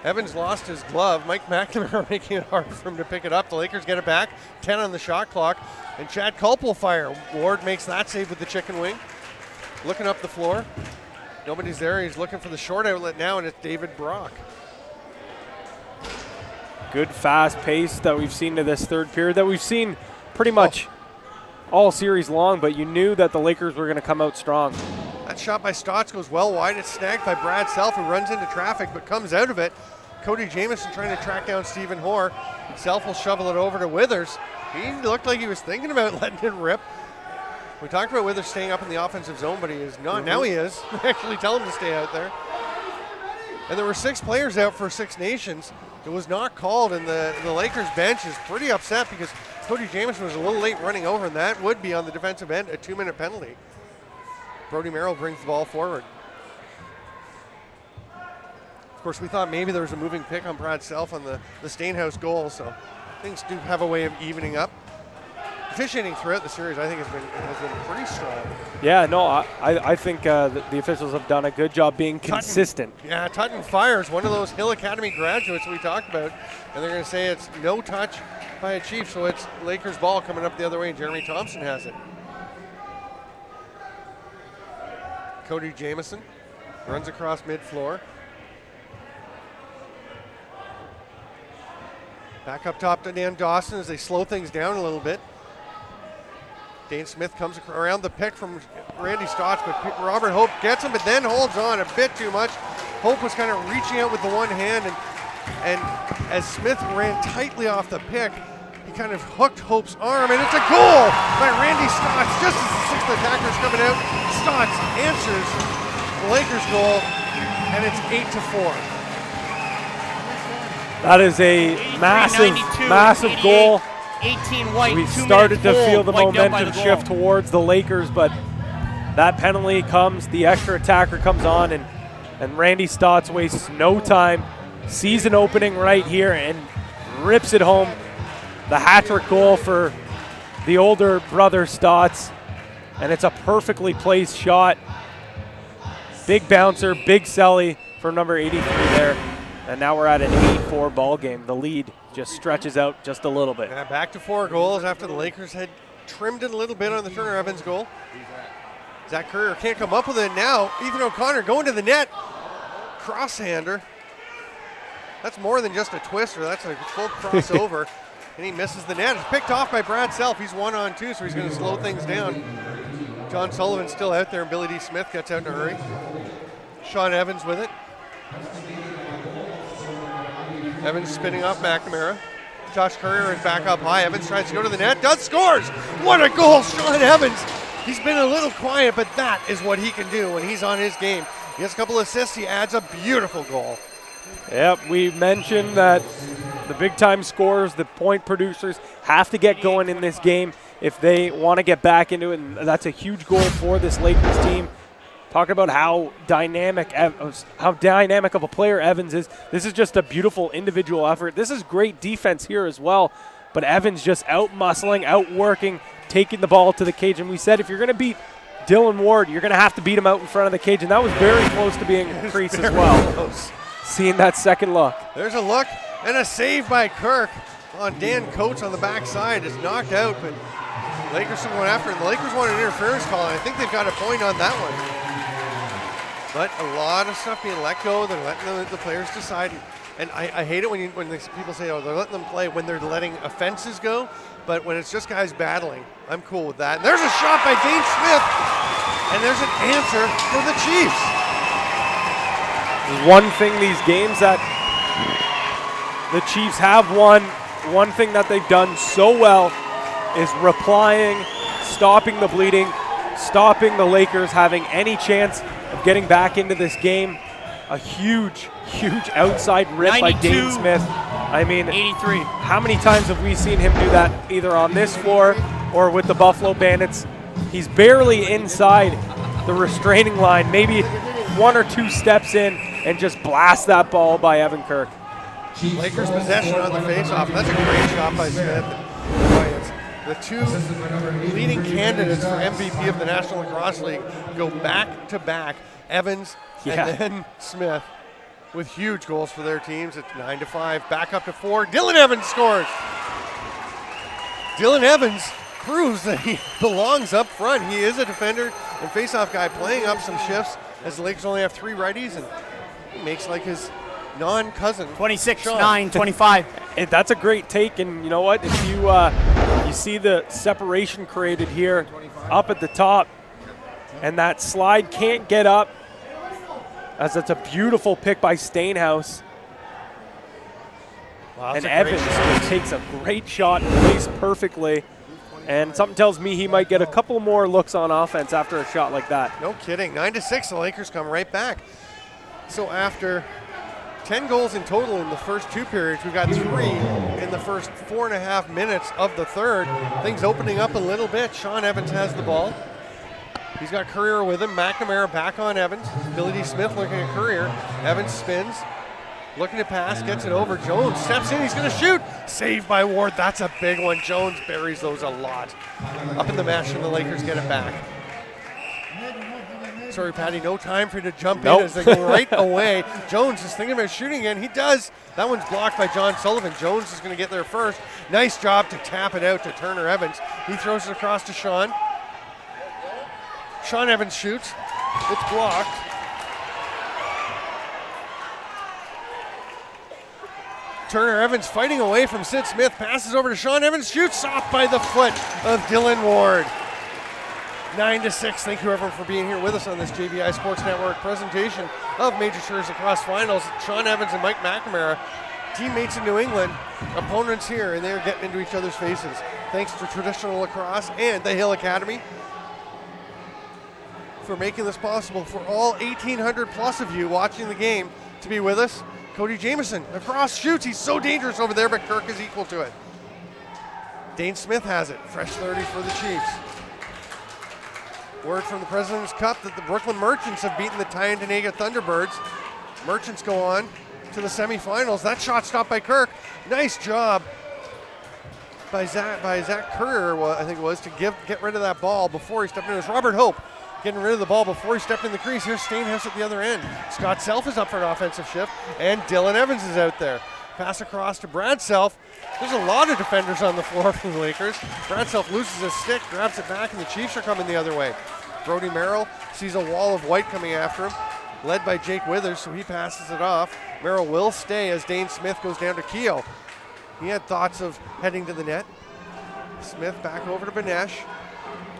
Evans lost his glove. Mike McNamara making it hard for him to pick it up. The Lakers get it back. 10 on the shot clock. And Chad Culp will fire. Ward makes that save with the chicken wing. Looking up the floor. Nobody's there. He's looking for the short outlet now, and it's David Brock. Good fast pace that we've seen to this third period, that we've seen pretty much all series long, but you knew that the Lakers were going to come out strong. That shot by Stotts goes well wide. It's snagged by Brad Self, who runs into traffic but comes out of it. Cody Jamieson trying to track down Stephen Hoare. Self will shovel it over to Withers. He looked like he was thinking about letting it rip. We talked about whether staying up in the offensive zone, but he is not. Now he is. Actually tell him to stay out there. And there were 6 players out for Six Nations. It was not called, and the Lakers bench is pretty upset because Cody Jamieson was a little late running over, and that would be on the defensive end, a 2-minute penalty. Brody Merrill brings the ball forward. Of course, we thought maybe there was a moving pick on Brad Self on the Stainhouse goal, so things do have a way of evening up. Officiating throughout the series, I think, has been pretty strong. Yeah, no, I think the officials have done a good job being consistent. Yeah, Tutton fires one of those Hill Academy graduates we talked about, and they're going to say it's no touch by a Chief, so it's Lakers ball coming up the other way, and Jeremy Thompson has it. Cody Jamieson runs across mid-floor. Back up top to Dan Dawson as they slow things down a little bit. Dane Smith comes around the pick from Randy Stotts, but Robert Hope gets him, but then holds on a bit too much. Hope was kind of reaching out with the one hand, and as Smith ran tightly off the pick, he kind of hooked Hope's arm, and it's a goal by Randy Stotts. Just as the 6th attacker is coming out, Stotts answers the Lakers goal, and it's 8-4. That is a massive goal. 18 white. We started to feel the momentum shift towards the Lakers, but that penalty comes, the extra attacker comes on, and Randy Stotts wastes no time, sees an opening right here and rips it home. The hat-trick goal for the older brother Stotts, and it's a perfectly placed shot. Big bouncer, big celly for number 83 there. And now we're at an 8-4 ball game. The lead just stretches out just a little bit. Yeah, back to 4 goals after the Lakers had trimmed it a little bit on the Turner Evans goal. Zach Currier can't come up with it now. Ethan O'Connor going to the net. Cross-hander. That's more than just a twister. That's a full crossover. And he misses the net. It's picked off by Brad Self. He's 1-on-2, so he's going to slow things down. John Sullivan's still out there, and Billy D. Smith gets out in a hurry. Sean Evans with it. Evans spinning off McNamara. Josh Currier is back up high. Evans tries to go to the net. Scores! What a goal, Sean Evans! He's been a little quiet, but that is what he can do when he's on his game. He has a couple assists. He adds a beautiful goal. Yep, we mentioned that the big-time scorers, the point producers, have to get going in this game if they want to get back into it, and that's a huge goal for this Lakers team. Talking about how dynamic of a player Evans is. This is just a beautiful individual effort. This is great defense here as well, but Evans just out-muscling, out-working, taking the ball to the cage. And we said if you're going to beat Dylan Ward, you're going to have to beat him out in front of the cage, and that was very close to being a crease as well. Close. Seeing that second look. There's a look and a save by Kirk on Dan Coates on the backside. It's knocked out, but Lakers are going after it. The Lakers want an interference call, and I think they've got a point on that one. But a lot of stuff being let go. They're letting the players decide. And I hate it when people say, oh, they're letting them play when they're letting offenses go. But when it's just guys battling, I'm cool with that. And there's a shot by Dane Smith. And there's an answer for the Chiefs. One thing these games that the Chiefs have won, one thing that they've done so well is replying, stopping the bleeding, stopping the Lakers having any chance of getting back into this game. A huge outside rip by Dane Smith. I mean, 83. How many times have we seen him do that either on this floor or with the Buffalo Bandits? He's barely inside the restraining line, maybe 1 or 2 steps in, and just blast that ball by Evan Kirk. Lakers possession on the faceoff. That's a great shot by Smith. The 2 leading candidates for MVP of the National Lacrosse League go back-to-back. Evans and then Smith with huge goals for their teams. It's 9-5, back up to 4. Dylan Evans scores. Dylan Evans proves that he belongs up front. He is a defender and faceoff guy playing up some shifts as the Lakers only have 3 righties, and he makes like his non-cousin. 26-9, 25. That's a great take, and you know what? If you see the separation created here up at the top, and that slide can't get up, as that's a beautiful pick by Stainhouse. Wow, and Evans takes a great shot, placed perfectly. And something tells me he might get a couple more looks on offense after a shot like that. No kidding. 9-6, the Lakers come right back. So after 10 goals in total in the first 2 periods, we've got 3 in the first 4.5 minutes of the third. Things opening up a little bit. Sean Evans has the ball. He's got Courier with him. McNamara back on Evans. Billy D. Smith looking at Courier. Evans spins. Looking to pass, gets it over. Jones steps in, he's going to shoot. Saved by Ward, that's a big one. Jones buries those a lot. Up in the mesh, and the Lakers get it back. Sorry, Patty, no time for you to jump in as they go right away. Jones is thinking about shooting again. He does. That one's blocked by John Sullivan. Jones is going to get there first. Nice job to tap it out to Turner Evans. He throws it across to Sean. Sean Evans shoots. It's blocked. Turner Evans fighting away from Sid Smith, passes over to Sean Evans, shoots off by the foot of Dylan Ward. 9-6. Thank you everyone for being here with us on this JVI Sports Network presentation of Major Series Lacrosse Finals. Sean Evans and Mike McNamara, teammates in New England, opponents here, and they're getting into each other's faces. Thanks to Traditional Lacrosse and the Hill Academy for making this possible for all 1,800 plus of you watching the game to be with us. Cody Jamieson across shoots. He's so dangerous over there, but Kirk is equal to it. Dane Smith has it. Fresh 30 for the Chiefs. Word from the President's Cup that the Brooklyn Merchants have beaten the Tyendinaga Thunderbirds. Merchants go on to the semifinals. That shot stopped by Kirk. Nice job by Zach Courier, I think it was, to get rid of that ball before he stepped in. It was Robert Hope getting rid of the ball before he stepped in the crease. Here's Stainhouse at the other end. Scott Self is up for an offensive shift, and Dylan Evans is out there. Pass across to Brad Self. There's a lot of defenders on the floor for the Lakers. Brad Self loses his stick, grabs it back, and the Chiefs are coming the other way. Brody Merrill sees a wall of white coming after him, led by Jake Withers, so he passes it off. Merrill will stay as Dane Smith goes down to Keogh. He had thoughts of heading to the net. Smith back over to Benesh.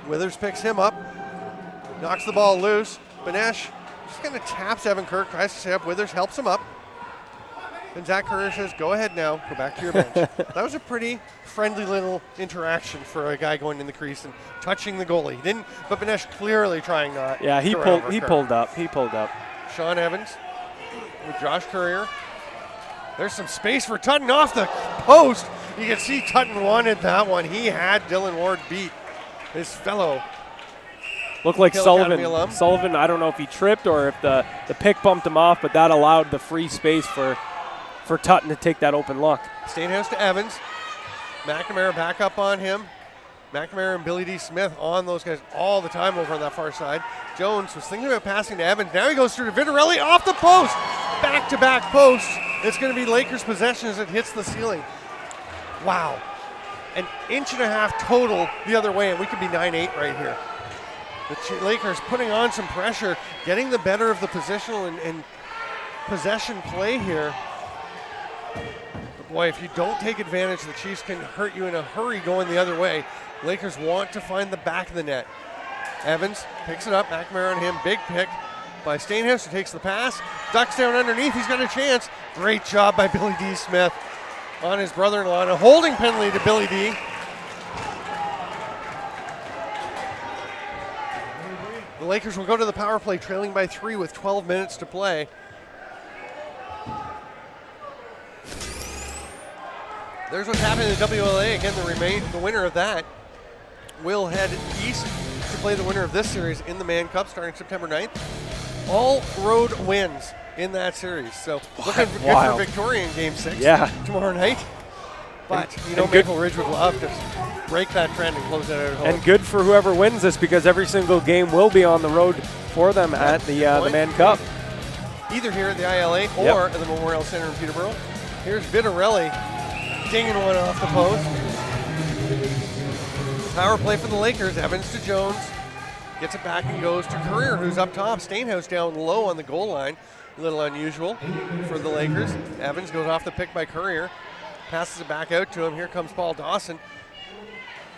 Withers picks him up. Knocks the ball loose. Benesh just kind of taps Evan Kirk, tries to stay up. Withers helps him up. And Zach Courier says, go ahead now, go back to your bench. That was a pretty friendly little interaction for a guy going in the crease and touching the goalie. He didn't, but Benesh clearly trying not. Yeah, he pulled up. Sean Evans with Josh Courier. There's some space for Tutton off the post. You can see Tutton wanted that one. He had Dylan Ward beat, his fellow. Looked like Hill Sullivan. Sullivan, I don't know if he tripped or if the pick bumped him off, but that allowed the free space for Tutton to take that open look. Stainhouse to Evans. McNamara back up on him. McNamara and Billy D. Smith on those guys all the time over on that far side. Jones was thinking about passing to Evans. Now he goes through to Vitarelli off the post. Back-to-back posts. It's going to be Lakers possession as it hits the ceiling. Wow. An inch and a half total the other way, and we could be 9-8 right here. The Lakers putting on some pressure, getting the better of the positional and possession play here. But boy, if you don't take advantage, the Chiefs can hurt you in a hurry going the other way. Lakers want to find the back of the net. Evans picks it up, McNamara on him, big pick by Stainhouse, who takes the pass, ducks down underneath, he's got a chance. Great job by Billy D. Smith on his brother-in-law, and a holding penalty to Billy D. The Lakers will go to the power play, trailing by 3 with 12 minutes to play. There's what's happening in the WLA. Again, the winner of that will head east to play the winner of this series in the Mann Cup starting September 9th. All road wins in that series. So looking good for Victoria in Game 6 tomorrow night. But, Maple Ridge would love to break that trend and close that out at home. And good for whoever wins this, because every single game will be on the road for them at the Mann Cup. Either here at the ILA or at the Memorial Center in Peterborough. Here's Vitarelli dinging one off the post. Power play for the Lakers. Evans to Jones. Gets it back and goes to Courier, who's up top. Stainhouse down low on the goal line. A little unusual for the Lakers. Evans goes off the pick by Courier. Passes it back out to him. Here comes Paul Dawson.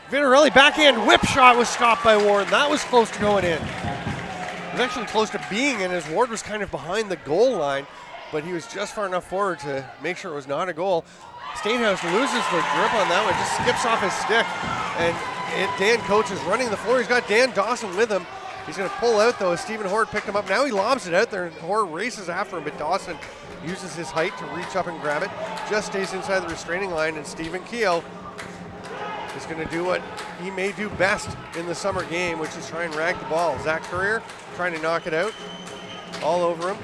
Vitarelli backhand whip shot was stopped by Ward. That was close to going in. It was actually close to being in, as Ward was kind of behind the goal line, but he was just far enough forward to make sure it was not a goal. Stainhouse loses the grip on that one, just skips off his stick, and Dan Coates is running the floor. He's got Dan Dawson with him. He's going to pull out, though, as Stephen Horde picked him up. Now he lobs it out there, and Horde races after him, but Dawson uses his height to reach up and grab it. Just stays inside the restraining line, and Stephen Keogh is going to do what he may do best in the summer game, which is try and rag the ball. Zach Courier trying to knock it out. All over him.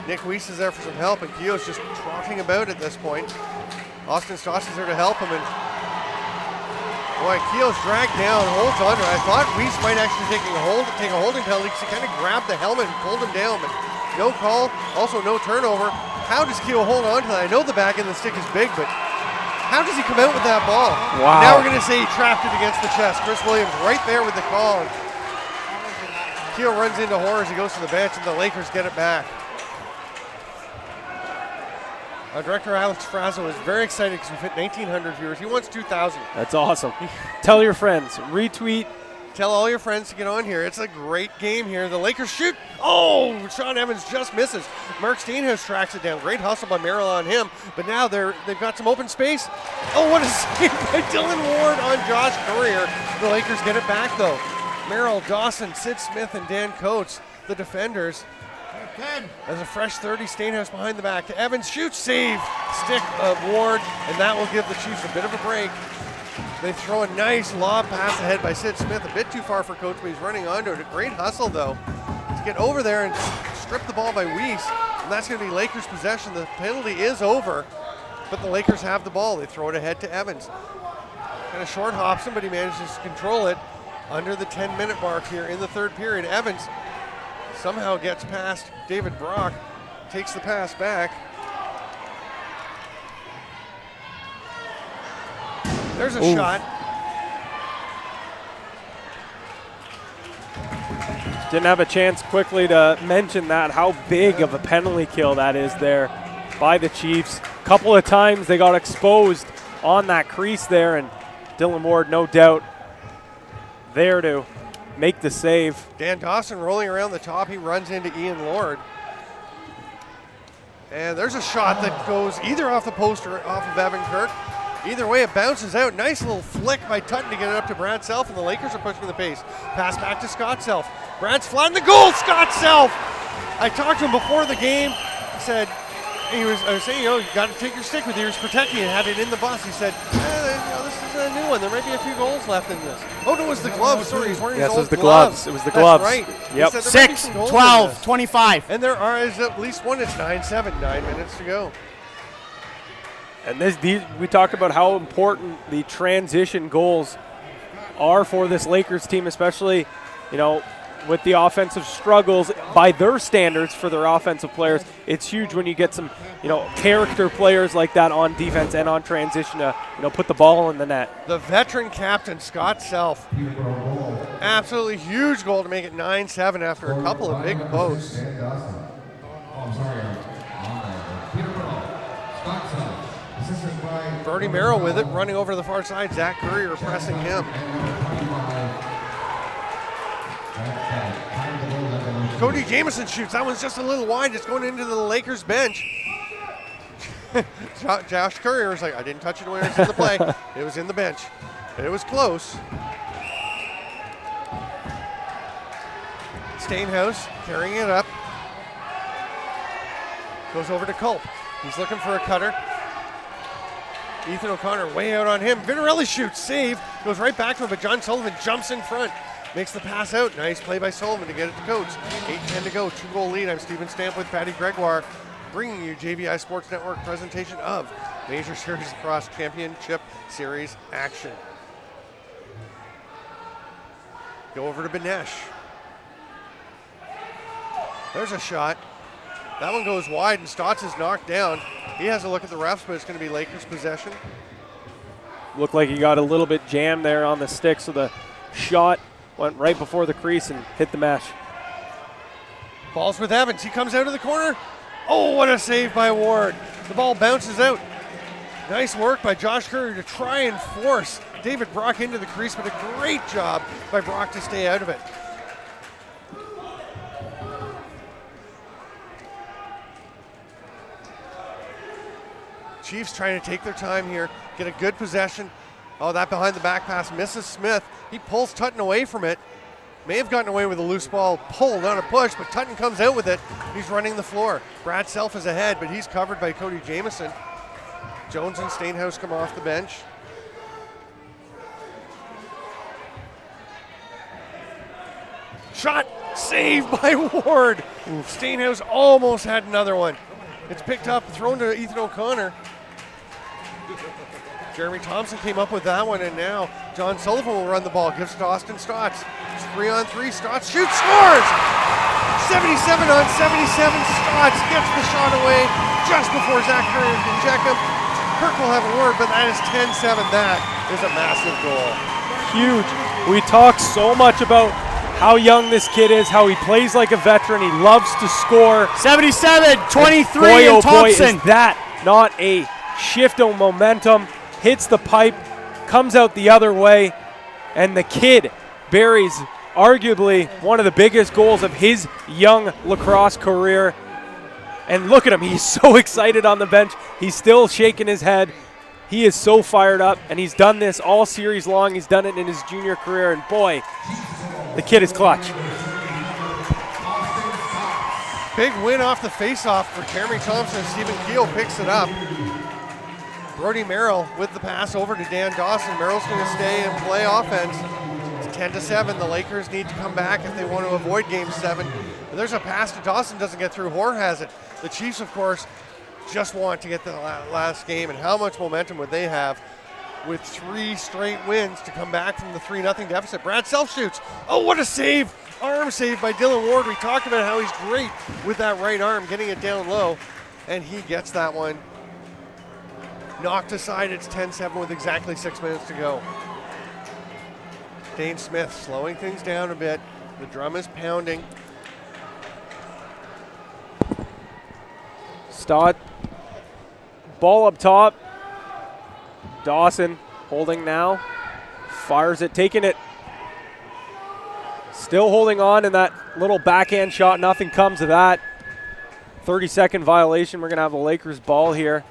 Nick Weiss is there for some help, and Keogh's just trotting about at this point. Austin Stotts is there to help him, and boy, Keogh's dragged down, holds on. I thought Weiss might actually take a holding penalty because he kind of grabbed the helmet and pulled him down, but no call, also no turnover. How does Keogh hold on to that? I know the back end of the stick is big, but how does he come out with that ball? Wow. Now we're going to say he trapped it against the chest. Chris Williams right there with the call. Keogh runs into Horde as he goes to the bench, and the Lakers get it back. Our director, Alex Frazzo, is very excited because we've hit 1,900 viewers. He wants 2,000. That's awesome. Tell your friends. Retweet. Tell all your friends to get on here. It's a great game here. The Lakers shoot. Oh, Sean Evans just misses. Mark Steenhouse tracks it down. Great hustle by Merrill on him. But now they've got some open space. Oh, what a save by Dylan Ward on Josh Courier. The Lakers get it back, though. Merrill, Dawson, Sid Smith, and Dan Coates, the defenders. As a fresh 30, Steenhouse behind the back to Evans, shoots, save, stick of Ward, and that will give the Chiefs a bit of a break. They throw a nice lob pass ahead by Sid Smith, a bit too far for Coates, but he's running onto it. A great hustle, though, to get over there and strip the ball by Weiss, and that's going to be Lakers' possession. The penalty is over, but the Lakers have the ball. They throw it ahead to Evans. Kind of short hops him, but he manages to control it under the 10-minute mark here in the third period. Evans somehow gets past David Brock, takes the pass back. There's a shot. Didn't have a chance quickly to mention that, how big of a penalty kill that is there by the Chiefs. Couple of times they got exposed on that crease there, and Dylan Ward, no doubt, there to make the save. Dan Dawson rolling around the top. He runs into Ian Lord. And there's a shot that goes either off the post or off of Evan Kirk. Either way, it bounces out. Nice little flick by Tutton to get it up to Brad Self, and the Lakers are pushing the pace. Pass back to Scott Self. Brad's flat in the goal. Scott Self! I talked to him before the game. He said, I was saying, you got to take your stick with you. He was protecting it, had it in the bus. He said, this is a new one. There might be a few goals left in this. Oh, no, it was the gloves. Sorry, he's wearing his old gloves. It was the gloves. That's right. Yep. 6, 12, 25. And there is at least one. It's 9-7, 9 minutes to go. And we talked about how important the transition goals are for this Lakers team, especially, with the offensive struggles by their standards for their offensive players. It's huge when you get some, character players like that on defense and on transition to, put the ball in the net. The veteran captain, Scott Self. Absolutely huge goal to make it 9-7 after a couple of big posts. Brody Merrill with it, running over to the far side. Zach Courier pressing him. Cody Jamieson shoots. That one's just a little wide. It's going into the Lakers bench. Josh Courier was like, I didn't touch it when it was in the play. It was in the bench. It was close. Steenhouse carrying it up. Goes over to Culp. He's looking for a cutter. Ethan O'Connor way out on him. Vinarelli shoots, save, goes right back to him, but John Sullivan jumps in front. Makes the pass out. Nice play by Sullivan to get it to Coates. 8-10 to go, 2-goal lead. I'm Stephen Stamp with Patty Gregoire, bringing you JVI Sports Network presentation of Major Series Lacrosse Championship Series action. Go over to Benesh. There's a shot. That one goes wide, and Stotts is knocked down. He has a look at the refs, but it's going to be Lakers possession. Looked like he got a little bit jammed there on the stick, so the shot went right before the crease and hit the mesh. Ball's with Evans. He comes out of the corner. Oh, what a save by Ward. The ball bounces out. Nice work by Josh Courier to try and force David Brock into the crease, but a great job by Brock to stay out of it. Chiefs trying to take their time here, get a good possession Oh, that behind the back pass misses Smith. He pulls Tutton away from it. May have gotten away with a loose ball pull, not a push, but Tutton comes out with it. He's running the floor. Brad Self is ahead, but he's covered by Cody Jamieson. Jones and Stainhouse come off the bench. Shot saved by Ward. Stainhouse almost had another one. It's picked up, thrown to Ethan O'Connor. Jeremy Thompson came up with that one, and now John Sullivan will run the ball. Gives it to Austin Stotts. It's 3-on-3. Stotts shoots, scores! 77 on 77. Stotts gets the shot away just before Zach Curran can check him. Kirk will have a word, but that is 10-7. That is a massive goal. Huge. We talk so much about how young this kid is, how he plays like a veteran. He loves to score. 77, 23, boy, and oh boy, Thompson. is that not a shift of momentum. Hits the pipe, comes out the other way, and the kid buries arguably one of the biggest goals of his young lacrosse career. And look at him, he's so excited on the bench. He's still shaking his head. He is so fired up, and he's done this all series long. He's done it in his junior career, and boy, the kid is clutch. Big win off the faceoff for Jeremy Thompson. Stephen Keel picks it up. Brody Merrill with the pass over to Dan Dawson. Merrill's going to stay and play offense. It's 10-7. The Lakers need to come back if they want to avoid Game 7. And there's a pass to Dawson, doesn't get through. Hoare has it. The Chiefs, of course, just want to get to the last game. And how much momentum would they have with 3 straight wins to come back from the 3-0 deficit? Brad Self shoots. Oh, what a save! Arm save by Dylan Ward. We talked about how he's great with that right arm, getting it down low. And he gets that one knocked aside. It's 10-7 with exactly 6 minutes to go. Dane Smith slowing things down a bit. The drum is pounding. Stott, ball up top. Dawson holding now. Fires it, taking it. Still holding on in that little backhand shot. Nothing comes of that. 30-second violation. We're going to have the Lakers ball here.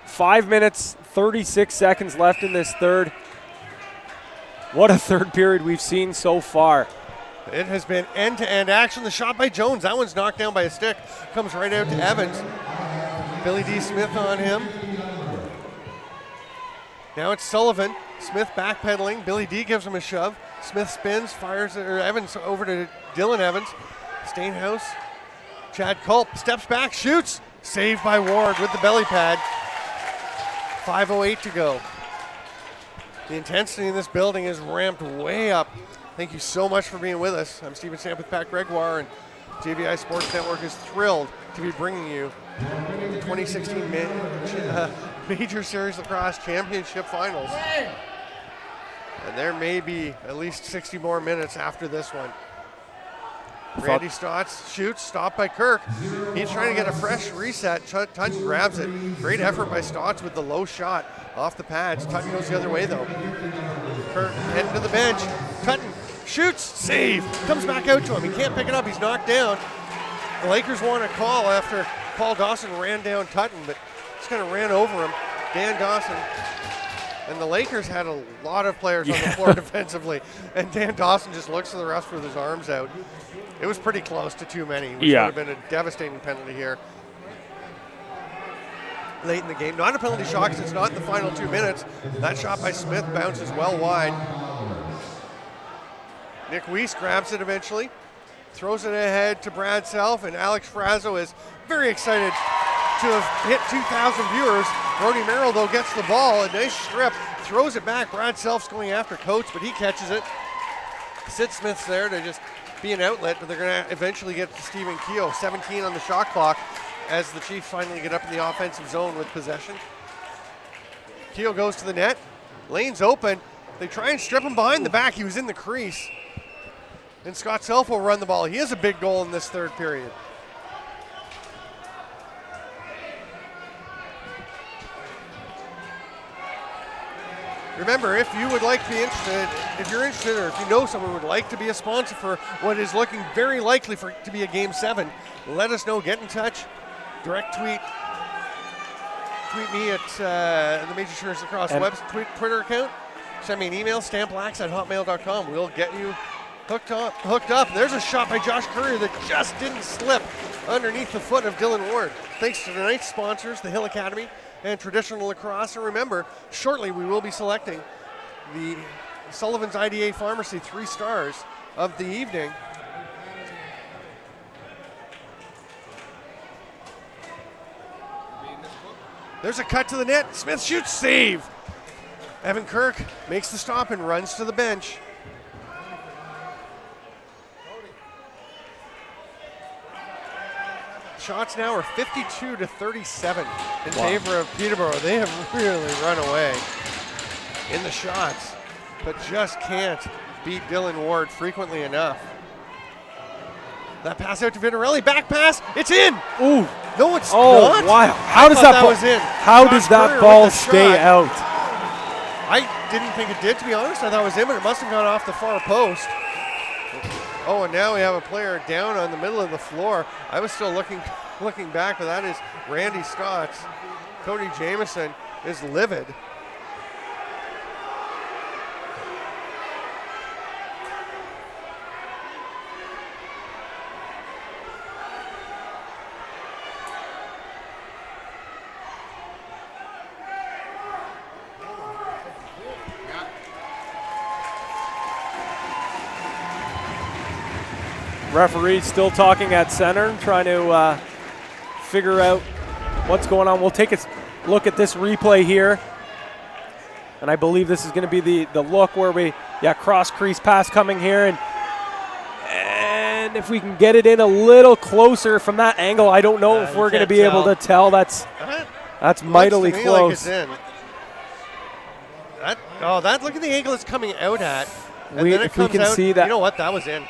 5 minutes, 36 seconds left in this third. What a third period we've seen so far. It has been end-to-end action. The shot by Jones, that one's knocked down by a stick. Comes right out to Evans. Billy D. Smith on him. Now it's Sullivan. Smith backpedaling. Billy D. gives him a shove. Smith spins, fires, or Evans over to Dylan Evans. Stainhouse. Chad Culp steps back, shoots. Saved by Ward with the belly pad. 5:08 to go. The intensity in this building is ramped way up. Thank you so much for being with us. I'm Stephen Stamp with Pat Gregoire, and JVI Sports Network is thrilled to be bringing you the 2016 Major Series Lacrosse Championship Finals. And there may be at least 60 more minutes after this one. Randy Stotts shoots, stopped by Kirk. He's trying to get a fresh reset. Tutton grabs it. Great effort by Stotts with the low shot off the pads. Tutton goes the other way though. Kirk heading to the bench. Tutton shoots, save. Comes back out to him. He can't pick it up. He's knocked down. The Lakers want a call after Paul Dawson ran down Tutton, but just kind of ran over him. Dan Dawson. And the Lakers had a lot of players on the floor defensively. And Dan Dawson just looks to the refs with his arms out. It was pretty close to too many, which would have been a devastating penalty here late in the game. Not a penalty shot because it's not in the final 2 minutes. That shot by Smith bounces well wide. Nick Weiss grabs it eventually, throws it ahead to Brad Self, and Alex Frazzo is very excited to have hit 2,000 viewers. Brody Merrill, though, gets the ball. A nice strip, throws it back. Brad Self's going after Coates, but he catches it. Sid Smith's there to just be an outlet, but they're going to eventually get to Stephen Keogh. 17 on the shot clock as the Chiefs finally get up in the offensive zone with possession. Keogh goes to the net. Lane's open. They try and strip him behind the back. He was in the crease. And Scott Self will run the ball. He has a big goal in this third period. Remember, if you would like to be interested, if you're interested or if you know someone who would like to be a sponsor for what is looking very likely for to be a Game 7, let us know. Get in touch. Direct tweet tweet me at the Major Series Lacrosse Twitter account. Send me an email, stampblacks@hotmail.com. We'll get you hooked up. There's a shot by Josh Courier that just didn't slip underneath the foot of Dylan Ward. Thanks to tonight's sponsors, the Hill Academy and Traditional Lacrosse. And remember, shortly we will be selecting the Sullivan's IDA Pharmacy 3 stars of the evening. There's a cut to the net. Smith shoots, save. Evan Kirk makes the stop and runs to the bench. Shots now are 52-37 in favor of Peterborough. They have really run away in the shots, but just can't beat Dylan Ward frequently enough. That pass out to Vinarelli, back pass, it's in! Ooh. No, it's not. Oh, wow. How does that was in. How Josh does that Courier ball with the stay shot. out? I didn't think it did, to be honest. I thought it was in, but it must have gone off the far post. Oh, and now we have a player down on the middle of the floor. I was still looking back, but that is Randy Stotts. Cody Jamieson is livid. Referee still talking at center, trying to figure out what's going on. We'll take a look at this replay here. And I believe this is going to be the look where we, cross crease pass coming here. And if we can get it in a little closer from that angle, I don't know if we're going to be able to tell. That's mightily close. Like look at the angle it's coming out at. And then if we can see that. You know what? That was in.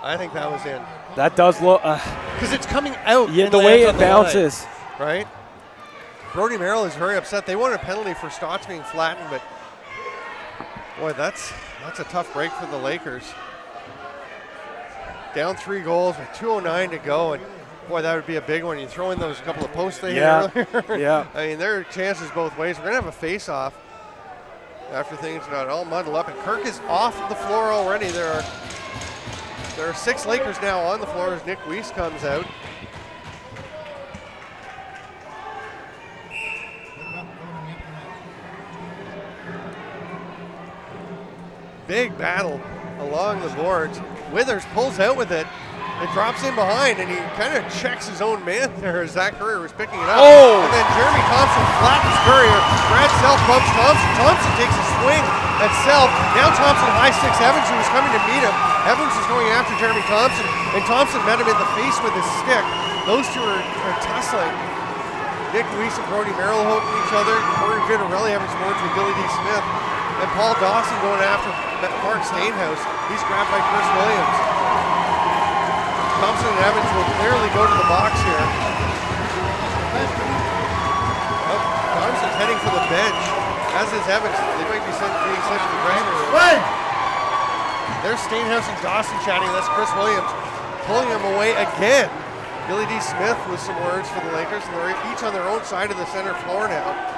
I think that was in. That does look. Because it's coming out. Yeah, the way it bounces. Right? Brody Merrill is very upset. They wanted a penalty for Stotts being flattened, but boy, that's a tough break for the Lakers. Down 3 goals with 2:09 to go, and boy, that would be a big one. You throw in those couple of posts they hit earlier. Yeah. I mean, there are chances both ways. We're going to have a face-off after things got all muddled up, and Kirk is off the floor already. There are 6 Lakers now on the floor as Nick Weiss comes out. Big battle along the boards. Withers pulls out with it. It drops in behind, and he kind of checks his own man there as Zach Courier was picking it up. Oh! And then Jeremy Thompson flattens Courier. Brad Self bumps Thompson. Thompson takes a swing at Self. Now Thompson high sticks Evans, who was coming to meet him. Evans is going after Jeremy Thompson, and Thompson met him in the face with his stick. Those two are tussling. Nick Weiss and Brody Merrill holding each other. Corey Vinarelli having some words with Billy D. Smith. And Paul Dawson going after Mark Stainhouse. He's grabbed by Chris Williams. Thompson and Evans will clearly go to the box here. Oh, Thompson's heading for the bench, as is Evans. They might be being sent to the dressing room. There's Stainhouse and Dawson chatting. That's Chris Williams pulling him away again. Billy D. Smith with some words for the Lakers, and they're each on their own side of the center floor now.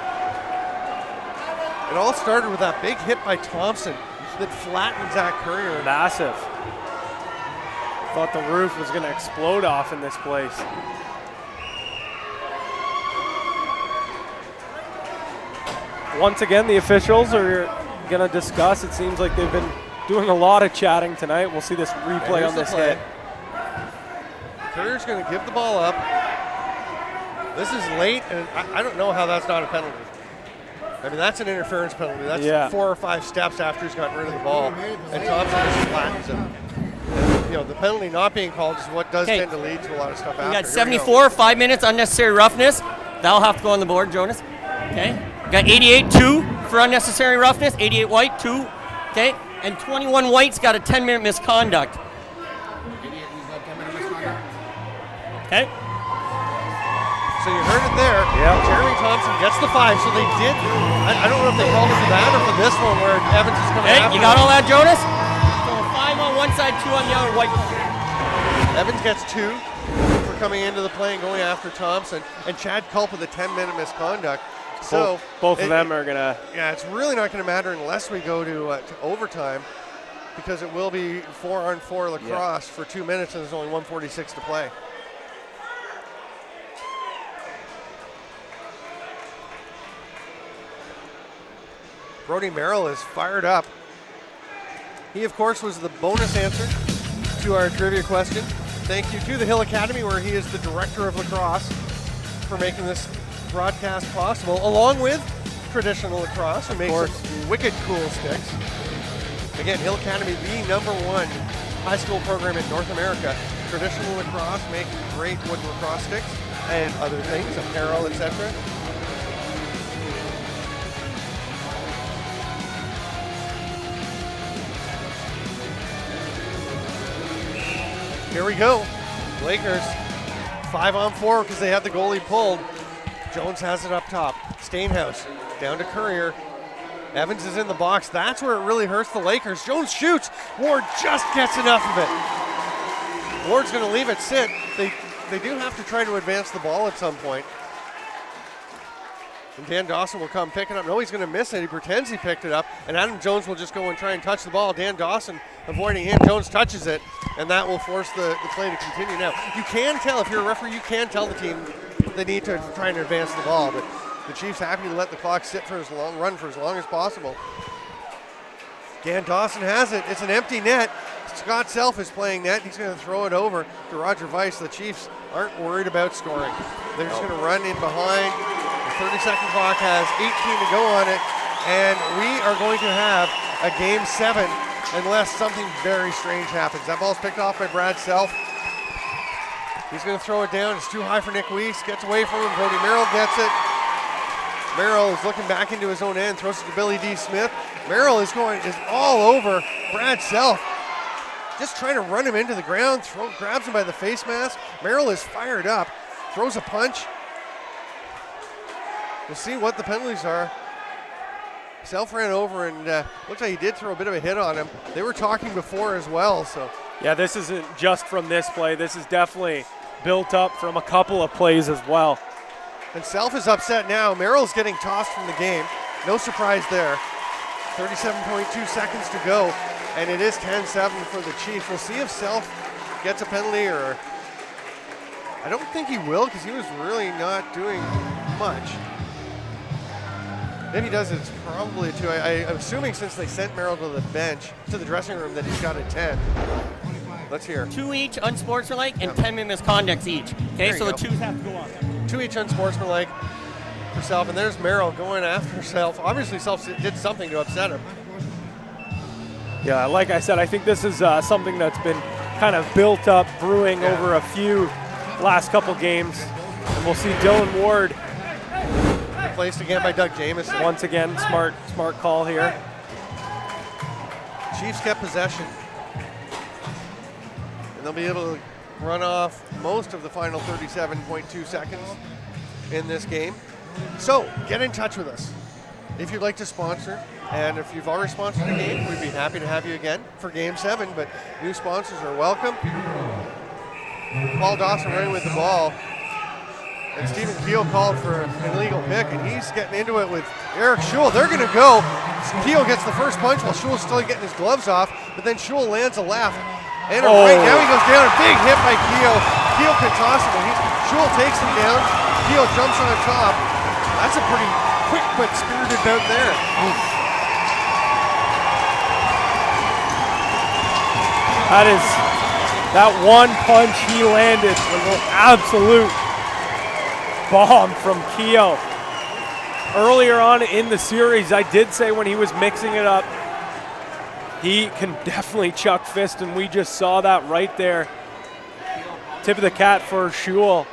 It all started with that big hit by Thompson that flattened Zach Courier. Massive. Thought the roof was going to explode off in this place. Once again, the officials are going to discuss. It seems like they've been doing a lot of chatting tonight. We'll see this replay on this hit. Courier's going to give the ball up. This is late, and I don't know how that's not a penalty. I mean, that's an interference penalty. That's 4 or 5 steps after he's gotten rid of the ball, and Thompson just flattens him. And, the penalty not being called is what does tend to lead to a lot of stuff after. We got 74, 5 minutes, unnecessary roughness. That'll have to go on the board, Jonas. Okay. We got 88-2 for unnecessary roughness, 88 white, 2. Okay. And 21 white's got a 10-minute misconduct. Okay. So you heard it there. Yeah. Jeremy Thompson gets the 5. So they did. I don't know if they called it for that or for this one where Evans is coming after. You got all that, Jonas? So 5 on one side, 2 on the other. White. Evans gets 2 for coming into the play and going after Thompson, and Chad Culp with a 10-minute misconduct. So both of them are going to. Yeah, it's really not going to matter unless we go to overtime, because it will be 4-on-4 lacrosse for 2 minutes, and there's only 1:46 to play. Brody Merrill is fired up. He, of course, was the bonus answer to our trivia question. Thank you to the Hill Academy, where he is the director of lacrosse, for making this broadcast possible, along with traditional lacrosse, who makes some wicked cool sticks. Again, Hill Academy, the #1 high school program in North America. Traditional lacrosse, making great wooden lacrosse sticks and other things, apparel, etc. Here we go. Lakers 5-on-4 because they have the goalie pulled. Jones has it up top. Stainhouse down to Courier. Evans is in the box. That's where it really hurts the Lakers. Jones shoots. Ward just gets enough of it. Ward's going to leave it sit. They do have to try to advance the ball at some point. And Dan Dawson will come pick it up. No, he's going to miss it. He pretends he picked it up. And Adam Jones will just go and try and touch the ball. Dan Dawson avoiding him. Jones touches it. And that will force the play to continue. Now, you can tell, if you're a referee, you can tell the team they need to try and advance the ball. But the Chiefs happy to let the clock sit for as long as possible. Dan Dawson has it. It's an empty net. Scott Self is playing net. He's going to throw it over to Roger Weiss. The Chiefs aren't worried about scoring. They're just going to run in behind. The 30-second clock has 18 to go on it. And we are going to have a Game 7 unless something very strange happens. That ball's picked off by Brad Self. He's going to throw it down. It's too high for Nick Weiss. Gets away from him. Brody Merrill gets it. Merrill is looking back into his own end. Throws it to Billy D. Smith. Merrill is all over Brad Self. Just trying to run him into the ground. Grabs him by the face mask. Merrill is fired up. Throws a punch. We'll see what the penalties are. Self ran over and looks like he did throw a bit of a hit on him. They were talking before as well, so. Yeah, this isn't just from this play. This is definitely built up from a couple of plays as well. And Self is upset now. Merrill's getting tossed from the game. No surprise there. 37.2 seconds to go, and it is 10-7 for the Chiefs. We'll see if Self gets a penalty, or I don't think he will, because he was really not doing much. If he does, it's probably a 2. I'm assuming since they sent Merrill to the bench, to the dressing room, that he's got a 10. Let's hear. 2 each unsportsmanlike and 10-minute misconducts each. Okay, so the 2s have to go on. 2 each unsportsmanlike for Self, and there's Merrill going after Self. Obviously, Self did something to upset him. Yeah, like I said, I think this is something that's been kind of built up, brewing over a few last couple games. And we'll see Dylan Ward replaced again by Doug Jamieson. Once again, smart call here. Chiefs kept possession. And they'll be able to run off most of the final 37.2 seconds in this game. So, get in touch with us if you'd like to sponsor. And if you've already sponsored a game, we'd be happy to have you again for Game 7. But new sponsors are welcome. Paul Dawson running with the ball. And Stephen Keogh called for an illegal pick, and he's getting into it with Eric Schul. They're going to go. Keogh gets the first punch while Schul's still getting his gloves off, but then Schul lands a left and a right. Now he goes down. A big hit by Keogh. Keogh can toss him, and Schul takes him down. Keogh jumps on top. That's a pretty quick but spirited bout there. That one punch he landed was an absolute bomb from Keogh. Earlier on in the series, I did say when he was mixing it up, he can definitely chuck fist, and we just saw that right there. Tip of the cap for Schul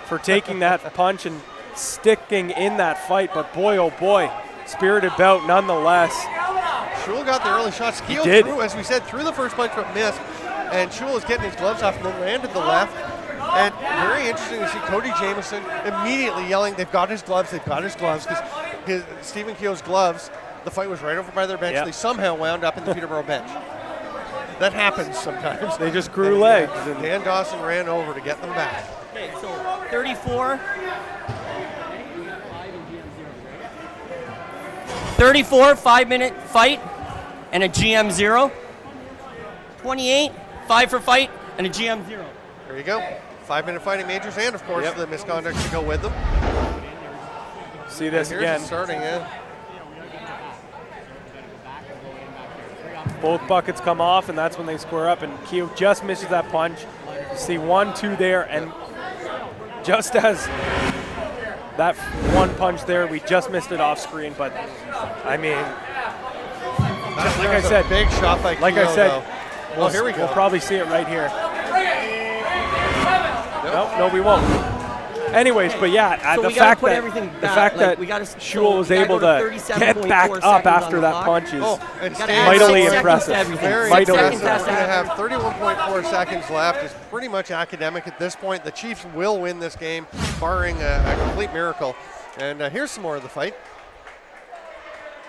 for taking that punch and sticking in that fight, but boy, oh boy, spirited bout nonetheless. Schul got the early shots. Keogh threw, as we said, threw the first punch but missed, and Schul is getting his gloves off and then landed the left. And very interesting to see Cody Jamieson immediately yelling, they've got his gloves, because Stephen Keogh's gloves, the fight was right over by their bench. Yep. They somehow wound up in the Peterborough bench. that happens sometimes. They just grew legs. And Dan Dawson ran over to get them back. Okay, so 34. 34, 5-minute fight and a GM 0. 28, 5 for fight and a GM 0. There you go. 5-minute fighting majors, and of course the misconduct to go with them. See this Here's again. it starting, Both buckets come off, and that's when they square up, and Keogh just misses that punch. You see 1-2 there, and just as that one punch there, we just missed it off screen, but I mean, like I said, big shot by like Keogh, I said, though. Here we go. We'll probably see it right here. No, we won't. Anyways, but yeah, So the we gotta fact put that everything the back, fact like, that we gotta- Shule so was we gotta able go to to 37.4 get back up seconds after on that the clock. punch is And Gotta stay add mightily 6 seconds to impressive. everything. Very 6 impressive. seconds We're going to has have 31.4 seconds left. It's pretty much academic at this point. The Chiefs will win this game, barring a complete miracle. And here's some more of the fight.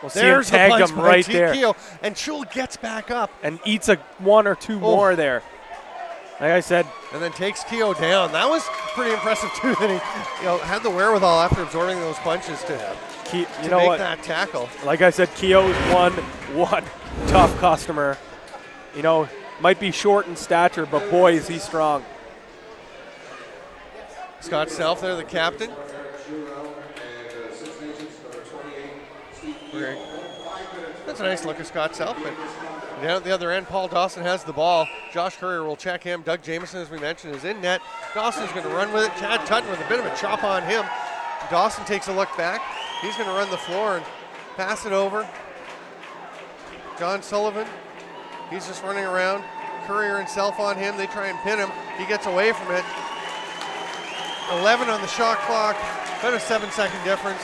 we'll see him There's the tag punch him by right there Keogh, and Shule gets back up and eats a 1 or 2 more there. Like I said, and then takes Keogh down. That was pretty impressive too. That he, had the wherewithal after absorbing those punches to you to know make what? that tackle. Like I said, Keogh's one tough customer. Might be short in stature, but boy, is he strong. Scott Self there, the captain. That's a nice look at Scott Self. But down at the other end, Paul Dawson has the ball. Josh Currier will check him. Doug Jamieson, as we mentioned, is in net. Dawson's going to run with it. Chad Tutton with a bit of a chop on him. Dawson takes a look back. He's going to run the floor and pass it over. John Sullivan, he's just running around. Currier and Self on him. They try and pin him. He gets away from it. 11 on the shot clock. About a 7-second difference.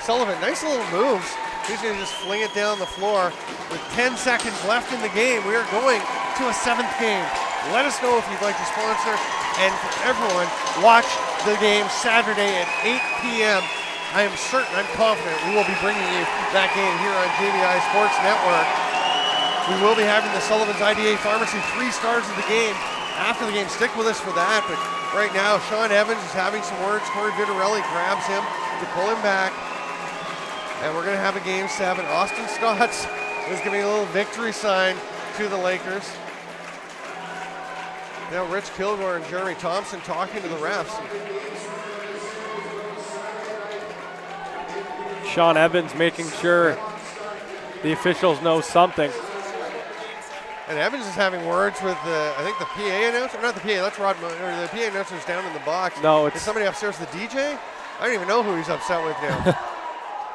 Sullivan, nice little moves. He's going to just fling it down the floor. With 10 seconds left in the game, we are going to a 7th game. Let us know if you'd like to sponsor. And for everyone, watch the game Saturday at 8 p.m. I am certain, I'm confident we will be bringing you that game here on JVI Sports Network. We will be having the Sullivan's IDA Pharmacy 3 stars of the game. After the game, stick with us for that. But right now, Sean Evans is having some words. Corey Vitarelli grabs him to pull him back. And we're going to have a game 7. Austin Stotts is giving a little victory sign to the Lakers. Now Rich Kilgore and Jeremy Thompson talking to the refs. Sean Evans making sure the officials know something. And Evans is having words with I think the PA announcer. Not the PA, that's Rod. Or the PA announcer's down in the box. No, Is somebody upstairs, the DJ? I don't even know who he's upset with now.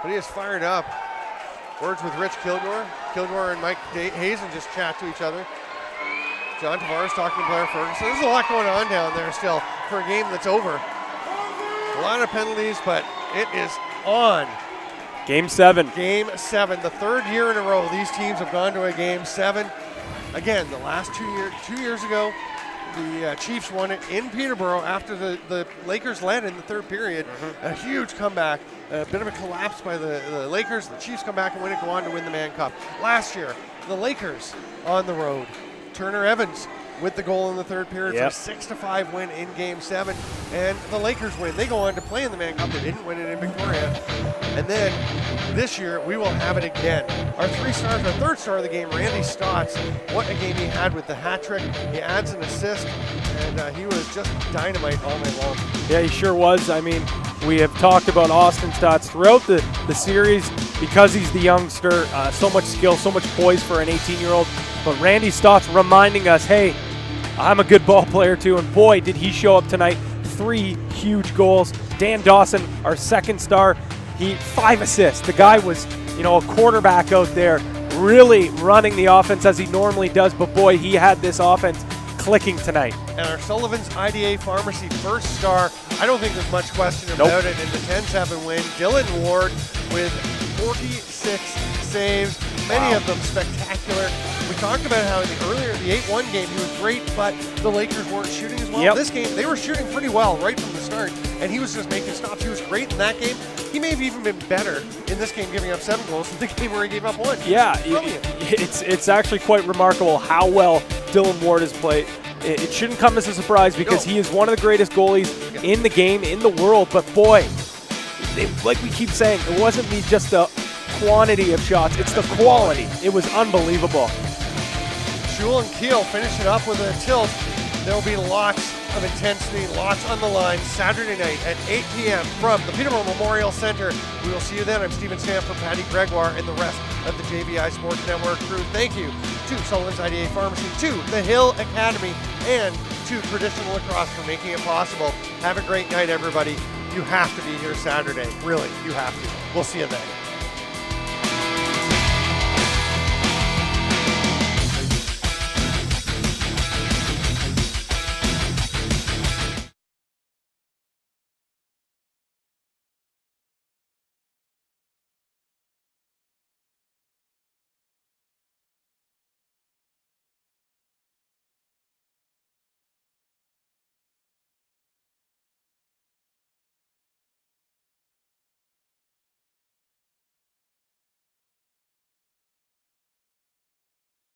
But he is fired up. Words with Rich Kilgore. Kilgore and Mike Hazen just chat to each other. John Tavares talking to Blair Ferguson. There's a lot going on down there still for a game that's over. A lot of penalties, but it is on. Game 7. Game 7, the 3rd year in a row these teams have gone to a game 7. Again, the last 2 years ago, the Chiefs won it in Peterborough after the Lakers led in the 3rd period. A huge comeback, a bit of a collapse by the Lakers. The Chiefs come back and win it, go on to win the Mann Cup. Last year, the Lakers on the road. Turner Evans with the goal in the 3rd period for a 6-5 win in Game 7. And the Lakers win. They go on to play in the Mann Cup. They didn't win it in Victoria. And then this year, we will have it again. Our 3 stars, our 3rd star of the game, Randy Stotts. What a game he had with the hat trick. He adds an assist, and he was just dynamite all night long. Yeah, he sure was. I mean, we have talked about Austin Stotts throughout the series because he's the youngster. So much skill, so much poise for an 18-year-old. But Randy Stotts reminding us, hey, I'm a good ball player too. And boy, did he show up tonight. 3 huge goals. Dan Dawson, our 2nd star, he 5 assists. The guy was, a quarterback out there really running the offense as he normally does. But boy, he had this offense clicking tonight. And our Sullivan's IDA Pharmacy 1st star, I don't think there's much question about it. In the 10-7 win, Dylan Ward with 46 saves. Many of them spectacular. We talked about how earlier in the 8-1 game he was great, but the Lakers weren't shooting as well. Yep. This game, they were shooting pretty well right from the start, and he was just making stops. He was great in that game. He may have even been better in this game, giving up 7 goals than the game where he gave up 1. Yeah, Brilliant. it's actually quite remarkable how well Dylan Ward has played. It shouldn't come as a surprise because he is one of the greatest goalies in the game, in the world. But boy, like we keep saying, it wasn't just the quantity of shots, it's the quality. It was unbelievable. Schul and Keel finish it up with a tilt. There will be lots of intensity, lots on the line Saturday night at 8 p.m. from the Peterborough Memorial Center. We will see you then. I'm Stephen Stanford, Patty Gregoire, and the rest of the JVI Sports Network crew. Thank you to Sullivan's IDA Pharmacy, to the Hill Academy, and to Traditional Lacrosse for making it possible. Have a great night, everybody. You have to be here Saturday. Really, you have to. We'll see you then.